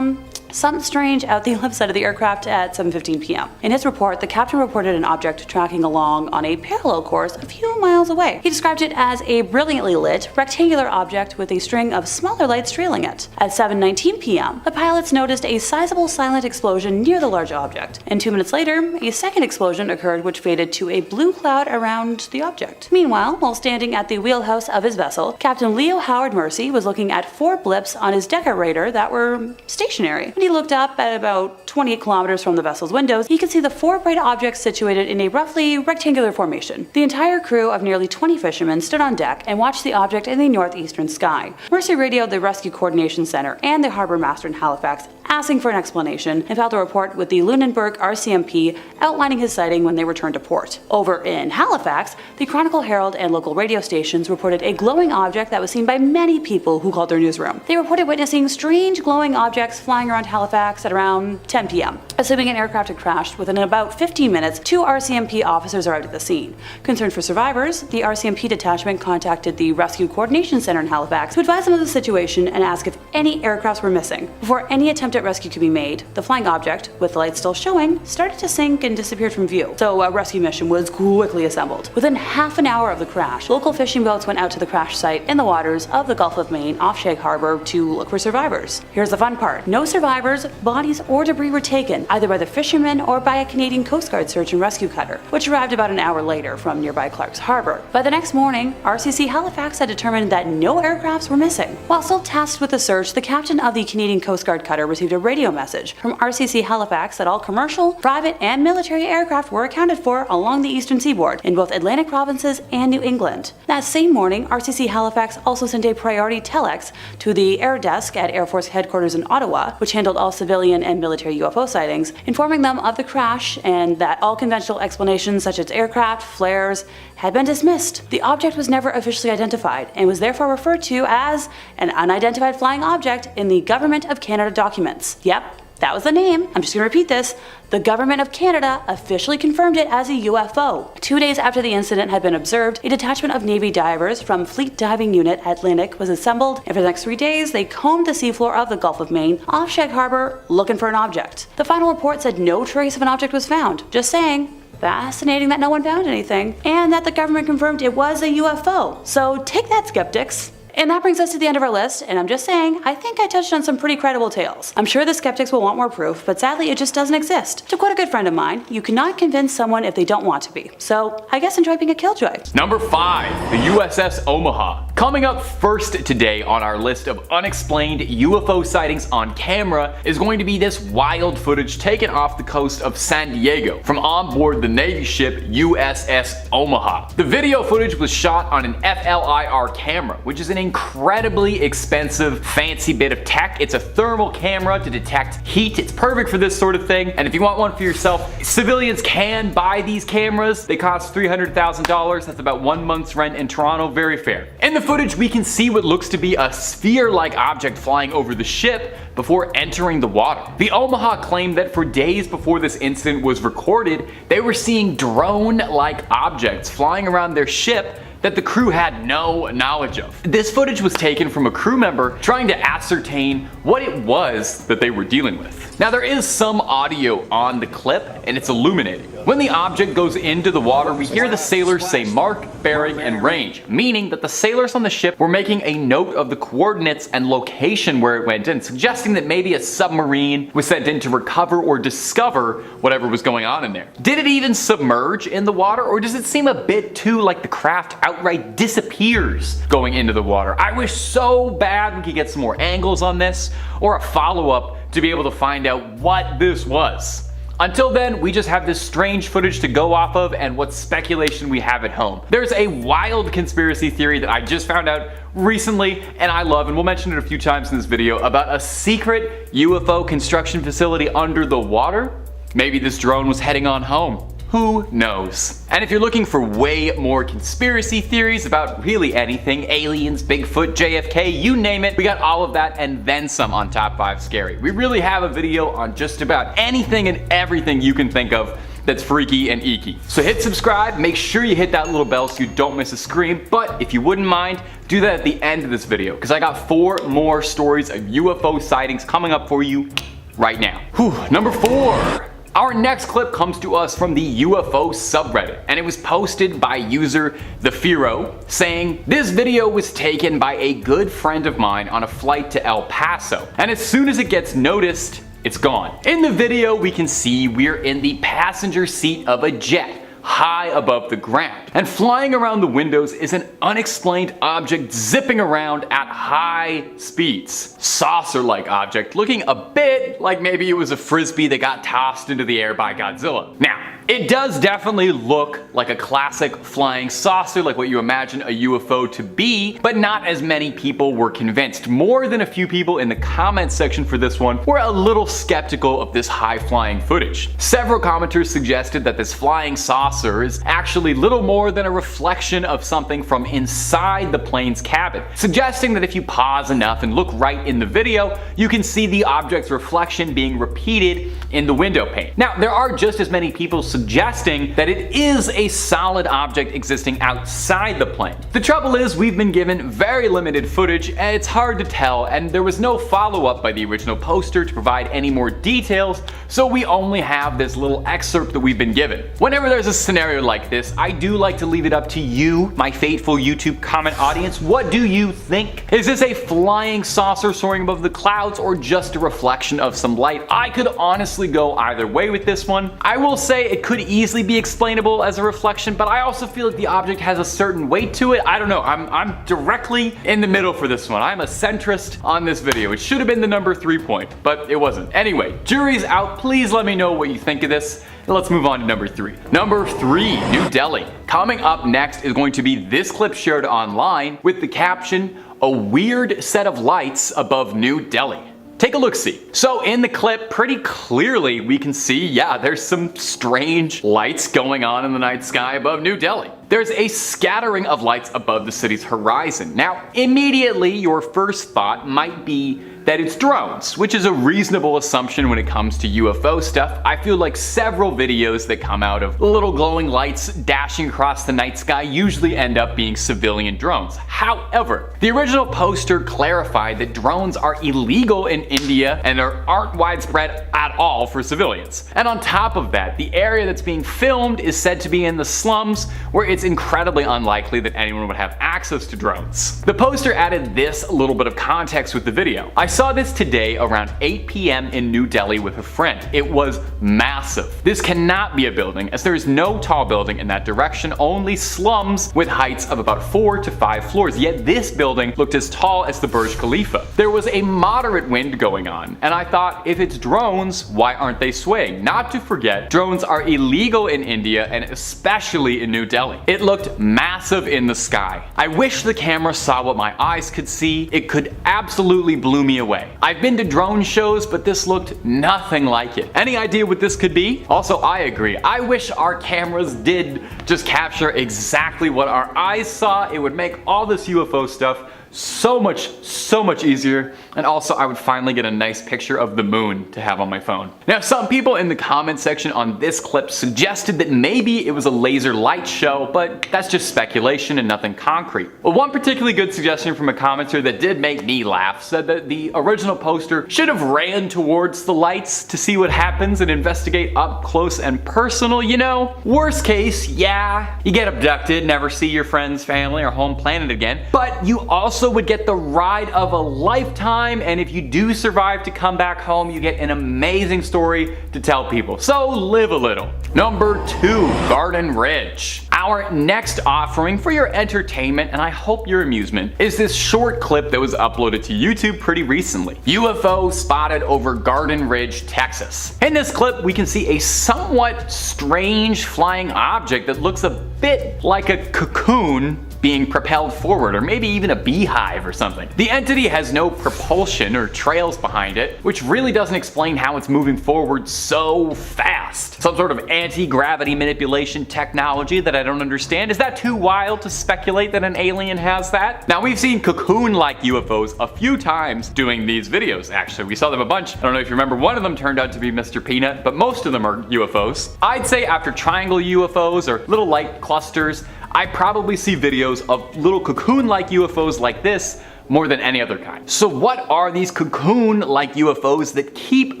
something strange out the left side of the aircraft at 7:15 p.m. In his report, the captain reported an object tracking along on a parallel course a few miles away. He described it as a brilliantly lit, rectangular object with a string of smaller lights trailing it. At 7:19 p.m., the pilots noticed a sizable silent explosion near the large object, and 2 minutes later, a second explosion occurred which faded to a blue cloud around the object. Meanwhile, while standing at the wheelhouse of his vessel, Captain Leo Howard Mercy was looking at 4 blips on his Decker radar that were stationary. When he looked up at about 28 kilometers from the vessel's windows, he could see the 4 bright objects situated in a roughly rectangular formation. The entire crew of nearly 20 fishermen stood on deck and watched the object in the northeastern sky. Mercy radioed the Rescue Coordination Center and the harbor master in Halifax, asking for an explanation, and filed a report with the Lunenburg RCMP outlining his sighting when they returned to port. Over in Halifax, the Chronicle Herald and local radio stations reported a glowing object that was seen by many people who called their newsroom. They reported witnessing strange glowing objects flying around Halifax at around 10 p.m. Assuming an aircraft had crashed, within about 15 minutes, 2 RCMP officers arrived at the scene. Concerned for survivors, the RCMP detachment contacted the Rescue Coordination Center in Halifax to advise them of the situation and ask if any aircrafts were missing. Before any attempt at rescue could be made, the flying object, with the lights still showing, started to sink and disappeared from view, so a rescue mission was quickly assembled. Within half an hour of the crash, local fishing boats went out to the crash site in the waters of the Gulf of Maine off Shag Harbor to look for survivors. Here's the fun part. No survivors, bodies, or debris were taken, either by the fishermen or by a Canadian Coast Guard search and rescue cutter, which arrived about an hour later from nearby Clark's Harbor. By the next morning, RCC Halifax had determined that no aircrafts were missing. While still tasked with the search, the captain of the Canadian Coast Guard cutter received a radio message from RCC Halifax that all commercial, private, and military aircraft were accounted for along the eastern seaboard in both Atlantic provinces and New England. That same morning, RCC Halifax also sent a priority telex to the Air Desk at Air Force Headquarters in Ottawa, which handled all civilian and military UFO sightings, informing them of the crash and that all conventional explanations such as aircraft, flares, had been dismissed. The object was never officially identified and was therefore referred to as an unidentified flying object in the Government of Canada documents. Yep, that was the name. I'm just going to repeat this. The Government of Canada officially confirmed it as a UFO. 2 days after the incident had been observed, a detachment of Navy divers from Fleet Diving Unit Atlantic was assembled, and for the next 3 days, they combed the seafloor of the Gulf of Maine off Shag Harbor looking for an object. The final report said no trace of an object was found. Just saying. Fascinating that no one found anything, and that the government confirmed it was a UFO. So take that, skeptics. And that brings us to the end of our list, and I'm just saying, I think I touched on some pretty credible tales. I'm sure the skeptics will want more proof, but sadly it just doesn't exist. To quote a good friend of mine, you cannot convince someone if they don't want to be. So I guess enjoy being a killjoy. Number 5, the USS Omaha. Coming up first today on our list of unexplained UFO sightings on camera is going to be this wild footage taken off the coast of San Diego from on board the Navy ship USS Omaha. The video footage was shot on an FLIR camera, which is an incredibly expensive, fancy bit of tech. It's a thermal camera to detect heat. It's perfect for this sort of thing. And if you want one for yourself, civilians can buy these cameras. They cost $300,000. That's about 1 month's rent in Toronto. Very fair. In the footage, we can see what looks to be a sphere-like object flying over the ship before entering the water. The Omaha claimed that for days before this incident was recorded, they were seeing drone-like objects flying around their ship that the crew had no knowledge of. This footage was taken from a crew member trying to ascertain what it was that they were dealing with. Now there is some audio on the clip and it's illuminating. When the object goes into the water, we hear the sailors say mark, bearing, and range, meaning that the sailors on the ship were making a note of the coordinates and location where it went in, suggesting that maybe a submarine was sent in to recover or discover whatever was going on in there. Did it even submerge in the water, or does it seem a bit too like the craft outright disappears going into the water? I wish so bad we could get some more angles on this, or a follow-up to be able to find out what this was. Until then, we just have this strange footage to go off of and what speculation we have at home. There's a wild conspiracy theory that I just found out recently and I love, and we'll mention it a few times in this video, about a secret UFO construction facility under the water. Maybe this drone was heading on home. Who knows? And if you're looking for way more conspiracy theories about really anything, aliens, Bigfoot, JFK, you name it, we got all of that and then some on Top 5 Scary. We really have a video on just about anything and everything you can think of that's freaky and eeky. So hit subscribe, make sure you hit that little bell so you don't miss a scream, but if you wouldn't mind, do that at the end of this video, because I got 4 more stories of UFO sightings coming up for you right now. Whew, number 4. Our next clip comes to us from the UFO subreddit, and it was posted by user The Firo, saying, "This video was taken by a good friend of mine on a flight to El Paso, and as soon as it gets noticed, it's gone." In the video, we can see we're in the passenger seat of a jet, high above the ground. And flying around the windows is an unexplained object zipping around at high speeds. Saucer-like object looking a bit like maybe it was a frisbee that got tossed into the air by Godzilla. Now, it does definitely look like a classic flying saucer, like what you imagine a UFO to be, but not as many people were convinced. More than a few people in the comments section for this one were a little skeptical of this high-flying footage. Several commenters suggested that this flying saucer is actually little more than a reflection of something from inside the plane's cabin, suggesting that if you pause enough and look right in the video, you can see the object's reflection being repeated in the window pane. Now, there are just as many people suggesting that it is a solid object existing outside the plane. The trouble is, we've been given very limited footage and it's hard to tell, and there was no follow-up by the original poster to provide any more details, so we only have this little excerpt that we've been given. Whenever there's a scenario like this, I do like to leave it up to you, my faithful YouTube comment audience. What do you think? Is this a flying saucer soaring above the clouds or just a reflection of some light? I could honestly go either way with this one. I will say it could easily be explainable as a reflection, but I also feel like the object has a certain weight to it. I don't know, I'm directly in the middle for this one. I'm a centrist on this video. It should have been the number 3 point, but it wasn't. Anyway, jury's out. Please let me know what you think of this. And let's move on to number 3. Number 3, New Delhi. Coming up next is going to be this clip shared online with the caption, "A weird set of lights above New Delhi." Take a look-see. So in the clip, pretty clearly we can see, yeah, there's some strange lights going on in the night sky above New Delhi. There's a scattering of lights above the city's horizon. Now, immediately your first thought might be that it's drones, which is a reasonable assumption when it comes to UFO stuff. I feel like several videos that come out of little glowing lights dashing across the night sky usually end up being civilian drones. However, the original poster clarified that drones are illegal in India and aren't widespread at all for civilians. And on top of that, the area that's being filmed is said to be in the slums, where it's incredibly unlikely that anyone would have access to drones. The poster added this little bit of context with the video. I saw this today around 8 p.m. in New Delhi with a friend. It was massive. This cannot be a building, as there is no tall building in that direction, only slums with heights of about 4 to 5 floors, yet this building looked as tall as the Burj Khalifa. There was a moderate wind going on, and I thought, if it's drones, why aren't they swaying? Not to forget, drones are illegal in India and especially in New Delhi. It looked massive in the sky. I wish the camera saw what my eyes could see. It could absolutely blow me away. I've been to drone shows, but this looked nothing like it. Any idea what this could be? Also, I agree. I wish our cameras did just capture exactly what our eyes saw. It would make all this UFO stuff so much easier, and also I would finally get a nice picture of the moon to have on my phone. Now, some people in the comment section on this clip suggested that maybe it was a laser light show, but that's just speculation and nothing concrete. Well, one particularly good suggestion from a commenter that did make me laugh said that the original poster should have ran towards the lights to see what happens and investigate up close and personal, you know? Worst case, yeah, you get abducted, never see your friends, family, or home planet again, but you also would get the ride of a lifetime, and if you do survive to come back home, you get an amazing story to tell people. So live a little. Number 2, Garden Ridge. Our next offering for your entertainment, and I hope your amusement, is this short clip that was uploaded to YouTube pretty recently. UFO spotted over Garden Ridge, Texas. In this clip, we can see a somewhat strange flying object that looks a bit like a cocoon being propelled forward, or maybe even a beehive or something. The entity has no propulsion or trails behind it, which really doesn't explain how it's moving forward so fast. Some sort of anti-gravity manipulation technology that I don't understand. Is that too wild to speculate that an alien has that? Now, we've seen cocoon-like UFOs a few times doing these videos, actually. We saw them a bunch. I don't know if you remember, one of them turned out to be Mr. Peanut, but most of them are UFOs. I'd say after triangle UFOs or little light clusters, I probably see videos of little cocoon-like UFOs like this more than any other kind. So what are these cocoon-like UFOs that keep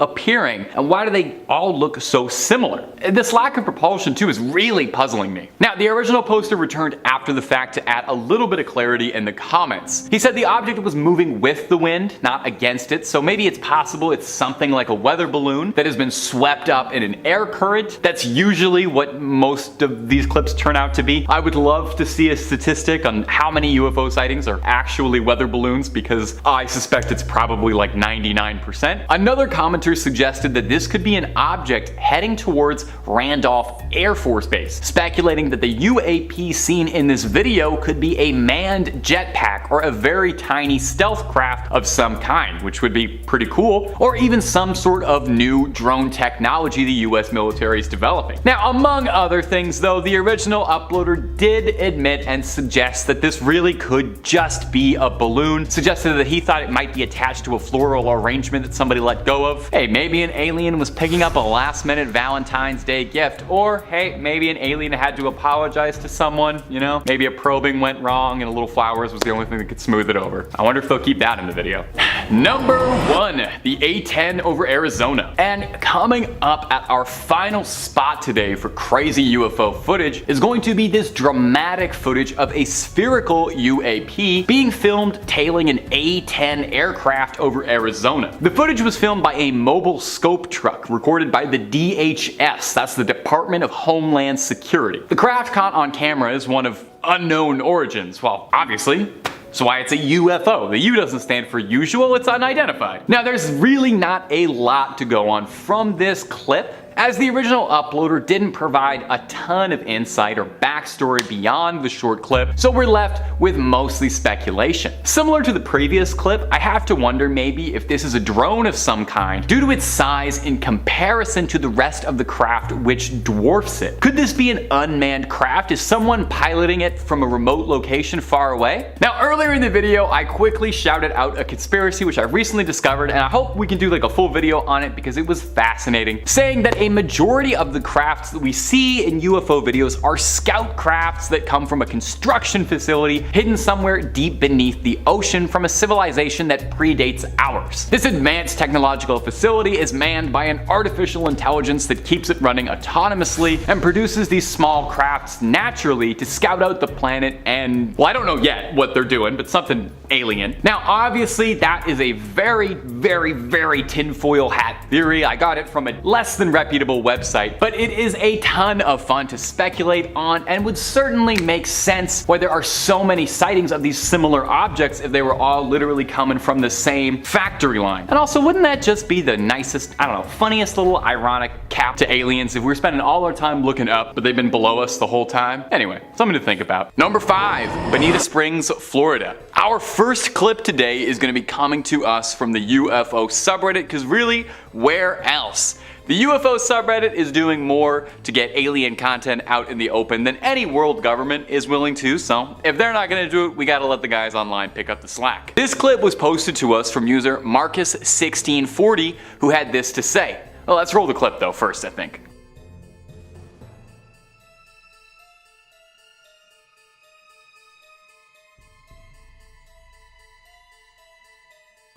appearing, and why do they all look so similar? This lack of propulsion too is really puzzling me. Now, the original poster returned after the fact to add a little bit of clarity in the comments. He said the object was moving with the wind, not against it, so maybe it's possible it's something like a weather balloon that has been swept up in an air current. That's usually what most of these clips turn out to be. I would love to see a statistic on how many UFO sightings are actually weather balloons, because I suspect it's probably like 99%. Another commenter suggested that this could be an object heading towards Randolph Air Force Base, speculating that the UAP seen in this video could be a manned jetpack or a very tiny stealth craft of some kind, which would be pretty cool, or even some sort of new drone technology the US military is developing. Now, among other things though, the original uploader did admit and suggest that this really could just be a balloon, suggested that he thought it might be attached to a floral arrangement that somebody let go of. Hey, maybe an alien was picking up a last-minute Valentine's Day gift, or hey, maybe an alien had to apologize to someone, you know? Maybe a probing went wrong and a little flowers was the only thing that could smooth it over. I wonder if they'll keep that in the video. Number 1, the A-10 over Arizona. And coming up at our final spot today for crazy UFO footage is going to be this dramatic footage of a spherical UAP being filmed tailing an A-10 aircraft over Arizona. The footage was filmed by a mobile scope truck recorded by the DHS, that's the Department of Homeland Security. The craft caught on camera is one of unknown origins, well, obviously. So why it's a UFO. The U doesn't stand for usual, it's unidentified. Now, there's really not a lot to go on from this clip, as the original uploader didn't provide a ton of insight or backstory beyond the short clip, so we're left with mostly speculation. Similar to the previous clip, I have to wonder maybe if this is a drone of some kind due to its size in comparison to the rest of the craft, which dwarfs it. Could this be an unmanned craft? Is someone piloting it from a remote location far away? Now, earlier in the video, I quickly shouted out a conspiracy which I recently discovered, and I hope we can do like a full video on it because it was fascinating, saying that a majority of the crafts that we see in UFO videos are scout crafts that come from a construction facility hidden somewhere deep beneath the ocean from a civilization that predates ours. This advanced technological facility is manned by an artificial intelligence that keeps it running autonomously and produces these small crafts naturally to scout out the planet and, well, I don't know yet what they're doing, but something alien. Now, obviously, that is a very, very, very tinfoil hat theory. I got it from a less than reputable website, but it is a ton of fun to speculate on and would certainly make sense why there are so many sightings of these similar objects if they were all literally coming from the same factory line. And also, wouldn't that just be the nicest, I don't know, funniest little ironic cap to aliens if we're spending all our time looking up, but they've been below us the whole time? Anyway, something to think about. Number 5, Bonita Springs, Florida. Our first clip today is going to be coming to us from the UFO subreddit, because really, where else? The UFO subreddit is doing more to get alien content out in the open than any world government is willing to, so if they're not gonna do it, we gotta let the guys online pick up the slack. This clip was posted to us from user Marcus1640, who had this to say. Well, let's roll the clip though first, I think.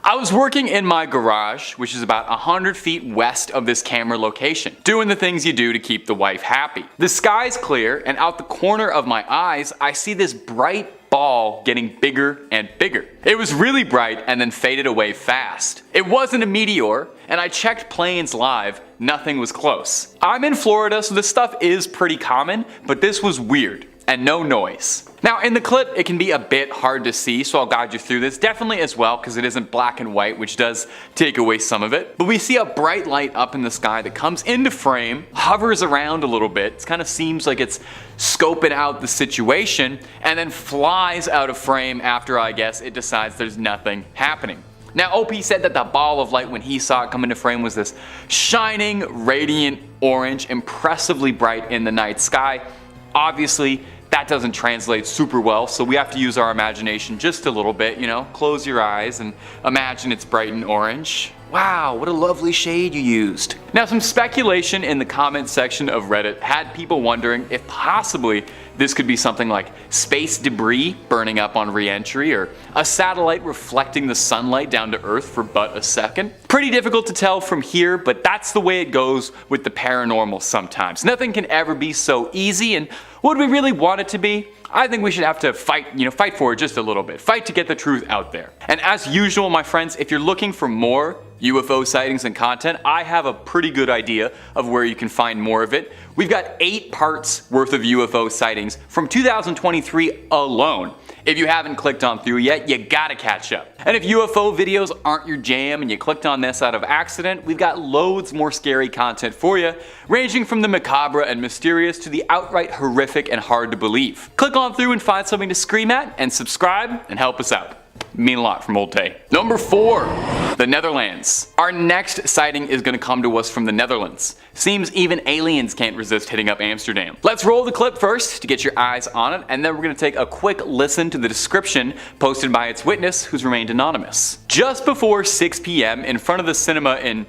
I was working in my garage, which is about 100 feet west of this camera location, doing the things you do to keep the wife happy. The sky's clear, and out the corner of my eyes, I see this bright ball getting bigger and bigger. It was really bright and then faded away fast. It wasn't a meteor, and I checked planes live, nothing was close. I'm in Florida, so this stuff is pretty common, but this was weird. And no noise. Now, in the clip, it can be a bit hard to see, so I'll guide you through this, definitely as well, because it isn't black and white, which does take away some of it. But we see a bright light up in the sky that comes into frame, hovers around a little bit, it kind of seems like it's scoping out the situation, and then flies out of frame after, I guess, it decides there's nothing happening. Now, OP said that the ball of light when he saw it come into frame was this shining, radiant orange, impressively bright in the night sky. Obviously, that doesn't translate super well, so we have to use our imagination just a little bit, you know, close your eyes and imagine it's bright and orange. Wow, what a lovely shade you used. Now, some speculation in the comment section of Reddit had people wondering if possibly this could be something like space debris burning up on re-entry, or a satellite reflecting the sunlight down to Earth for but a second. Pretty difficult to tell from here, but that's the way it goes with the paranormal sometimes. Nothing can ever be so easy, and would we really want it to be? I think we should have to fight for it just a little bit. Fight to get the truth out there. And as usual, my friends, if you're looking for more UFO sightings and content, I have a pretty good idea of where you can find more of it. We've got 8 parts worth of UFO sightings from 2023 alone. If you haven't clicked on through yet, you gotta catch up. And if UFO videos aren't your jam and you clicked on this out of accident, we've got loads more scary content for you, ranging from the macabre and mysterious to the outright horrific and hard to believe. Click on through and find something to scream at, and subscribe and help us out. Mean a lot from Old Tay. Number 4, the Netherlands. Our next sighting is going to come to us from the Netherlands. Seems even aliens can't resist hitting up Amsterdam. Let's roll the clip first to get your eyes on it, and then we're going to take a quick listen to the description posted by its witness, who's remained anonymous. Just before 6 p.m. in front of the cinema in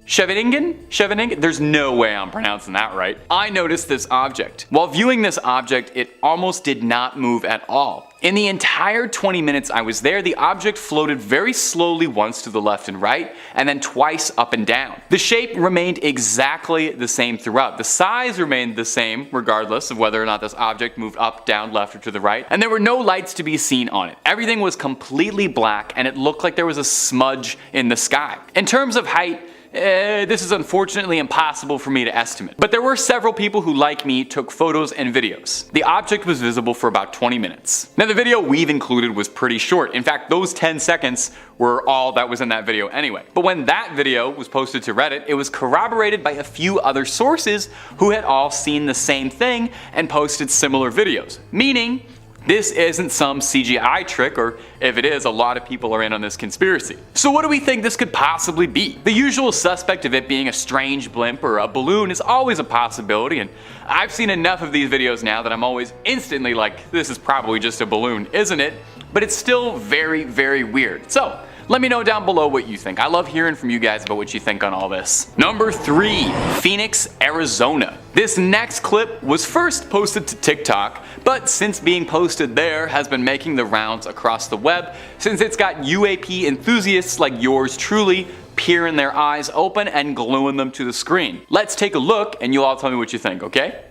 Scheveningen? There's no way I'm pronouncing that right. I noticed this object. While viewing this object, it almost did not move at all. In the entire 20 minutes I was there, the object floated very slowly once to the left and right, and then twice up and down. The shape remained exactly the same throughout. The size remained the same regardless of whether or not this object moved up, down, left, or to the right, and there were no lights to be seen on it. Everything was completely black, and it looked like there was a smudge in the sky. In terms of height, this is unfortunately impossible for me to estimate. But there were several people who, like me, took photos and videos. The object was visible for about 20 minutes. Now the video we've included was pretty short. In fact, those 10 seconds were all that was in that video anyway. But when that video was posted to Reddit, it was corroborated by a few other sources who had all seen the same thing and posted similar videos. Meaning, this isn't some CGI trick, or if it is, a lot of people are in on this conspiracy. So what do we think this could possibly be? The usual suspect of it being a strange blimp or a balloon is always a possibility, and I've seen enough of these videos now that I'm always instantly like, this is probably just a balloon, isn't it? But it's still very, very weird. So let me know down below what you think. I love hearing from you guys about what you think on all this. Number 3, Phoenix, Arizona. This next clip was first posted to TikTok, but since being posted there has been making the rounds across the web since it's got UAP enthusiasts like yours truly peering their eyes open and gluing them to the screen. Let's take a look and you all tell me what you think, okay?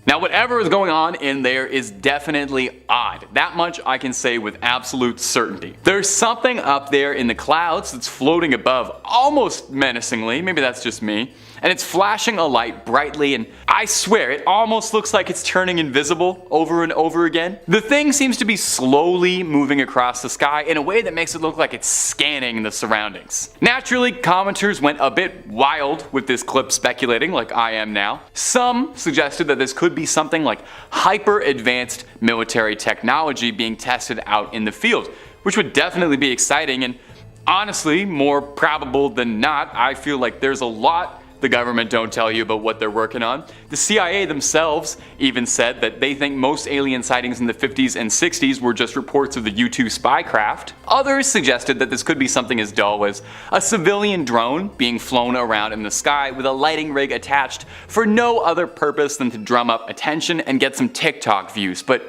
Now whatever is going on in there is definitely odd. That much I can say with absolute certainty. There's something up there in the clouds that's floating above almost menacingly, maybe that's just me, and it's flashing a light brightly, and I swear it almost looks like it's turning invisible over and over again. The thing seems to be slowly moving across the sky in a way that makes it look like it's scanning the surroundings. Naturally, commenters went a bit wild with this clip, speculating like I am now. Some suggested that this could be something like hyper advanced military technology being tested out in the field, which would definitely be exciting, and honestly, more probable than not, I feel like there's a lot the government don't tell you about what they're working on. The CIA themselves even said that they think most alien sightings in the 50s and 60s were just reports of the U-2 spy craft. Others suggested that this could be something as dull as a civilian drone being flown around in the sky with a lighting rig attached for no other purpose than to drum up attention and get some TikTok views. But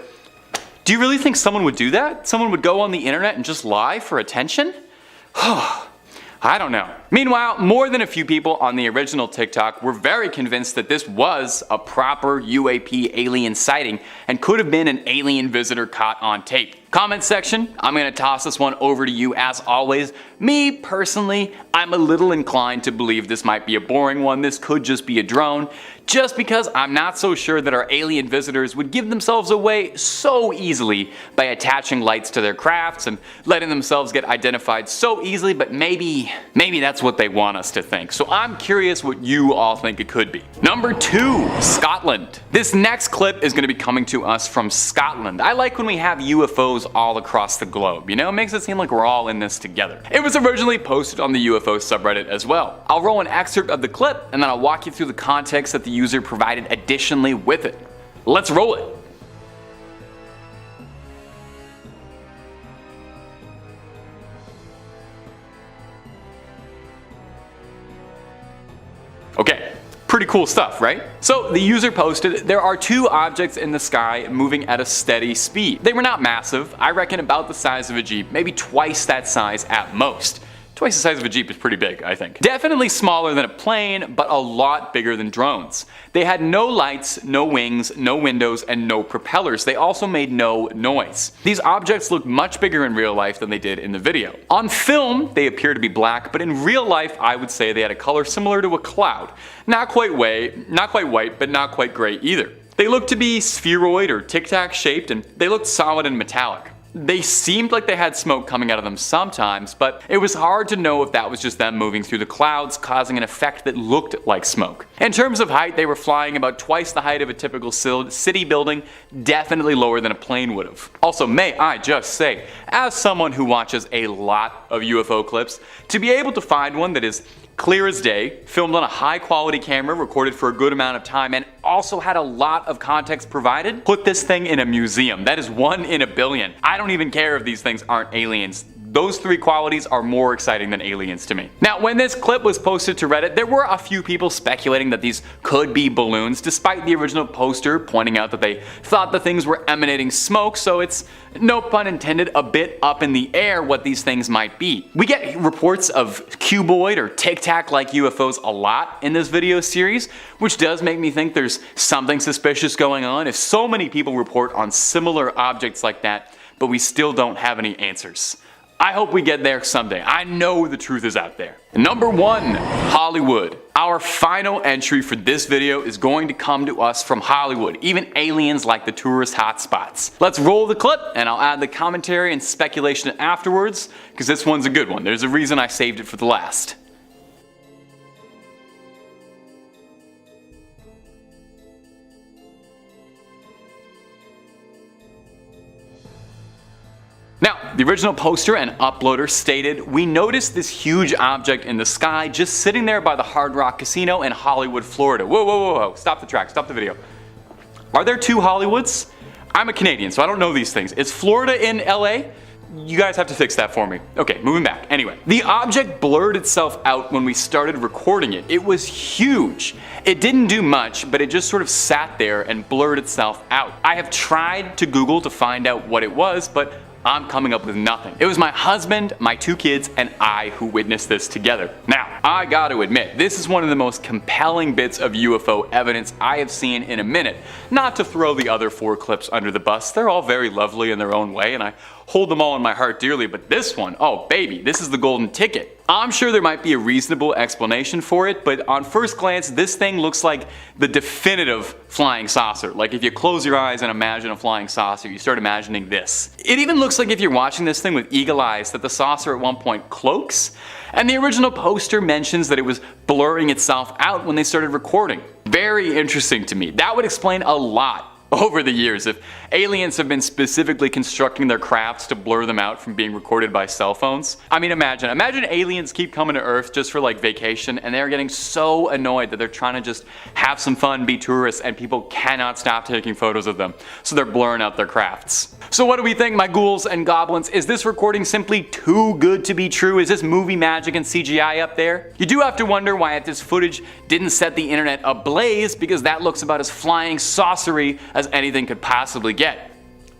do you really think someone would do that? Someone would go on the internet and just lie for attention? I don't know. Meanwhile, more than a few people on the original TikTok were very convinced that this was a proper UAP alien sighting and could have been an alien visitor caught on tape. Comment section, I'm gonna toss this one over to you as always. Me, personally, I'm a little inclined to believe this might be a boring one. This could just be a drone, just because I'm not so sure that our alien visitors would give themselves away so easily by attaching lights to their crafts and letting themselves get identified so easily, but maybe that's what they want us to think. So I'm curious what you all think it could be. Number 2, Scotland. This next clip is going to be coming to us from Scotland. I like when we have UFOs UFOs all across the globe. You know, it makes it seem like we're all in this together. It was originally posted on the UFO subreddit as well. I'll roll an excerpt of the clip and then I'll walk you through the context that the user provided additionally with it. Let's roll it. Okay, pretty cool stuff, right? So the user posted, there are two objects in the sky moving at a steady speed. They were not massive, I reckon about the size of a Jeep, maybe twice that size at most. Twice the size of a Jeep is pretty big, I think. Definitely smaller than a plane, but a lot bigger than drones. They had no lights, no wings, no windows, and no propellers. They also made no noise. These objects looked much bigger in real life than they did in the video. On film, they appear to be black, but in real life, I would say they had a color similar to a cloud. Not quite white, but not quite gray either. They looked to be spheroid or tic-tac shaped, and they looked solid and metallic. They seemed like they had smoke coming out of them sometimes, but it was hard to know if that was just them moving through the clouds, causing an effect that looked like smoke. In terms of height, they were flying about twice the height of a typical city building, definitely lower than a plane would have. Also, may I just say, as someone who watches a lot of UFO clips, to be able to find one that is clear as day, filmed on a high quality camera, recorded for a good amount of time, and also had a lot of context provided, put this thing in a museum. That is 1 in a billion. I don't even care if these things aren't aliens. Those three qualities are more exciting than aliens to me. Now, when this clip was posted to Reddit, there were a few people speculating that these could be balloons, despite the original poster pointing out that they thought the things were emanating smoke, so it's, no pun intended, a bit up in the air what these things might be. We get reports of cuboid or tic-tac like UFOs a lot in this video series, which does make me think there's something suspicious going on if so many people report on similar objects like that, but we still don't have any answers. I hope we get there someday. I know the truth is out there. Number 1, Hollywood. Our final entry for this video is going to come to us from Hollywood. Even aliens like the tourist hotspots. Let's roll the clip and I'll add the commentary and speculation afterwards, because this one's a good one. There's a reason I saved it for the last. Now, the original poster and uploader stated, "We noticed this huge object in the sky just sitting there by the Hard Rock Casino in Hollywood, Florida." Whoa, whoa, whoa, whoa, stop the track, stop the video. Are there 2 Hollywoods? I'm a Canadian, so I don't know these things. Is Florida in LA? You guys have to fix that for me. Okay, moving back. Anyway, the object blurred itself out when we started recording it. It was huge. It didn't do much, but it just sort of sat there and blurred itself out. I have tried to Google to find out what it was, but I'm coming up with nothing. It was my husband, my 2 kids, and I who witnessed this together. Now, I gotta admit, this is one of the most compelling bits of UFO evidence I have seen in a minute. Not to throw the other 4 clips under the bus, they're all very lovely in their own way, and I hold them all in my heart dearly, but this one, oh baby, this is the golden ticket. I'm sure there might be a reasonable explanation for it, but on first glance, this thing looks like the definitive flying saucer. Like if you close your eyes and imagine a flying saucer, you start imagining this. It even looks like if you're watching this thing with eagle eyes that the saucer at one point cloaks, and the original poster mentions that it was blurring itself out when they started recording. Very interesting to me. That would explain a lot over the years if aliens have been specifically constructing their crafts to blur them out from being recorded by cell phones. I mean, imagine aliens keep coming to Earth just for like vacation and they're getting so annoyed that they're trying to just have some fun, be tourists, and people cannot stop taking photos of them, so they're blurring out their crafts. So what do we think, my ghouls and goblins? Is this recording simply too good to be true? Is this movie magic and CGI up there? You do have to wonder why this footage didn't set the internet ablaze, because that looks about as flying saucery as anything could possibly get.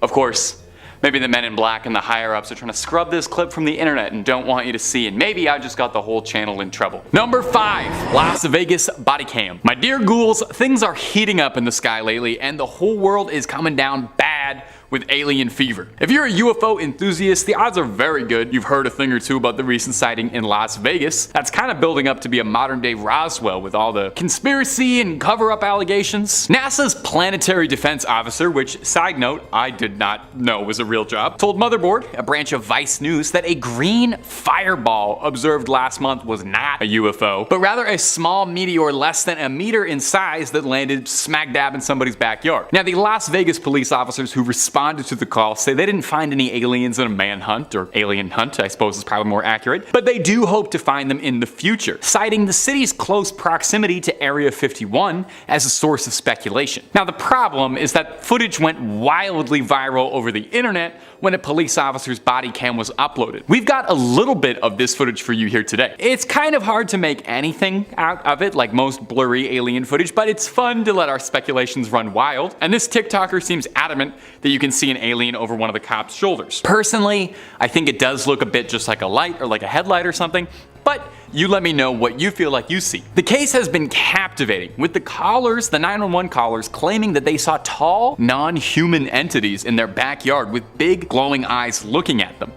Of course, maybe the men in black and the higher ups are trying to scrub this clip from the internet and don't want you to see, and maybe I just got the whole channel in trouble. Number 5, Las Vegas body cam. My dear ghouls, things are heating up in the sky lately and the whole world is coming down bad with alien fever. If you're a UFO enthusiast, the odds are very good you've heard a thing or two about the recent sighting in Las Vegas. That's kind of building up to be a modern day Roswell with all the conspiracy and cover-up allegations. NASA's planetary defense officer, which, side note, I did not know was a real job, told Motherboard, a branch of Vice News, that a green fireball observed last month was not a UFO, but rather a small meteor less than a meter in size that landed smack dab in somebody's backyard. Now, the Las Vegas police officers who responded responded to the call say they didn't find any aliens in a manhunt, or alien hunt I suppose is probably more accurate, but they do hope to find them in the future, citing the city's close proximity to Area 51 as a source of speculation. Now the problem is that footage went wildly viral over the internet when a police officer's body cam was uploaded. We've got a little bit of this footage for you here today. It's kind of hard to make anything out of it, like most blurry alien footage, but it's fun to let our speculations run wild, and this TikToker seems adamant that you can see an alien over one of the cop's shoulders. Personally, I think it does look a bit just like a light or like a headlight or something, but you let me know what you feel like you see. The case has been captivating, with the 911 callers claiming that they saw tall, non-human entities in their backyard with big glowing eyes looking at them.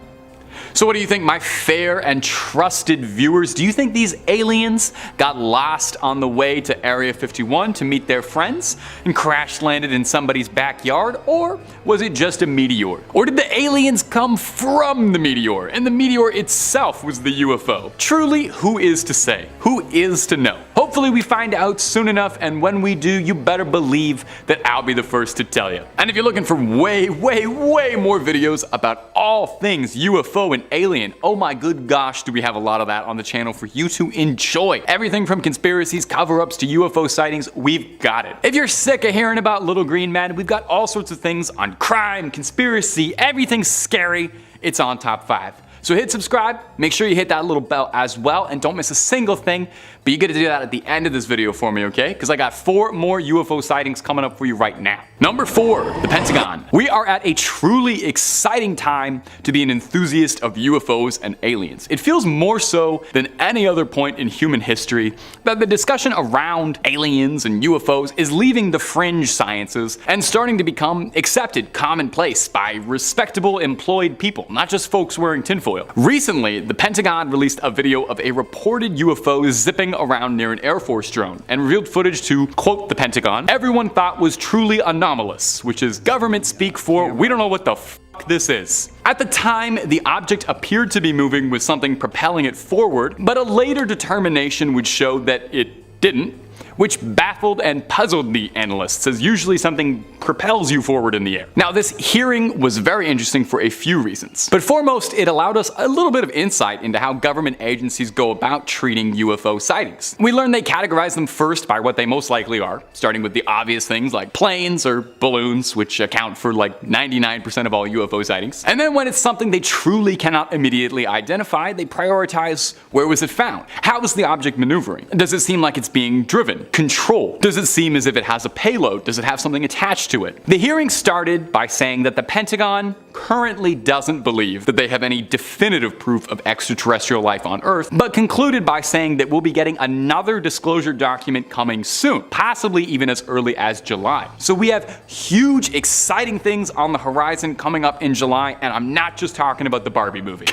So what do you think, my fair and trusted viewers? Do you think these aliens got lost on the way to Area 51 to meet their friends and crash landed in somebody's backyard? Or was it just a meteor? Or did the aliens come from the meteor and the meteor itself was the UFO? Truly, who is to say? Who is to know? Hopefully we find out soon enough, and when we do, you better believe that I'll be the first to tell you. And if you're looking for way more videos about all things UFO and alien, oh my good gosh, do we have a lot of that on the channel for you to enjoy. Everything from conspiracies, cover-ups to UFO sightings, we've got it. If you're sick of hearing about little green men, we've got all sorts of things on crime, conspiracy, everything scary. It's on Top 5. So hit subscribe, make sure you hit that little bell as well, and don't miss a single thing. But you get to do that at the end of this video for me, okay? Because I got 4 more UFO sightings coming up for you right now. Number 4, the Pentagon. We are at a truly exciting time to be an enthusiast of UFOs and aliens. It feels more so than any other point in human history that the discussion around aliens and UFOs is leaving the fringe sciences and starting to become accepted, commonplace by respectable employed people, not just folks wearing tinfoil. Recently, the Pentagon released a video of a reported UFO zipping around near an Air Force drone and revealed footage to, quote the Pentagon, everyone thought was truly anomalous, which is government speak for we don't know what the fuck this is. At the time, the object appeared to be moving with something propelling it forward, but a later determination would show that it didn't, which baffled and puzzled the analysts, as usually something propels you forward in the air. Now, this hearing was very interesting for a few reasons, but foremost, it allowed us a little bit of insight into how government agencies go about treating UFO sightings. We learned they categorize them first by what they most likely are, starting with the obvious things like planes or balloons, which account for like 99% of all UFO sightings. And then when it's something they truly cannot immediately identify, they prioritize where was it found? How is the object maneuvering? Does it seem like it's being driven? Control? Does it seem as if it has a payload? Does it have something attached to it? The hearing started by saying that the Pentagon currently doesn't believe that they have any definitive proof of extraterrestrial life on Earth, but concluded by saying that we'll be getting another disclosure document coming soon, possibly even as early as July. So we have huge, exciting things on the horizon coming up in July, and I'm not just talking about the Barbie movie.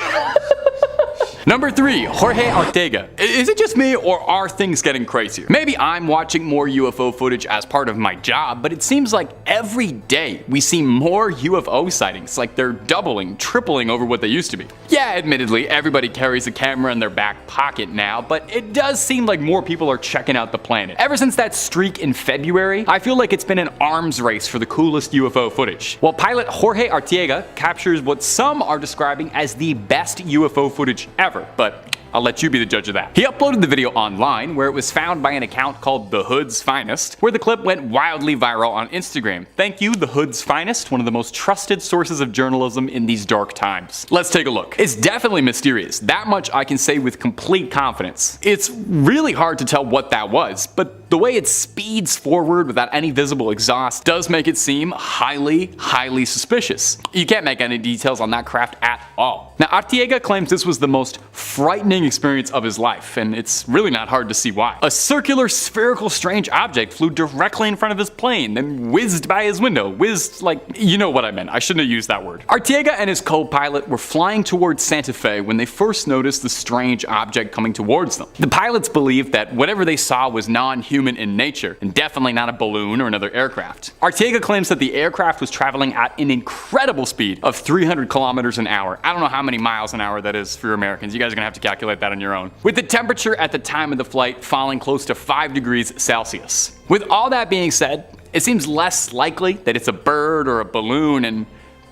Number 3, Jorge Ortega. Is it just me, or are things getting crazier? Maybe I'm watching more UFO footage as part of my job, but it seems like every day we see more UFO sightings, like they're doubling, tripling over what they used to be. Yeah, admittedly, everybody carries a camera in their back pocket now, but it does seem like more people are checking out the planet. Ever since that streak in February, I feel like it's been an arms race for the coolest UFO footage. While pilot Jorge Ortega captures what some are describing as the best UFO footage ever, but I'll let you be the judge of that. He uploaded the video online, where it was found by an account called The Hood's Finest, where the clip went wildly viral on Instagram. Thank you, The Hood's Finest, one of the most trusted sources of journalism in these dark times. Let's take a look. It's definitely mysterious. That much I can say with complete confidence. It's really hard to tell what that was, but the way it speeds forward without any visible exhaust does make it seem highly suspicious. You can't make any details on that craft at all. Now, Ortega claims this was the most frightening experience of his life, and it's really not hard to see why. A circular, spherical, strange object flew directly in front of his plane, then whizzed by his window. Whizzed, like, you know what I meant. I shouldn't have used that word. Ortega and his co-pilot were flying towards Santa Fe when they first noticed the strange object coming towards them. The pilots believed that whatever they saw was non-human in nature, and definitely not a balloon or another aircraft. Ortega claims that the aircraft was traveling at an incredible speed of 300 kilometers an hour. I don't know how many miles an hour that is for Americans. You guys are gonna have to calculate that on your own. With the temperature at the time of the flight falling close to 5 degrees Celsius. With all that being said, it seems less likely that it's a bird or a balloon, and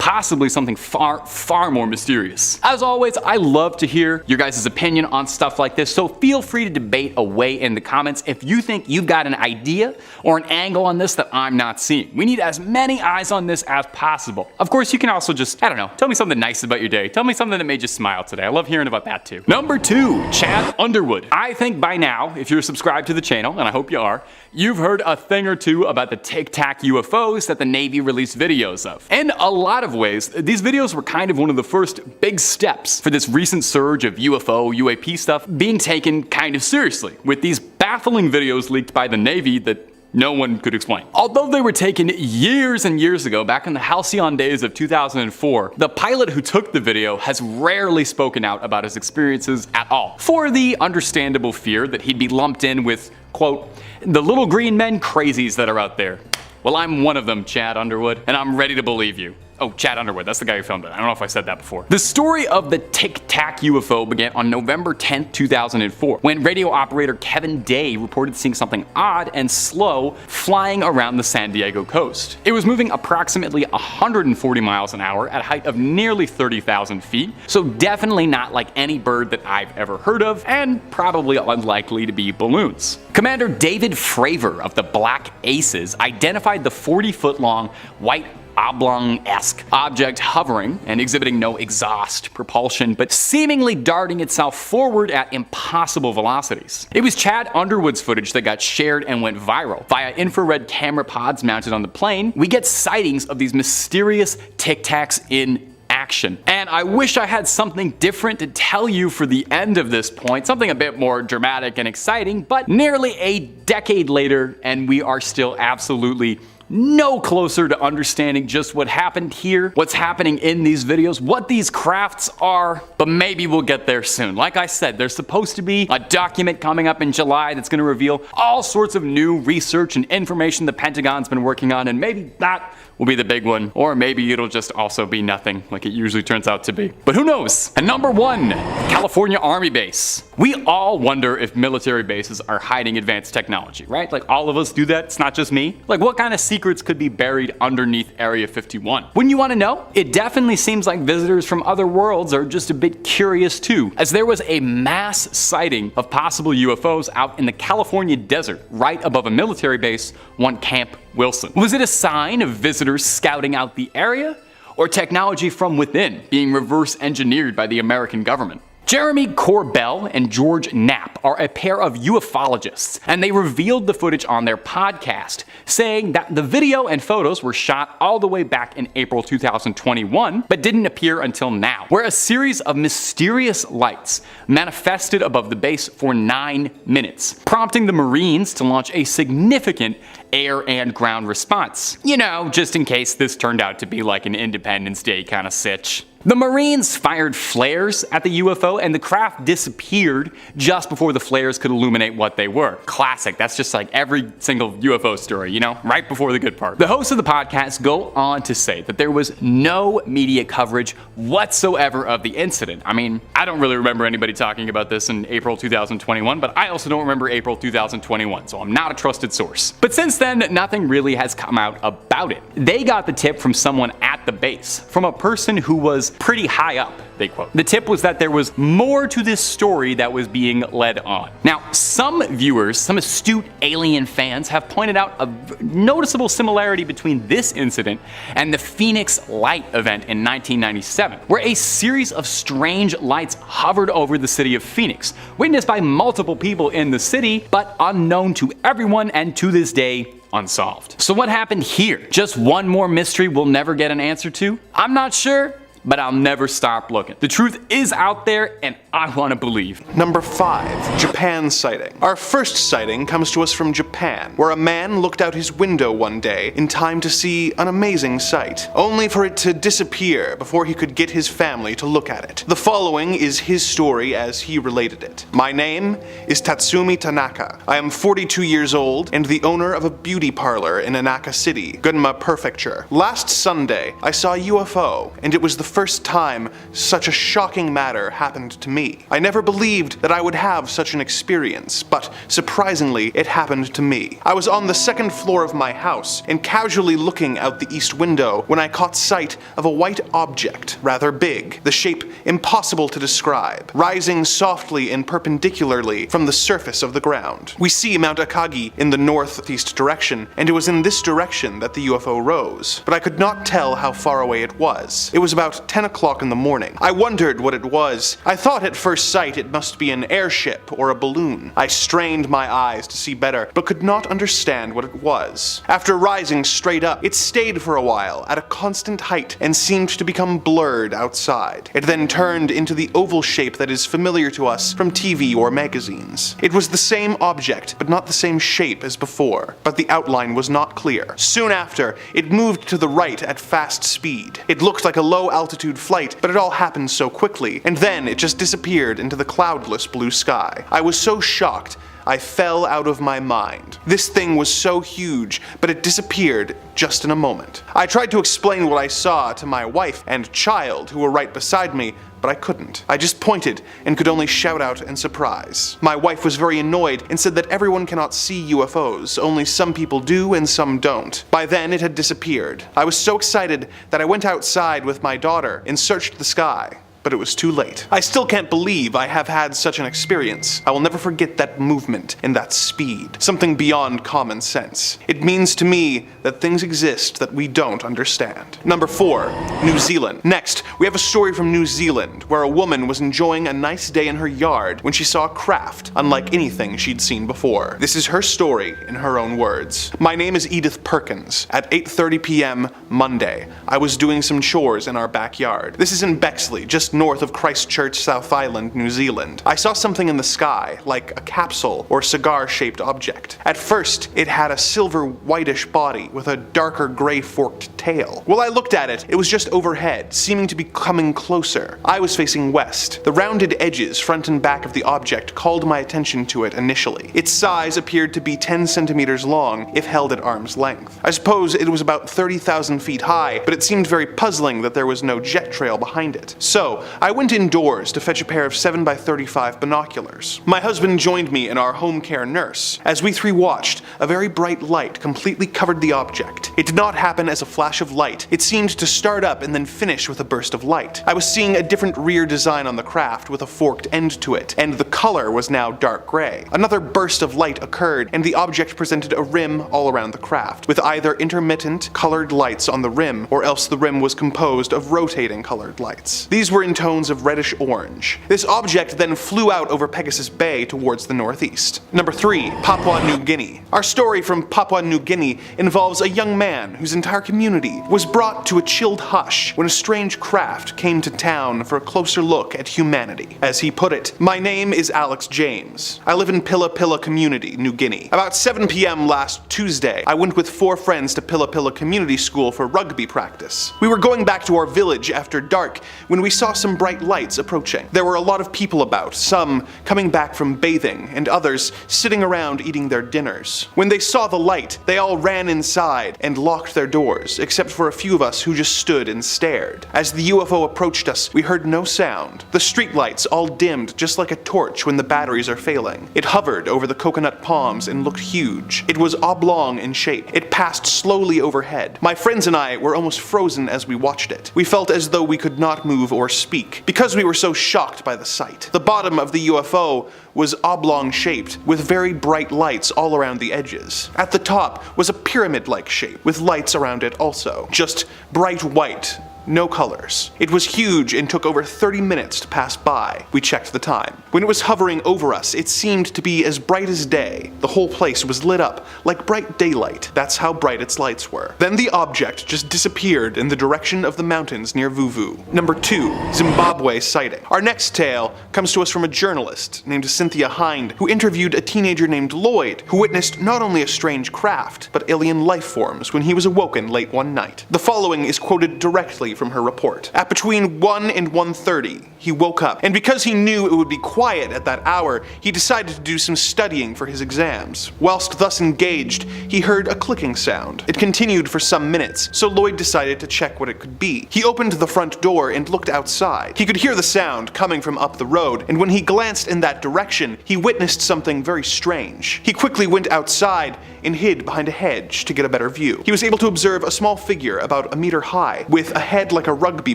possibly something far, far more mysterious. As always, I love to hear your guys' opinion on stuff like this, so feel free to debate away in the comments if you think you've got an idea or an angle on this that I'm not seeing. We need as many eyes on this as possible. Of course, you can also just, I don't know, tell me something nice about your day. Tell me something that made you smile today. I love hearing about that too. Number 2, Chad Underwood. I think by now, if you're subscribed to the channel, and I hope you are, you've heard a thing or two about the Tic Tac UFOs that the Navy released videos of. In a lot of ways, these videos were kind of one of the first big steps for this recent surge of UFO, UAP stuff being taken kind of seriously, with these baffling videos leaked by the Navy that no one could explain. Although they were taken years and years ago, back in the halcyon days of 2004, the pilot who took the video has rarely spoken out about his experiences at all, for the understandable fear that he'd be lumped in with, quote, the little green men crazies that are out there. Well, I'm one of them, Chad Underwood, and I'm ready to believe you. Oh, Chad Underwood, that's the guy who filmed it. I don't know if I said that before. The story of the Tic Tac UFO began on November 10th, 2004, when radio operator Kevin Day reported seeing something odd and slow flying around the San Diego coast. It was moving approximately 140 miles an hour at a height of nearly 30,000 feet, so definitely not like any bird that I've ever heard of, and probably unlikely to be balloons. Commander David Fravor of the Black Aces identified the 40-foot-long white oblong-esque object hovering and exhibiting no exhaust propulsion, but seemingly darting itself forward at impossible velocities. It was Chad Underwood's footage that got shared and went viral. Via infrared camera pods mounted on the plane, we get sightings of these mysterious Tic Tacs in action. And I wish I had something different to tell you for the end of this point, something a bit more dramatic and exciting, but nearly a decade later, and we are still absolutely no closer to understanding just what happened here, what's happening in these videos, what these crafts are, but maybe we'll get there soon. Like I said, there's supposed to be a document coming up in July that's going to reveal all sorts of new research and information the Pentagon's been working on, and maybe that will be the big one, or maybe it'll just also be nothing like it usually turns out to be. But who knows? And number 1, California Army Base. We all wonder if military bases are hiding advanced technology, right? Like all of us do that, it's not just me. Like what kind of secrets could be buried underneath Area 51? Wouldn't you want to know? It definitely seems like visitors from other worlds are just a bit curious too, as there was a mass sighting of possible UFOs out in the California desert, right above a military base, one Camp Wilson. Was it a sign of visitors scouting out the area, or technology from within being reverse engineered by the American government? Jeremy Corbell and George Knapp are a pair of ufologists, and they revealed the footage on their podcast, saying that the video and photos were shot all the way back in April 2021, but didn't appear until now, where a series of mysterious lights manifested above the base for 9 minutes, prompting the Marines to launch a significant air and ground response. You know, just in case this turned out to be like an Independence Day kind of sitch. The Marines fired flares at the UFO, and the craft disappeared just before the flares could illuminate what they were. Classic, that's just like every single UFO story, you know, right before the good part. The hosts of the podcast go on to say that there was no media coverage whatsoever of the incident. I mean, I don't really remember anybody talking about this in April 2021, but I also don't remember April 2021, so I'm not a trusted source. But since then, nothing really has come out about it. They got the tip from someone at the base, from a person who was pretty high up, they quote. The tip was that there was more to this story that was being led on. Now, some viewers, some astute alien fans have pointed out a noticeable similarity between this incident and the Phoenix Light event in 1997, where a series of strange lights hovered over the city of Phoenix, witnessed by multiple people in the city, but unknown to everyone and to this day, unsolved. So what happened here? Just one more mystery we'll never get an answer to? I'm not sure, but I'll never stop looking. The truth is out there, and I want to believe. Number 5, Japan sighting. Our first sighting comes to us from Japan, where a man looked out his window one day in time to see an amazing sight, only for it to disappear before he could get his family to look at it. The following is his story as he related it. My name is Tatsumi Tanaka. I am 42 years old and the owner of a beauty parlor in Inaka City, Gunma Prefecture. Last Sunday, I saw a UFO, and it was the first time such a shocking matter happened to me. I never believed that I would have such an experience, but surprisingly, it happened to me. I was on the second floor of my house and casually looking out the east window when I caught sight of a white object, rather big, the shape impossible to describe, rising softly and perpendicularly from the surface of the ground. We see Mount Akagi in the northeast direction, and it was in this direction that the UFO rose, but I could not tell how far away it was. It was about 10 o'clock in the morning. I wondered what it was. I thought at first sight it must be an airship or a balloon. I strained my eyes to see better, but could not understand what it was. After rising straight up, it stayed for a while at a constant height and seemed to become blurred outside. It then turned into the oval shape that is familiar to us from TV or magazines. It was the same object, but not the same shape as before, but the outline was not clear. Soon after, it moved to the right at fast speed. It looked like a low-altitude flight, but it all happened so quickly, and then it just disappeared into the cloudless blue sky. I was so shocked, I fell out of my mind. This thing was so huge, but it disappeared just in a moment. I tried to explain what I saw to my wife and child who were right beside me, but I couldn't. I just pointed and could only shout out in surprise. My wife was very annoyed and said that everyone cannot see UFOs, only some people do and some don't. By then it had disappeared. I was so excited that I went outside with my daughter and searched the sky. But it was too late. I still can't believe I have had such an experience. I will never forget that movement and that speed. Something beyond common sense. It means to me that things exist that we don't understand. Number 4, New Zealand. Next, we have a story from New Zealand where a woman was enjoying a nice day in her yard when she saw a craft unlike anything she'd seen before. This is her story in her own words. My name is Edith Perkins. At 8:30 p.m. Monday, I was doing some chores in our backyard. This is in Bexley, just north of Christchurch, South Island, New Zealand. I saw something in the sky, like a capsule or cigar-shaped object. At first, it had a silver whitish body with a darker gray forked tail. While I looked at it, it was just overhead, seeming to be coming closer. I was facing west. The rounded edges, front and back of the object, called my attention to it initially. Its size appeared to be 10 centimeters long if held at arm's length. I suppose it was about 30,000 feet high, but it seemed very puzzling that there was no jet trail behind it. So, I went indoors to fetch a pair of 7x35 binoculars. My husband joined me and our home care nurse. As we three watched, a very bright light completely covered the object. It did not happen as a flash of light. It seemed to start up and then finish with a burst of light. I was seeing a different rear design on the craft with a forked end to it, and the color was now dark gray. Another burst of light occurred, and the object presented a rim all around the craft, with either intermittent colored lights on the rim, or else the rim was composed of rotating colored lights. These were in tones of reddish orange. This object then flew out over Pegasus Bay towards the northeast. Number 3, Papua New Guinea. Our story from Papua New Guinea involves a young man whose entire community was brought to a chilled hush when a strange craft came to town for a closer look at humanity. As he put it, "My name is Alex James. I live in Pilla Pilla Community, New Guinea. About 7 p.m. last Tuesday, I went with 4 friends to Pilla Pilla Community School for rugby practice. We were going back to our village after dark when we saw some bright lights approaching. There were a lot of people about, some coming back from bathing, and others sitting around eating their dinners. When they saw the light, they all ran inside and locked their doors, except for a few of us who just stood and stared. As the UFO approached us, we heard no sound. The street lights all dimmed just like a torch when the batteries are failing. It hovered over the coconut palms and looked huge. It was oblong in shape. It passed slowly overhead. My friends and I were almost frozen as we watched it. We felt as though we could not move or speak, because we were so shocked by the sight. The bottom of the UFO was oblong shaped, with very bright lights all around the edges. At the top was a pyramid-like shape, with lights around it also. Just bright white. No colors. It was huge and took over 30 minutes to pass by. We checked the time. When it was hovering over us, it seemed to be as bright as day. The whole place was lit up like bright daylight. That's how bright its lights were. Then the object just disappeared in the direction of the mountains near Vuvu. Number 2, Zimbabwe sighting. Our next tale comes to us from a journalist named Cynthia Hind, who interviewed a teenager named Lloyd, who witnessed not only a strange craft, but alien life forms when he was awoken late one night. The following is quoted directly early from her report. At between 1 and 1:30, he woke up, and because he knew it would be quiet at that hour, he decided to do some studying for his exams. Whilst thus engaged, he heard a clicking sound. It continued for some minutes, so Lloyd decided to check what it could be. He opened the front door and looked outside. He could hear the sound coming from up the road, and when he glanced in that direction, he witnessed something very strange. He quickly went outside and hid behind a hedge to get a better view. He was able to observe a small figure about a meter high, with a head like a rugby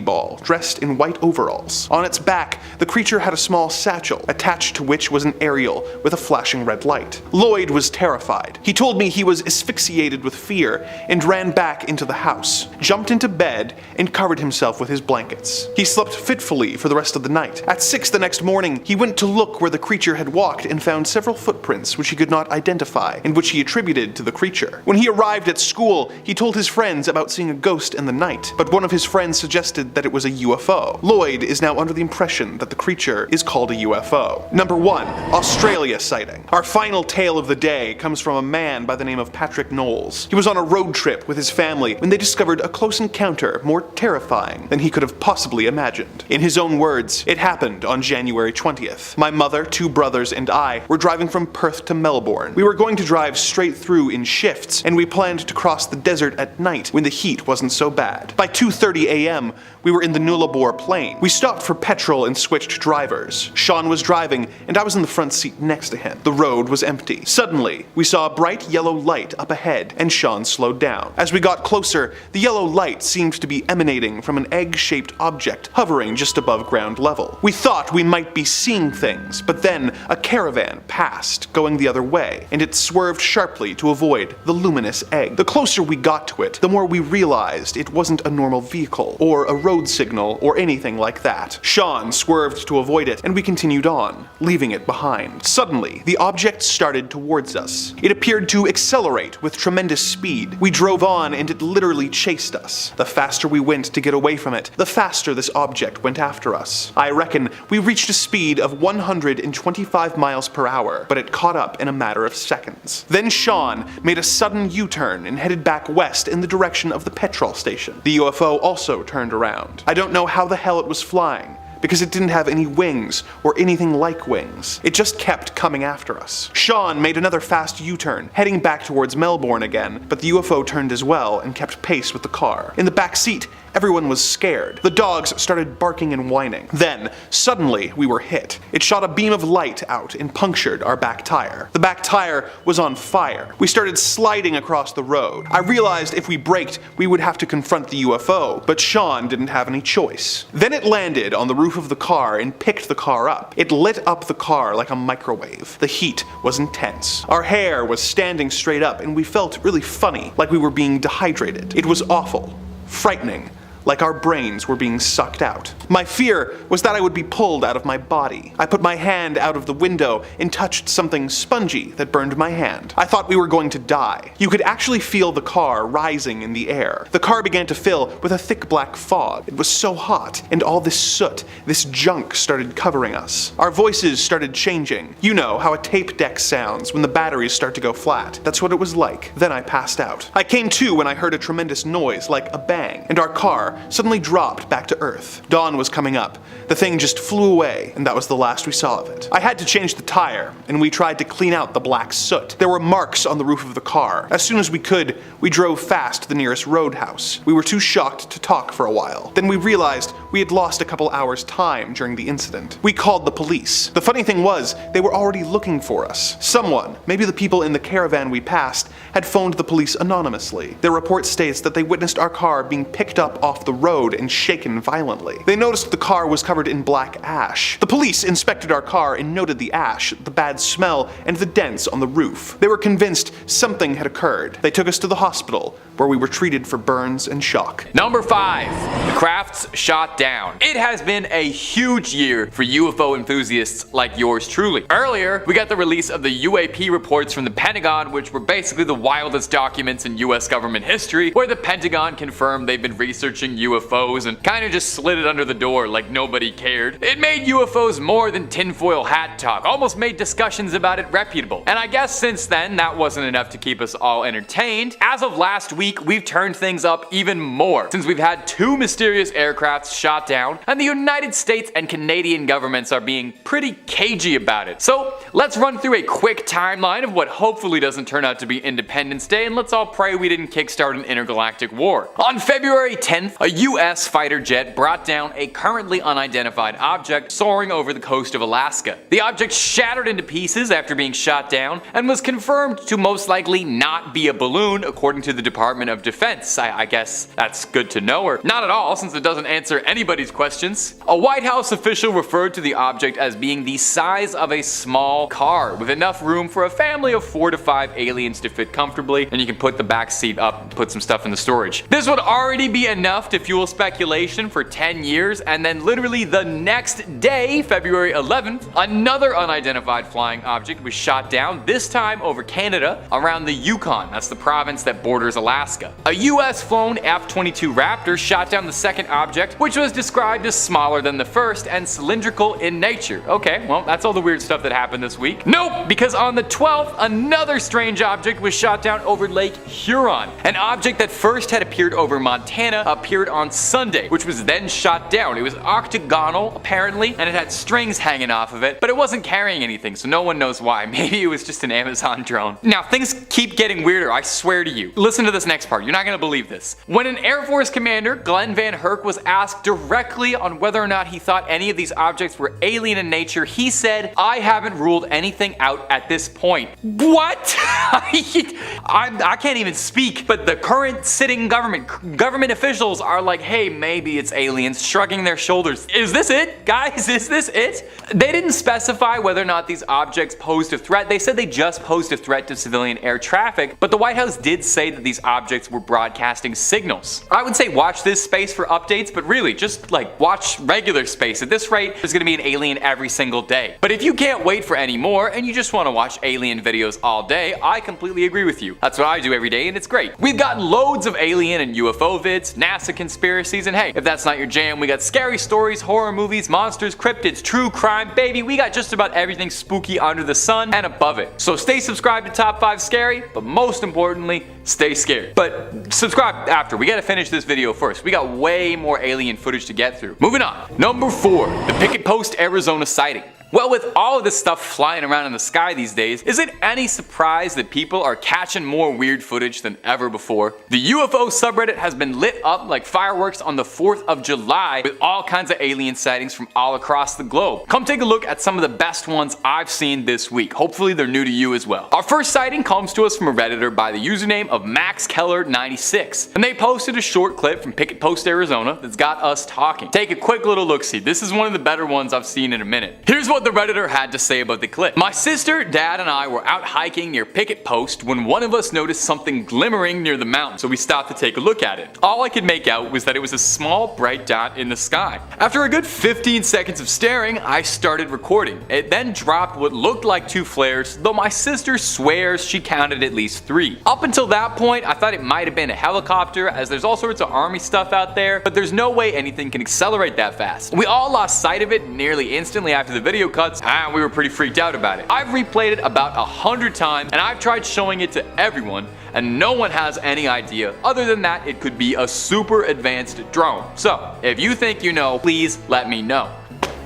ball, dressed in white overalls. On its back, the creature had a small satchel, attached to which was an aerial with a flashing red light. Lloyd was terrified. He told me he was asphyxiated with fear and ran back into the house, jumped into bed, and covered himself with his blankets. He slept fitfully for the rest of the night. At 6 the next morning, he went to look where the creature had walked and found several footprints which he could not identify and which he attributed to the creature. When he arrived at school, he told his friends about seeing a ghost in the night, but one of his friends suggested that it was a UFO. Lloyd is now under the impression that the creature is called a UFO. Number 1. Australia sighting. Our final tale of the day comes from a man by the name of Patrick Knowles. He was on a road trip with his family when they discovered a close encounter more terrifying than he could have possibly imagined. In his own words, it happened on January 20th. My mother, 2 brothers, and I were driving from Perth to Melbourne. We were going to drive straight through in shifts, and we planned to cross the desert at night when the heat wasn't so bad. By 2:30 a.m., we were in the Nullarbor Plain. We stopped for petrol and switched drivers. Sean was driving, and I was in the front seat next to him. The road was empty. Suddenly, we saw a bright yellow light up ahead, and Sean slowed down. As we got closer, the yellow light seemed to be emanating from an egg-shaped object hovering just above ground level. We thought we might be seeing things, but then a caravan passed, going the other way, and it swerved sharply to avoid the luminous egg. The closer we got to it, the more we realized it wasn't a normal vehicle, or a road signal, or anything like that. Sean swerved to avoid it, and we continued on, leaving it behind. Suddenly, the object started towards us. It appeared to accelerate with tremendous speed. We drove on, and it literally chased us. The faster we went to get away from it, the faster this object went after us. I reckon we reached a speed of 125 miles per hour, but it caught up in a matter of seconds. Then Sean made a sudden U-turn and headed back west in the direction of the petrol station. The UFO also turned around. I don't know how the hell it was flying, because it didn't have any wings or anything like wings. It just kept coming after us. Sean made another fast U-turn, heading back towards Melbourne again, but the UFO turned as well and kept pace with the car. In the back seat, everyone was scared. The dogs started barking and whining. Then, suddenly, we were hit. It shot a beam of light out and punctured our back tire. The back tire was on fire. We started sliding across the road. I realized if we braked, we would have to confront the UFO, but Sean didn't have any choice. Then it landed on the roof of the car and picked the car up. It lit up the car like a microwave. The heat was intense. Our hair was standing straight up, and we felt really funny, like we were being dehydrated. It was awful, frightening, like our brains were being sucked out. My fear was that I would be pulled out of my body. I put my hand out of the window and touched something spongy that burned my hand. I thought we were going to die. You could actually feel the car rising in the air. The car began to fill with a thick black fog. It was so hot, and all this soot, this junk started covering us. Our voices started changing. You know how a tape deck sounds when the batteries start to go flat. That's what it was like. Then I passed out. I came to when I heard a tremendous noise like a bang, and our car suddenly dropped back to Earth. Dawn was coming up. The thing just flew away, and that was the last we saw of it. I had to change the tire, and we tried to clean out the black soot. There were marks on the roof of the car. As soon as we could, we drove fast to the nearest roadhouse. We were too shocked to talk for a while. Then we realized we had lost a couple hours' time during the incident. We called the police. The funny thing was, they were already looking for us. Someone, maybe the people in the caravan we passed, had phoned the police anonymously. Their report states that they witnessed our car being picked up off the road and shaken violently. They noticed the car was covered in black ash. The police inspected our car and noted the ash, the bad smell, and the dents on the roof. They were convinced something had occurred. They took us to the hospital, where we were treated for burns and shock. Number 5. The Crafts shot down. It has been a huge year for UFO enthusiasts like yours truly. Earlier, we got the release of the UAP reports from the Pentagon, which were basically the wildest documents in US government history, where the Pentagon confirmed they've been researching mention UFOs and kind of just slid it under the door like nobody cared. It made UFOs more than tinfoil hat talk, almost made discussions about it reputable. And I guess since then, that wasn't enough to keep us all entertained. As of last week, we've turned things up even more, since we've had 2 mysterious aircrafts shot down, and the United States and Canadian governments are being pretty cagey about it. So let's run through a quick timeline of what hopefully doesn't turn out to be Independence Day, and let's all pray we didn't kickstart an intergalactic war. On February 10th, a US fighter jet brought down a currently unidentified object soaring over the coast of Alaska. The object shattered into pieces after being shot down and was confirmed to most likely not be a balloon according to the Department of Defense. I guess that's good to know, or not at all since it doesn't answer anybody's questions. A White House official referred to the object as being the size of a small car with enough room for a family of 4 to 5 aliens to fit comfortably, and you can put the back seat up and put some stuff in the storage. This would already be enough to fuel speculation for 10 years, and then literally the next day, February 11th, another unidentified flying object was shot down, this time over Canada around the Yukon. That's the province that borders Alaska. A US flown F-22 Raptor shot down the second object, which was described as smaller than the first and cylindrical in nature. Okay, well, that's all the weird stuff that happened this week. Nope, because on the 12th, another strange object was shot down over Lake Huron. An object that first had appeared over Montana appeared on Sunday, which was then shot down. It was octagonal, apparently, and it had strings hanging off of it, but it wasn't carrying anything, so no one knows why. Maybe it was just an Amazon drone. Now, things keep getting weirder, I swear to you. Listen to this next part, you're not gonna believe this. When an Air Force commander, Glenn Van Herk, was asked directly on whether or not he thought any of these objects were alien in nature, he said, "I haven't ruled anything out at this point." What? I can't even speak, but the current sitting government officials are like, hey, maybe it's aliens, shrugging their shoulders. Is this it, guys? Is this it? They didn't specify whether or not these objects posed a threat. They said they just posed a threat to civilian air traffic, but the White House did say that these objects were broadcasting signals. I would say watch this space for updates, but really just like watch regular space. At this rate, there's gonna be an alien every single day. But if you can't wait for any more and you just want to watch alien videos all day, I completely agree with you. That's what I do every day and it's great. We've got loads of alien and UFO vids, NASA conspiracies, and hey, if that's not your jam, we got scary stories, horror movies, monsters, cryptids, true crime, baby, we got just about everything spooky under the sun and above it. So stay subscribed to Top 5 Scary, but most importantly, stay scared. But subscribe after, we gotta finish this video first. We got way more alien footage to get through. Moving on. Number 4, the Picket Post, Arizona sighting. Well, with all of this stuff flying around in the sky these days, is it any surprise that people are catching more weird footage than ever before? The UFO subreddit has been lit up like fireworks on the 4th of July with all kinds of alien sightings from all across the globe. Come take a look at some of the best ones I've seen this week. Hopefully they're new to you as well. Our first sighting comes to us from a redditor by the username of MaxKeller96, and they posted a short clip from Picket Post, Arizona that's got us talking. Take a quick little look-see. This is one of the better ones I've seen in a minute. Here's what the redditor had to say about the clip. My sister, dad, and I were out hiking near Picket Post when one of us noticed something glimmering near the mountain, so we stopped to take a look at it. All I could make out was that it was a small bright dot in the sky. After a good 15 seconds of staring, I started recording. It then dropped what looked like 2 flares, though my sister swears she counted at least 3. Up until that point, I thought it might have been a helicopter, as there's all sorts of army stuff out there, but there's no way anything can accelerate that fast. We all lost sight of it nearly instantly after the video cuts, and we were pretty freaked out about it. I've replayed it about 100 times, and I've tried showing it to everyone, and no one has any idea other than that it could be a super advanced drone. So, if you think you know, please let me know.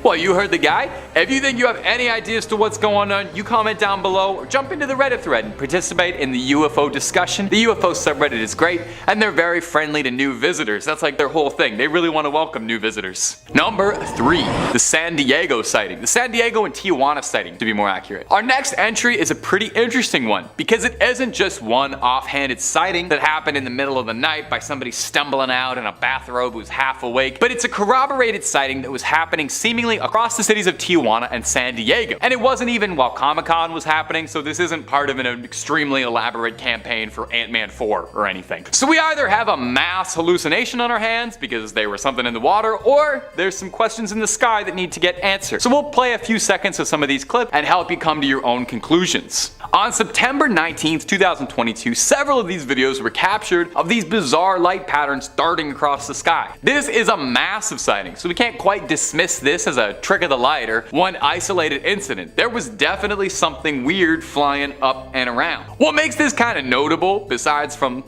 Well, you heard the guy. If you think you have any ideas to what's going on, you comment down below or jump into the Reddit thread and participate in the UFO discussion. The UFO subreddit is great, and they're very friendly to new visitors. That's like their whole thing. They really want to welcome new visitors. Number 3, the San Diego sighting. The San Diego and Tijuana sighting, to be more accurate. Our next entry is a pretty interesting one because it isn't just one offhanded sighting that happened in the middle of the night by somebody stumbling out in a bathrobe who's half awake, but it's a corroborated sighting that was happening seemingly across the cities of Tijuana and San Diego. And it wasn't even while Comic-Con was happening, so this isn't part of an extremely elaborate campaign for Ant-Man 4 or anything. So we either have a mass hallucination on our hands because there was something in the water, or there's some questions in the sky that need to get answered. So we'll play a few seconds of some of these clips and help you come to your own conclusions. On September 19th, 2022, several of these videos were captured of these bizarre light patterns darting across the sky. This is a massive sighting, so we can't quite dismiss this as a trick of the light or one isolated incident. There was definitely something weird flying up and around. What makes this kind of notable, besides from,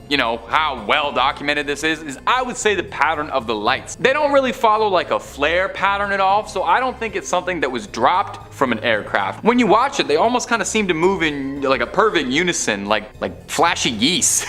how well documented this is I would say the pattern of the lights. They don't really follow like a flare pattern at all, so I don't think it's something that was dropped from an aircraft. When you watch it, they almost kind of seem to move in like a perfect unison, like flashy geese.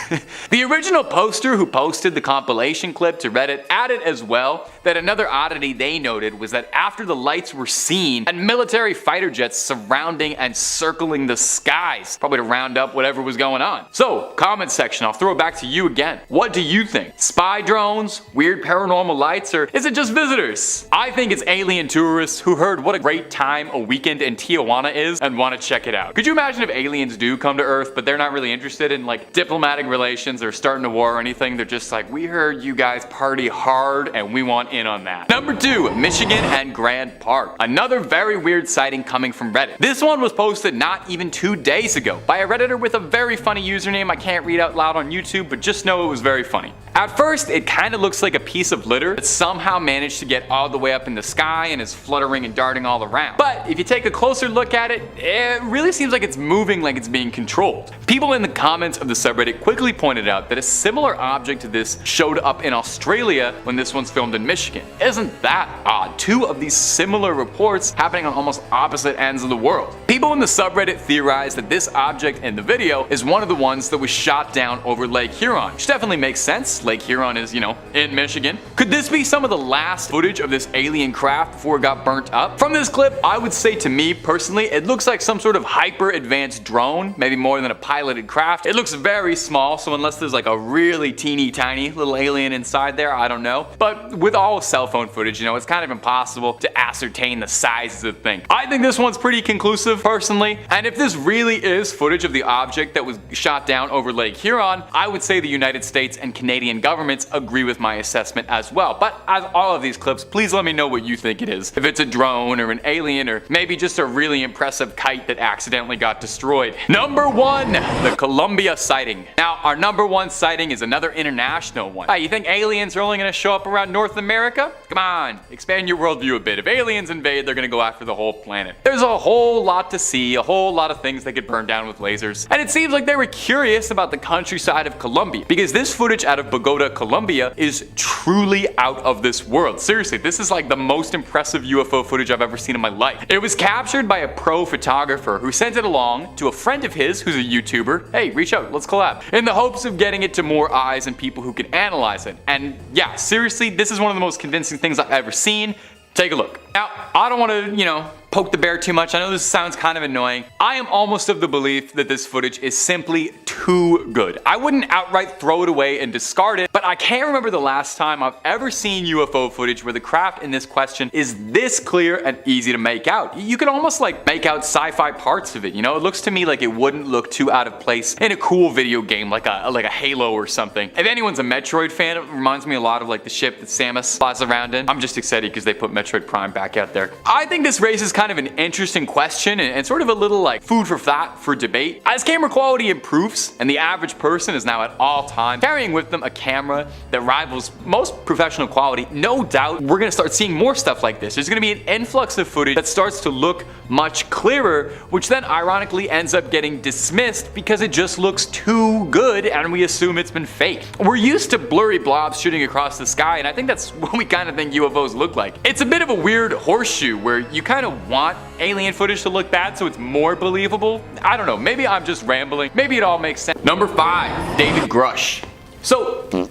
The original poster who posted the compilation clip to Reddit added as well that another oddity they noted was that after the lights were seen and military fighter jets surrounding and circling the skies, probably to round up whatever was going on. So, comment section, I'll throw it back to you again. What do you think? Spy drones, weird paranormal lights, or is it just visitors? I think it's alien tourists who heard what a great time a weekend in Tijuana is and want to check it out. Could you imagine if aliens do come to Earth, but they're not really interested in like diplomatic relations or starting a war or anything? They're just like, we heard you guys party hard and we want in on that. Number 2, Michigan and Grand Park. Another very weird sighting coming from Reddit. This one was posted not even 2 days ago by a Redditor with a very funny username I can't read out loud on YouTube, but just know it was very funny. At first, it kind of looks like a piece of litter that somehow managed to get all the way up in the sky and is fluttering and darting all around. But if you take a closer look at it, it really seems like it's moving like it's being controlled. People in the comments of the subreddit quickly pointed out that a similar object to this showed up in Australia when this one's filmed in Michigan. Isn't that odd? 2 of these similar reports happening on almost opposite ends of the world. People in the subreddit theorized that this object in the video is one of the ones that was shot down over Lake Huron, which definitely makes sense. Lake Huron is, in Michigan. Could this be some of the last footage of this alien craft before it got burnt up? From this clip, I would say to me personally, it looks like some sort of hyper advanced drone, maybe more than a piloted craft. It looks very small, so unless there's like a really teeny tiny little alien inside there, I don't know. But with all cell phone footage, it's kind of impossible to ascertain the sizes of the thing. I think this one's pretty conclusive personally, and if this really is footage of the object that was shot down over Lake Huron, I would say the United States and Canadian governments agree with my assessment as well. But as all of these clips, please let me know what you think it is. If it's a drone or an alien or maybe just a really impressive kite that accidentally got destroyed. Number 1, the Columbia sighting. Now, our number 1 sighting is another international one. Hey, you think aliens are only going to show up around North America? Come on, expand your worldview a bit. If aliens invade, they're going to go after the whole planet. There's a whole lot to see, a whole lot of things they could burn down with lasers. And it seems like they were curious about the countryside of Colombia, because this footage out of Bogota, Colombia is truly out of this world. Seriously, this is like the most impressive UFO footage I've ever seen in my life. It was captured by a pro photographer who sent it along to a friend of his who's a YouTuber. Hey, reach out, let's collab. In the hopes of getting it to more eyes and people who can analyze it. And yeah, seriously, this is one of the most convincing things I've ever seen. Take a look. Now, I don't want to, poke the bear too much. I know this sounds kind of annoying. I am almost of the belief that this footage is simply too good. I wouldn't outright throw it away and discard it, but I can't remember the last time I've ever seen UFO footage where the craft in this question is this clear and easy to make out. You can almost make out sci-fi parts of it, It looks to me like it wouldn't look too out of place in a cool video game like a Halo or something. If anyone's a Metroid fan, it reminds me a lot of the ship that Samus flies around in. I'm just excited because they put Metroid Prime back out there. I think this raises kind of an interesting question and sort of a little food for thought for debate. As camera quality improves and the average person is now at all time carrying with them a camera that rivals most professional quality, no doubt we're gonna start seeing more stuff like this. There's gonna be an influx of footage that starts to look much clearer, which then ironically ends up getting dismissed because it just looks too good and we assume it's been faked. We're used to blurry blobs shooting across the sky, and I think that's what we kind of think UFOs look like. It's a bit of a weird horseshoe where you kind of want alien footage to look bad so it's more believable. I don't know, maybe I'm just rambling. Maybe it all makes sense. Number 5, David Grush. So,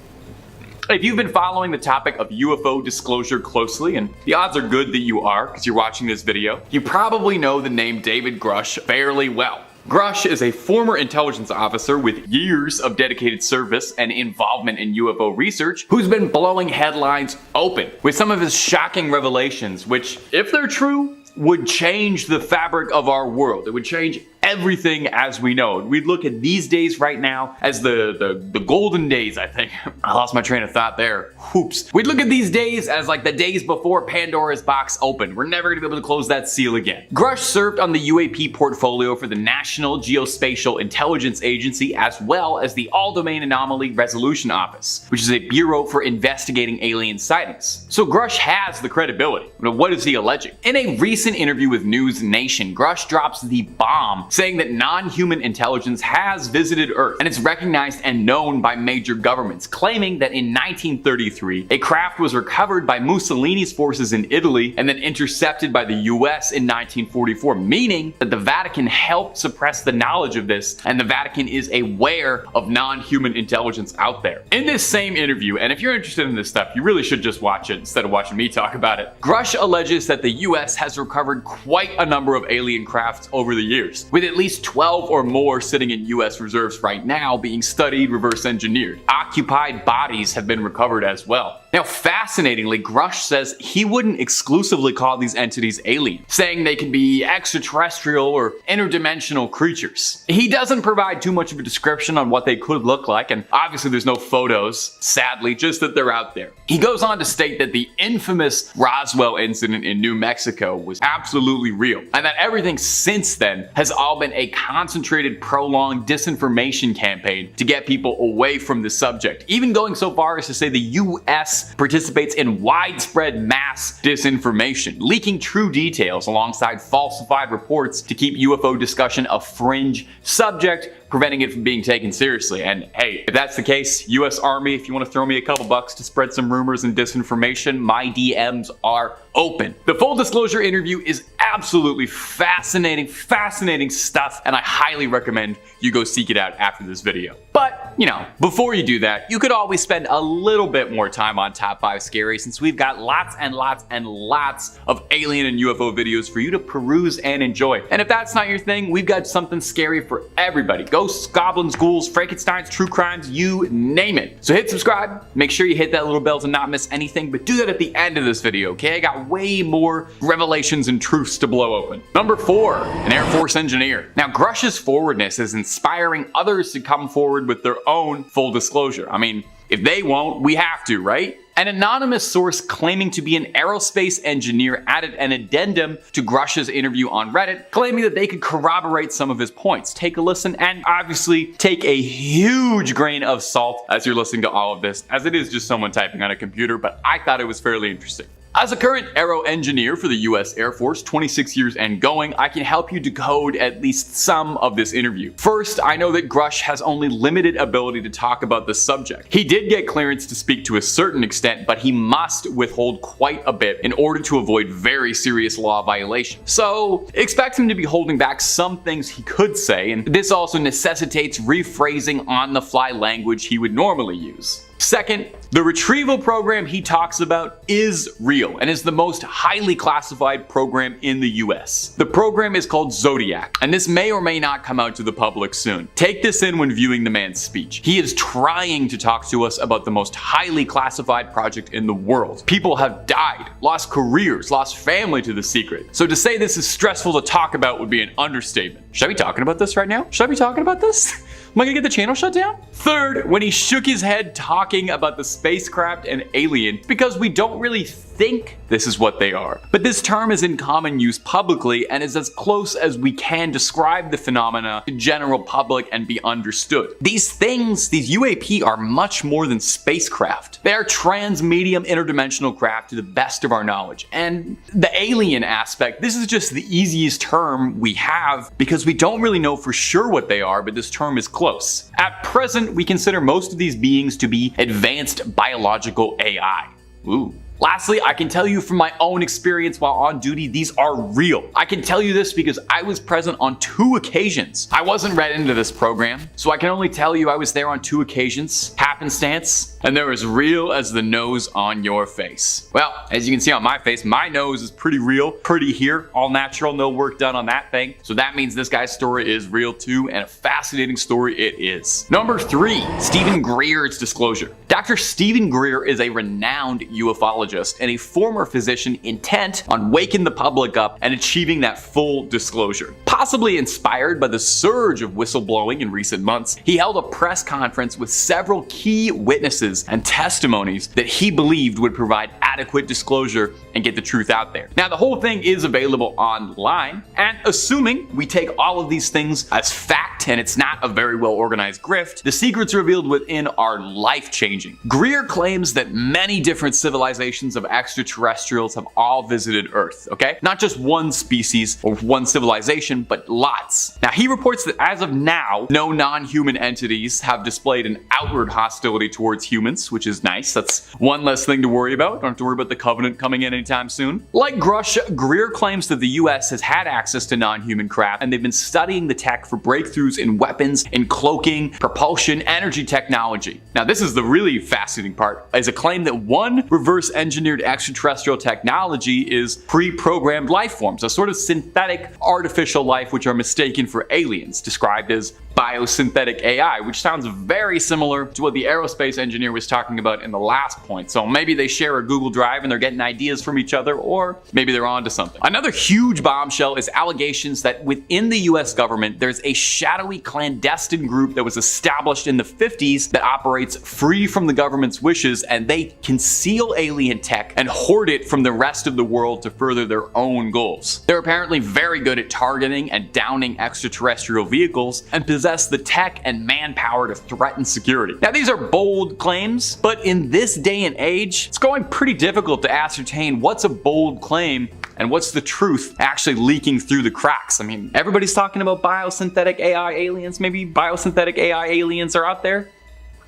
if you've been following the topic of UFO disclosure closely, and the odds are good that you are because you're watching this video, you probably know the name David Grush fairly well. Grush is a former intelligence officer with years of dedicated service and involvement in UFO research who's been blowing headlines open with some of his shocking revelations, which, if they're true, would change the fabric of our world. It would change everything as we know it. We'd look at these days right now as the golden days, I think. I lost my train of thought there. Whoops. We'd look at these days as like the days before Pandora's box opened. We're never gonna be able to close that seal again. Grush served on the UAP portfolio for the National Geospatial Intelligence Agency as well as the All-Domain Anomaly Resolution Office, which is a bureau for investigating alien sightings. So Grush has the credibility. But what is he alleging? In a recent interview with News Nation, Grush drops the bomb saying that non-human intelligence has visited Earth and it's recognized and known by major governments, claiming that in 1933 a craft was recovered by Mussolini's forces in Italy and then intercepted by the US in 1944, meaning that the Vatican helped suppress the knowledge of this and the Vatican is aware of non-human intelligence out there. In this same interview, and if you're interested in this stuff, you really should just watch it instead of watching me talk about it, Grush alleges that the US has recovered quite a number of alien crafts over the years, with at least 12 or more sitting in US reserves right now being studied, reverse engineered. Occupied bodies have been recovered as well. Now, fascinatingly, Grush says he wouldn't exclusively call these entities alien, saying they can be extraterrestrial or interdimensional creatures. He doesn't provide too much of a description on what they could look like, and obviously there's no photos, sadly, just that they're out there. He goes on to state that the infamous Roswell incident in New Mexico was absolutely real, and that everything since then has all been a concentrated, prolonged disinformation campaign to get people away from the subject, even going so far as to say the US participates in widespread mass disinformation, leaking true details alongside falsified reports to keep UFO discussion a fringe subject, preventing it from being taken seriously. And hey, if that's the case, US Army, if you want to throw me a couple bucks to spread some rumors and disinformation, my DMs are open. The full disclosure interview is absolutely fascinating stuff, and I highly recommend you go seek it out after this video. But, you know, before you do that, you could always spend a little bit more time on Top 5 Scary, since we've got lots and lots of alien and UFO videos for you to peruse and enjoy. And if that's not your thing, we've got something scary for everybody. Ghosts, goblins, ghouls, Frankensteins, true crimes, you name it. So hit subscribe, make sure you hit that little bell to not miss anything, but do that at the end of this video, okay? I got way more revelations and truths to blow open. Number 4, an Air Force engineer. Now, Grush's forwardness is inspiring others to come forward with their own full disclosure. I mean, if they won't, we have to, right? An anonymous source claiming to be an aerospace engineer added an addendum to Grush's interview on Reddit, claiming that they could corroborate some of his points. Take a listen, and obviously take a huge grain of salt as you're listening to all of this, as it is just someone typing on a computer, but I thought it was fairly interesting. As a current aero engineer for the US Air Force, 26 years and going, I can help you decode at least some of this interview. First, I know that Grush has only limited ability to talk about the subject. He did get clearance to speak to a certain extent, but he must withhold quite a bit in order to avoid very serious law violations. So, expect him to be holding back some things he could say, and this also necessitates rephrasing on-the-fly language he would normally use. Second, the retrieval program he talks about is real and is the most highly classified program in the US. The program is called Zodiac, and this may or may not come out to the public soon. Take this in when viewing the man's speech. He is trying to talk to us about the most highly classified project in the world. People have died, lost careers, lost family to the secret. So to say this is stressful to talk about would be an understatement. Should I be talking about this right now? Should I be talking about this? Am I gonna get the channel shut down? Third, when he shook his head talking about the spacecraft and alien, because we don't really think this is what they are. But this term is in common use publicly and is as close as we can describe the phenomena to general public and be understood. These things, these UAP, are much more than spacecraft. They are trans-medium interdimensional craft to the best of our knowledge. And the alien aspect, this is just the easiest term we have because we don't really know for sure what they are, but this term is close. At present, we consider most of these beings to be advanced biological AI. Ooh. Lastly, I can tell you from my own experience while on duty, these are real. I can tell you this because I was present on 2 occasions. I wasn't read into this program, so I can only tell you I was there on 2 occasions, happenstance, and they're as real as the nose on your face. Well, as you can see on my face, my nose is pretty real, pretty here, all natural, no work done on that thing. So that means this guy's story is real too, and a fascinating story it is. Number 3, Stephen Greer's disclosure. Dr. Stephen Greer is a renowned ufologist psychologist and a former physician intent on waking the public up and achieving that full disclosure. Possibly inspired by the surge of whistleblowing in recent months, he held a press conference with several key witnesses and testimonies that he believed would provide adequate disclosure and get the truth out there. Now, the whole thing is available online, and assuming we take all of these things as fact and it's not a very well organized grift, the secrets revealed within are life-changing. Greer claims that many different civilizations of extraterrestrials have all visited Earth, okay? Not just one species or one civilization, but lots. Now, he reports that as of now, no non-human entities have displayed an outward hostility towards humans, which is nice. That's one less thing to worry about. Don't have to worry about the Covenant coming in anytime soon. Like Grush, Greer claims that the US has had access to non-human craft, and they've been studying the tech for breakthroughs in weapons, in cloaking, propulsion, energy technology. Now, this is the really fascinating part, is a claim that one reverse-engineered extraterrestrial technology is pre-programmed life forms, a sort of synthetic artificial life which are mistaken for aliens, described as biosynthetic AI, which sounds very similar to what the aerospace engineer was talking about in the last point. So maybe they share a Google Drive and they're getting ideas from each other, or maybe they're onto something. Another huge bombshell is allegations that within the US government, there's a shadowy clandestine group that was established in the 50s that operates free from the government's wishes, and they conceal alien tech and hoard it from the rest of the world to further their own goals. They're apparently very good at targeting and downing extraterrestrial vehicles and possess the tech and manpower to threaten security. Now, these are bold claims, but in this day and age, it's going pretty difficult to ascertain what's a bold claim and what's the truth actually leaking through the cracks. I mean, everybody's talking about biosynthetic AI aliens. Maybe biosynthetic AI aliens are out there.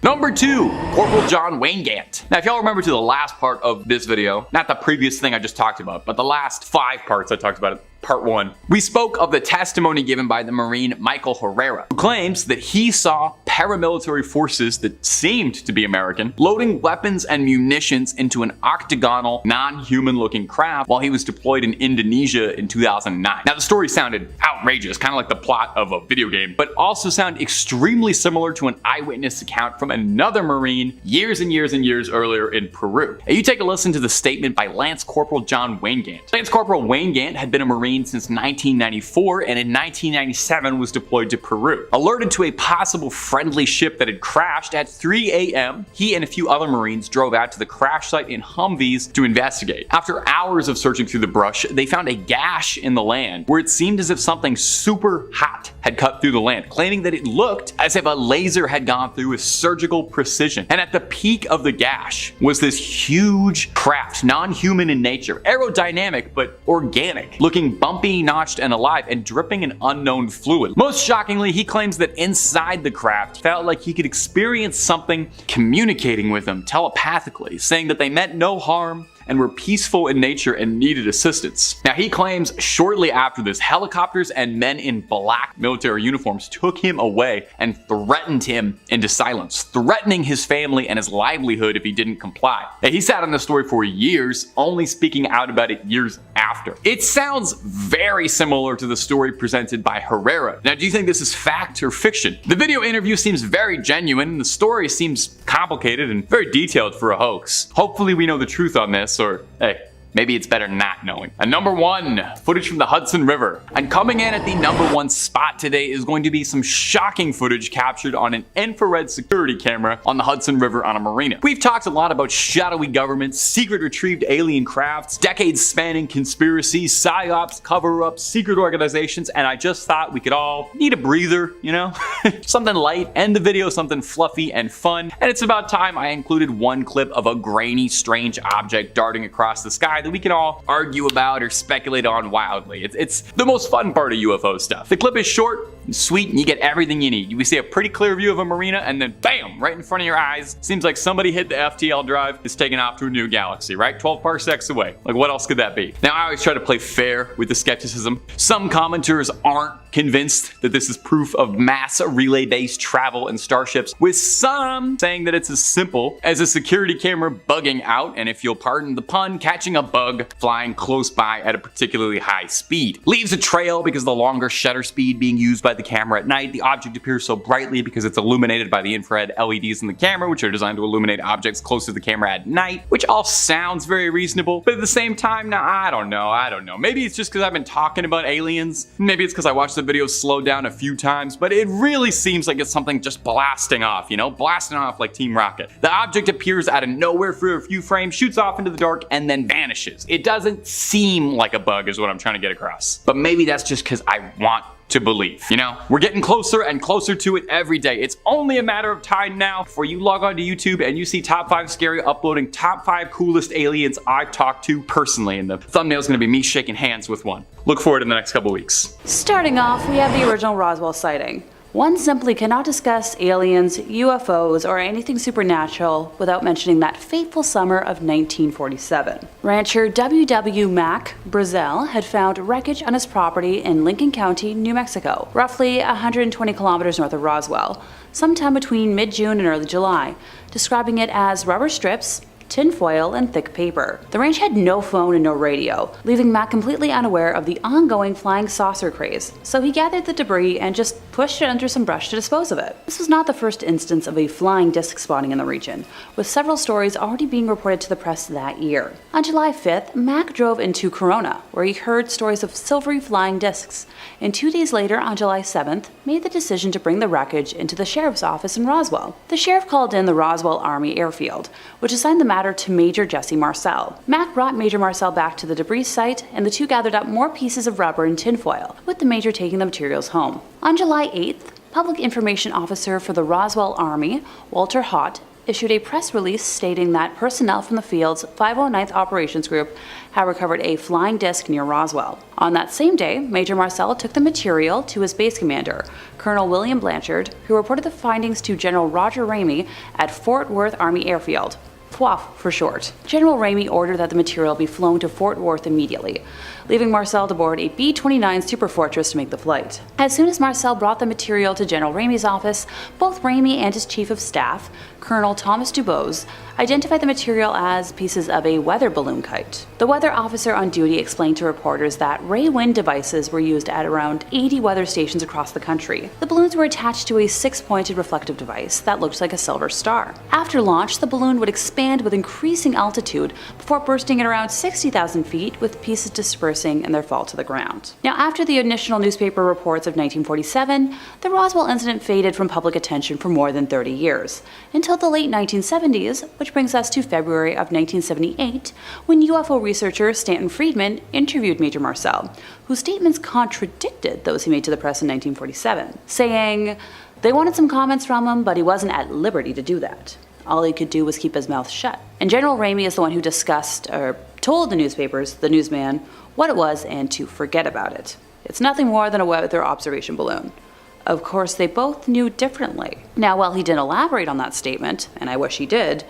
Number 2, Corporal John Weingant. Now, if y'all remember to the last part of this video, not the previous thing I just talked about, but the last 5 parts I talked about, part 1, we spoke of the testimony given by the Marine Michael Herrera, who claims that he saw paramilitary forces that seemed to be American loading weapons and munitions into an octagonal, non-human looking craft while he was deployed in Indonesia in 2009. Now, the story sounded outrageous, kind of like the plot of a video game, but also sounded extremely similar to an eyewitness account from another Marine years and years and years earlier in Peru. Now, you take a listen to the statement by Lance Corporal John Weingant. Lance Corporal Weingant had been a Marine since 1994, and in 1997 was deployed to Peru. Alerted to a possible friendly ship that had crashed at 3 a.m., he and a few other Marines drove out to the crash site in Humvees to investigate. After hours of searching through the brush, they found a gash in the land where it seemed as if something super hot had cut through the land, claiming that it looked as if a laser had gone through with surgical precision. And at the peak of the gash was this huge craft, non-human in nature, aerodynamic but organic, looking bumpy, notched, and alive, and dripping an unknown fluid. Most shockingly, he claims that inside the craft felt like he could experience something communicating with him telepathically, saying that they meant no harm and were peaceful in nature and needed assistance. Now, he claims shortly after this, helicopters and men in black military uniforms took him away and threatened him into silence, threatening his family and his livelihood if he didn't comply. Now, he sat on this story for years, only speaking out about it years after. It sounds very similar to the story presented by Herrera. Now, do you think this is fact or fiction? The video interview seems very genuine, and the story seems complicated and very detailed for a hoax. Hopefully we know the truth on this, or hey, maybe it's better not knowing. And number 1, footage from the Hudson River. And coming in at the number 1 spot today is going to be some shocking footage captured on an infrared security camera on the Hudson River on a marina. We've talked a lot about shadowy governments, secret retrieved alien crafts, decades spanning conspiracies, psyops, cover-ups, secret organizations, and I just thought we could all need a breather, you know? Something light, end the video something fluffy and fun, and it's about time I included one clip of a grainy, strange object darting across the sky that we can all argue about or speculate on wildly. It's the most fun part of UFO stuff. The clip is short and sweet, and you get everything you need. We see a pretty clear view of a marina, and then bam, right in front of your eyes, seems like somebody hit the FTL drive, is taken off to a new galaxy, right? 12 parsecs away. Like, what else could that be? Now, I always try to play fair with the skepticism. Some commenters aren't convinced that this is proof of mass relay-based travel in starships, with some saying that it's as simple as a security camera bugging out, and if you'll pardon the pun, catching a bug flying close by at a particularly high speed. Leaves a trail because of the longer shutter speed being used by the camera at night. The object appears so brightly because it's illuminated by the infrared LEDs in the camera, which are designed to illuminate objects close to the camera at night, which all sounds very reasonable, but at the same time, now I don't know. Maybe it's just because I've been talking about aliens. Maybe it's because I watched the video slowed down a few times, but it really seems like it's something just blasting off, blasting off like Team Rocket. The object appears out of nowhere for a few frames, shoots off into the dark, and then vanishes. It doesn't seem like a bug is what I'm trying to get across. But maybe that's just because I want to believe. We're getting closer and closer to it every day. It's only a matter of time now before you log on to YouTube and you see Top 5 Scary uploading top 5 coolest aliens I've talked to personally, and the thumbnail is going to be me shaking hands with one. Look forward in the next couple weeks. Starting off, we have the original Roswell sighting. One simply cannot discuss aliens, UFOs, or anything supernatural without mentioning that fateful summer of 1947. Rancher W.W. Mack Brazel had found wreckage on his property in Lincoln County, New Mexico, roughly 120 kilometers north of Roswell, sometime between mid-June and early July, describing it as rubber strips, tin foil, and thick paper. The ranch had no phone and no radio, leaving Matt completely unaware of the ongoing flying saucer craze, so he gathered the debris and just pushed it under some brush to dispose of it. This was not the first instance of a flying disc spotting in the region, with several stories already being reported to the press that year. On July 5th, Mack drove into Corona, where he heard stories of silvery flying discs, and 2 days later, on July 7th, made the decision to bring the wreckage into the sheriff's office in Roswell. The sheriff called in the Roswell Army Airfield, which assigned the matter to Major Jesse Marcel. Mack brought Major Marcel back to the debris site, and the two gathered up more pieces of rubber and tinfoil, with the Major taking the materials home. On July 8th, Public Information Officer for the Roswell Army, Walter Hott, issued a press release stating that personnel from the field's 509th Operations Group had recovered a flying disc near Roswell. On that same day, Major Marcel took the material to his base commander, Colonel William Blanchard, who reported the findings to General Roger Ramey at Fort Worth Army Airfield. FWAF for short. General Ramey ordered that the material be flown to Fort Worth immediately, leaving Marcel to board a B-29 Superfortress to make the flight. As soon as Marcel brought the material to General Ramey's office, both Ramey and his chief of staff, Colonel Thomas Dubose, identified the material as pieces of a weather balloon kite. The weather officer on duty explained to reporters that ray wind devices were used at around 80 weather stations across the country. The balloons were attached to a 6-pointed reflective device that looked like a silver star. After launch, the balloon would expand with increasing altitude before bursting at around 60,000 feet, with pieces dispersing in their fall to the ground. Now, after the initial newspaper reports of 1947, the Roswell incident faded from public attention for more than 30 years, until the late 1970s, which brings us to February of 1978, when UFO researcher Stanton Friedman interviewed Major Marcel, whose statements contradicted those he made to the press in 1947, saying they wanted some comments from him, but he wasn't at liberty to do that. All he could do was keep his mouth shut. And General Ramey is the one who told the newspapers, the newsman, what it was and to forget about it. It's nothing more than a weather observation balloon. Of course, they both knew differently. Now, while he didn't elaborate on that statement, and I wish he did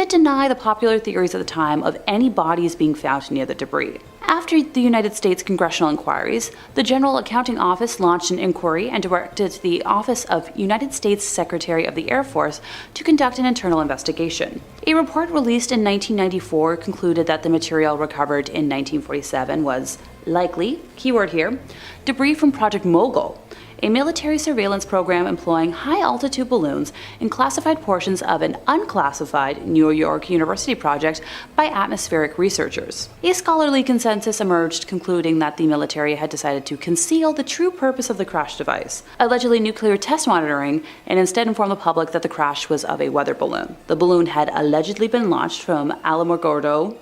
deny the popular theories at the time of any bodies being found near the debris. After the United States congressional inquiries, the General Accounting Office launched an inquiry and directed the Office of United States Secretary of the Air Force to conduct an internal investigation. A report released in 1994 concluded that the material recovered in 1947 was likely, keyword here, debris from Project Mogul, a military surveillance program employing high-altitude balloons in classified portions of an unclassified New York University project by atmospheric researchers. A scholarly consensus emerged concluding that the military had decided to conceal the true purpose of the crash device, allegedly nuclear test monitoring, and instead inform the public that the crash was of a weather balloon. The balloon had allegedly been launched from Alamogordo,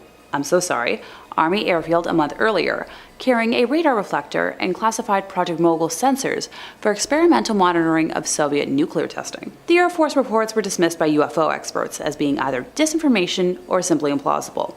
Army Airfield a month earlier, carrying a radar reflector and classified Project Mogul sensors for experimental monitoring of Soviet nuclear testing. The Air Force reports were dismissed by UFO experts as being either disinformation or simply implausible.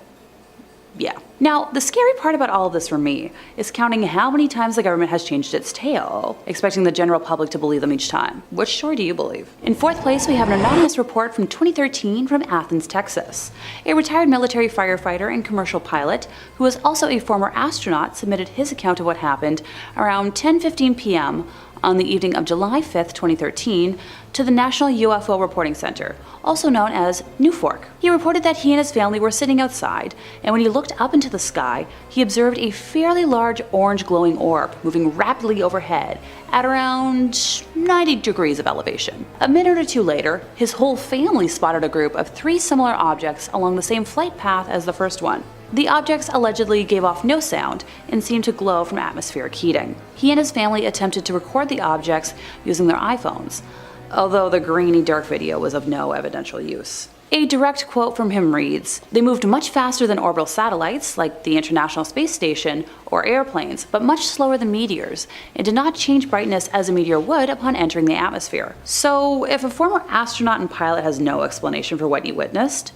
Yeah, Now, the scary part about all of this for me is counting how many times the government has changed its tale, expecting the general public to believe them each time. Which story do you believe? In fourth place, we have an anonymous report from 2013 from Athens, Texas. A retired military firefighter and commercial pilot, who was also a former astronaut, submitted his account of what happened around 10:15 p.m. on the evening of July 5th, 2013, to the National UFO Reporting Center, also known as NUFORC. He reported that he and his family were sitting outside, and when he looked up into the sky, he observed a fairly large orange glowing orb moving rapidly overhead at around 90 degrees of elevation. A minute or two later, his whole family spotted a group of 3 similar objects along the same flight path as the first one. The objects allegedly gave off no sound and seemed to glow from atmospheric heating. He and his family attempted to record the objects using their iPhones, although the grainy dark video was of no evidential use. A direct quote from him reads, "They moved much faster than orbital satellites, like the International Space Station, or airplanes, but much slower than meteors, and did not change brightness as a meteor would upon entering the atmosphere." So, if a former astronaut and pilot has no explanation for what he witnessed,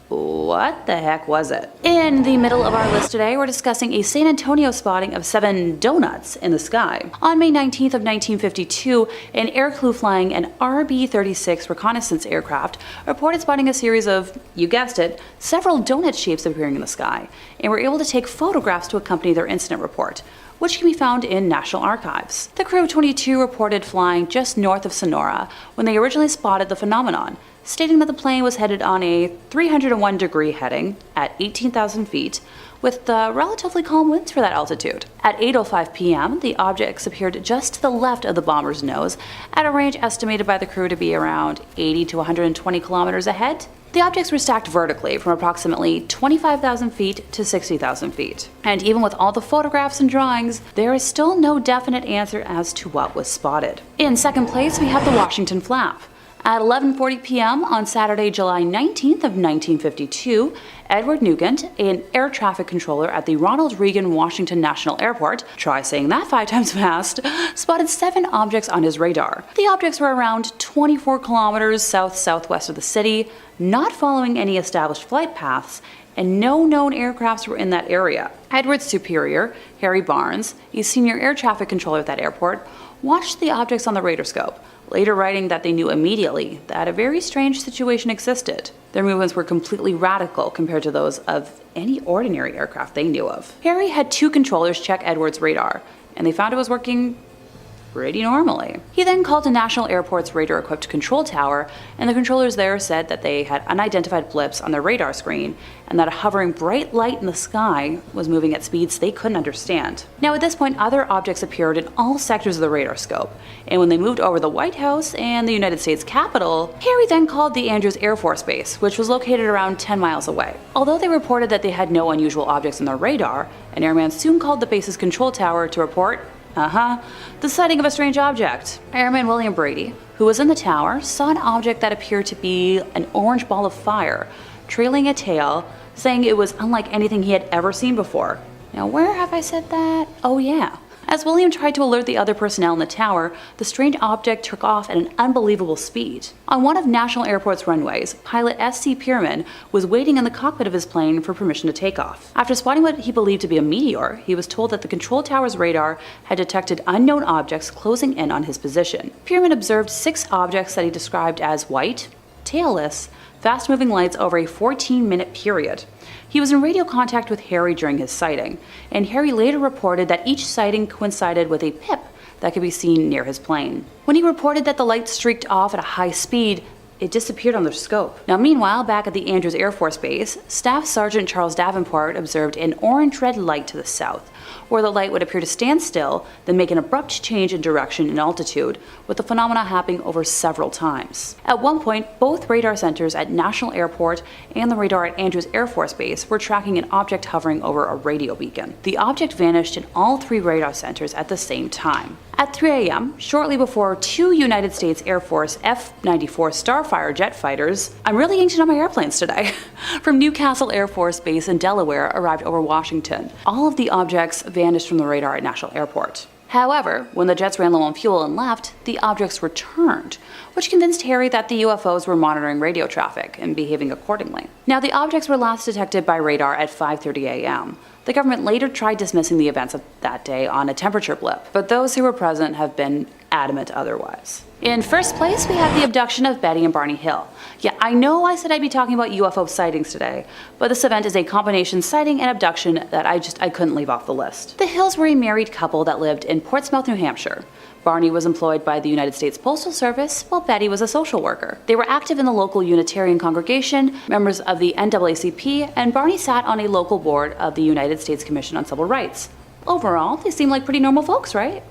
what the heck was it? In the middle of our list today, we're discussing a San Antonio spotting of 7 donuts in the sky. On May 19th of 1952, an air crew flying an RB-36 reconnaissance aircraft reported spotting a series of, you guessed it, several donut shapes appearing in the sky, and were able to take photographs to accompany their incident report, which can be found in National Archives. The crew of 22 reported flying just north of Sonora when they originally spotted the phenomenon, stating that the plane was headed on a 301-degree heading at 18,000 feet, with relatively calm winds for that altitude. At 8:05 p.m., the objects appeared just to the left of the bomber's nose, at a range estimated by the crew to be around 80 to 120 kilometers ahead. The objects were stacked vertically from approximately 25,000 feet to 60,000 feet. And even with all the photographs and drawings, there is still no definite answer as to what was spotted. In second place, we have the Washington Flap. At 11:40 p.m. on Saturday, July 19th of 1952, Edward Nugent, an air traffic controller at the Ronald Reagan Washington National Airport, try saying that 5 times fast, spotted 7 objects on his radar. The objects were around 24 kilometers south-southwest of the city, not following any established flight paths, and no known aircrafts were in that area. Edward's superior, Harry Barnes, a senior air traffic controller at that airport, watched the objects on the radarscope, later writing that they knew immediately that a very strange situation existed. Their movements were completely radical compared to those of any ordinary aircraft they knew of. Harry had 2 controllers check Edward's radar, and they found it was working pretty normally. He then called to National Airport's radar-equipped control tower, and the controllers there said that they had unidentified blips on their radar screen, and that a hovering bright light in the sky was moving at speeds they couldn't understand. Now at this point, other objects appeared in all sectors of the radar scope, and when they moved over the White House and the United States Capitol, Harry then called the Andrews Air Force Base, which was located around 10 miles away. Although they reported that they had no unusual objects on their radar, an airman soon called the base's control tower to report the sighting of a strange object. Airman William Brady, who was in the tower, saw an object that appeared to be an orange ball of fire, trailing a tail, saying it was unlike anything he had ever seen before. Now, where have I said that? Oh yeah. As William tried to alert the other personnel in the tower, the strange object took off at an unbelievable speed. On one of National Airport's runways, pilot S.C. Pierman was waiting in the cockpit of his plane for permission to take off. After spotting what he believed to be a meteor, he was told that the control tower's radar had detected unknown objects closing in on his position. Pierman observed 6 objects that he described as white, tailless, fast-moving lights over a 14-minute period. He was in radio contact with Harry during his sighting, and Harry later reported that each sighting coincided with a pip that could be seen near his plane. When he reported that the light streaked off at a high speed, it disappeared on their scope. Now meanwhile, back at the Andrews Air Force Base, Staff Sergeant Charles Davenport observed an orange-red light to the south, where the light would appear to stand still, then make an abrupt change in direction and altitude, with the phenomena happening over several times. At one point, both radar centers at National Airport and the radar at Andrews Air Force Base were tracking an object hovering over a radio beacon. The object vanished in all 3 radar centers at the same time. At 3 a.m., shortly before 2 United States Air Force F-94 Starfire jet fighters, I'm really inked on my airplanes today, from Newcastle Air Force Base in Delaware arrived over Washington. All of the objects vanished from the radar at National Airport. However, when the jets ran low on fuel and left, the objects returned, which convinced Harry that the UFOs were monitoring radio traffic and behaving accordingly. Now, the objects were last detected by radar at 5:30 a.m. The government later tried dismissing the events of that day on a temperature blip, but those who were present have been adamant otherwise. In first place, we have the abduction of Betty and Barney Hill. Yeah, I know I said I'd be talking about UFO sightings today, but this event is a combination sighting and abduction that I couldn't leave off the list. The Hills were a married couple that lived in Portsmouth, New Hampshire. Barney was employed by the United States Postal Service, while Betty was a social worker. They were active in the local Unitarian congregation, members of the NAACP, and Barney sat on a local board of the United States Commission on Civil Rights. Overall, they seem like pretty normal folks, right?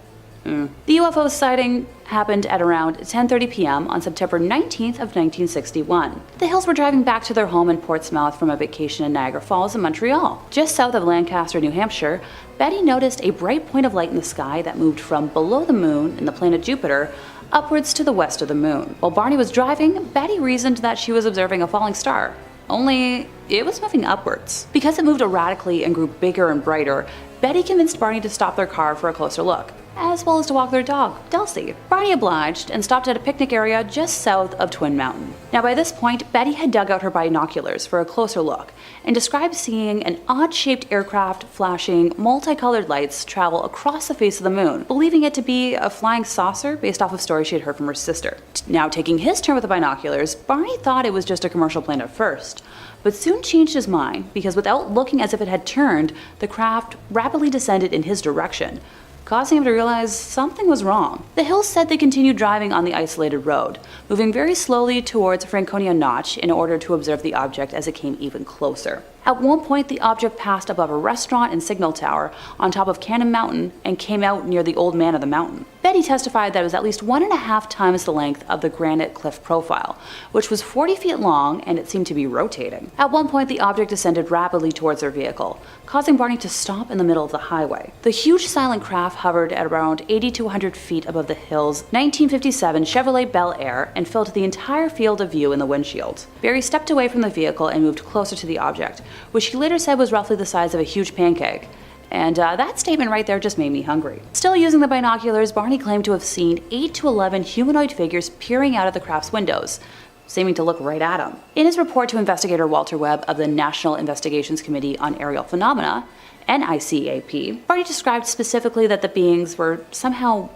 The UFO sighting happened at around 10:30 p.m. on September 19th of 1961. The Hills were driving back to their home in Portsmouth from a vacation in Niagara Falls in Montreal. Just south of Lancaster, New Hampshire, Betty noticed a bright point of light in the sky that moved from below the moon and the planet Jupiter upwards to the west of the moon. While Barney was driving, Betty reasoned that she was observing a falling star. Only, it was moving upwards. Because it moved erratically and grew bigger and brighter, Betty convinced Barney to stop their car for a closer look, as well as to walk their dog, Dulcie. Barney obliged and stopped at a picnic area just south of Twin Mountain. Now, by this point, Betty had dug out her binoculars for a closer look and described seeing an odd-shaped aircraft flashing multicolored lights travel across the face of the moon, believing it to be a flying saucer based off of stories she had heard from her sister. Now, taking his turn with the binoculars, Barney thought it was just a commercial plane at first, but soon changed his mind because without looking as if it had turned, the craft rapidly descended in his direction, causing him to realize something was wrong. The Hills said they continued driving on the isolated road, moving very slowly towards Franconia Notch in order to observe the object as it came even closer. At one point, the object passed above a restaurant and signal tower on top of Cannon Mountain and came out near the Old Man of the Mountain. Betty testified that it was at least 1.5 times the length of the granite cliff profile, which was 40 feet long and it seemed to be rotating. At one point, the object descended rapidly towards their vehicle, causing Barney to stop in the middle of the highway. The huge silent craft hovered at around 80 to 100 feet above the Hills' 1957 Chevrolet Bel Air and filled the entire field of view in the windshield. Barry stepped away from the vehicle and moved closer to the object, which he later said was roughly the size of a huge pancake. And that statement right there just made me hungry. Still using the binoculars, Barney claimed to have seen 8 to 11 humanoid figures peering out of the craft's windows, seeming to look right at him. In his report to investigator Walter Webb of the National Investigations Committee on Aerial Phenomena, NICAP, Barney described specifically that the beings were somehow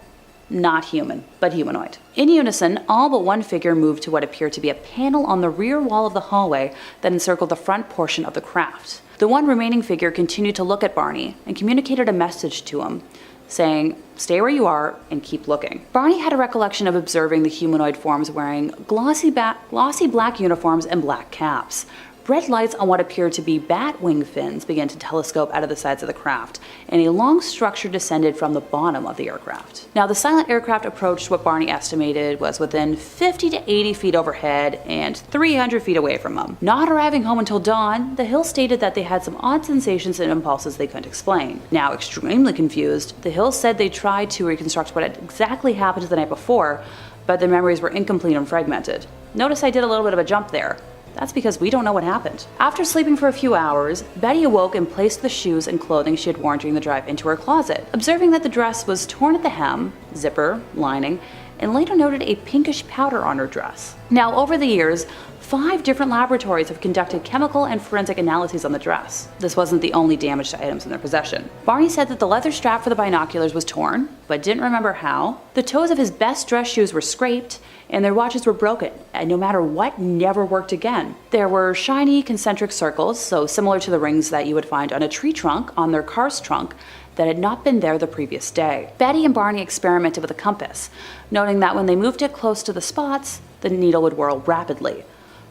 not human, but humanoid. In unison, all but one figure moved to what appeared to be a panel on the rear wall of the hallway that encircled the front portion of the craft. The one remaining figure continued to look at Barney and communicated a message to him, saying, "Stay where you are and keep looking." Barney had a recollection of observing the humanoid forms wearing glossy black uniforms and black caps. Red lights on what appeared to be bat wing fins began to telescope out of the sides of the craft, and a long structure descended from the bottom of the aircraft. Now, the silent aircraft approached what Barney estimated was within 50 to 80 feet overhead and 300 feet away from him. Not arriving home until dawn, the Hills stated that they had some odd sensations and impulses they couldn't explain. Now, extremely confused, the Hills said they tried to reconstruct what had exactly happened the night before, but their memories were incomplete and fragmented. Notice I did a little bit of a jump there. That's because we don't know what happened. After sleeping for a few hours, Betty awoke and placed the shoes and clothing she had worn during the drive into her closet, observing that the dress was torn at the hem, zipper, lining, and later noted a pinkish powder on her dress. Now, over the years, 5 different laboratories have conducted chemical and forensic analyses on the dress. This wasn't the only damage to items in their possession. Barney said that the leather strap for the binoculars was torn, but didn't remember how. The toes of his best dress shoes were scraped, and their watches were broken, and no matter what, never worked again. There were shiny concentric circles, so similar to the rings that you would find on a tree trunk on their car's trunk, that had not been there the previous day. Betty and Barney experimented with a compass, noting that when they moved it close to the spots, the needle would whirl rapidly.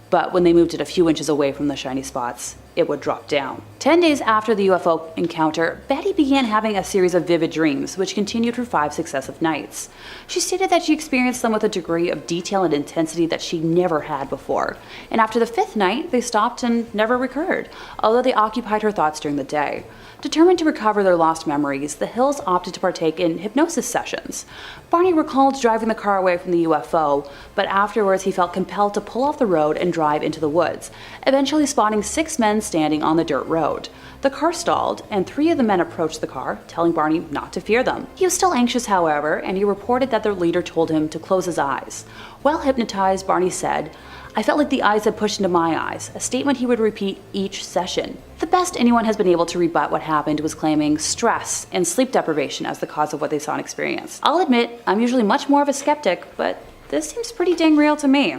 But when they moved it a few inches away from the shiny spots, it would drop down. 10 days after the UFO encounter, Betty began having a series of vivid dreams, which continued for 5 successive nights. She stated that she experienced them with a degree of detail and intensity that she never had before. And after the 5th night, they stopped and never recurred, although they occupied her thoughts during the day. Determined to recover their lost memories, the Hills opted to partake in hypnosis sessions. Barney recalled driving the car away from the UFO, but afterwards he felt compelled to pull off the road and drive into the woods, eventually spotting 6 men standing on the dirt road. The car stalled, and 3 of the men approached the car, telling Barney not to fear them. He was still anxious, however, and he reported that their leader told him to close his eyes. While hypnotized, Barney said, "I felt like the eyes had pushed into my eyes," a statement he would repeat each session. The best anyone has been able to rebut what happened was claiming stress and sleep deprivation as the cause of what they saw and experienced. I'll admit, I'm usually much more of a skeptic, but this seems pretty dang real to me.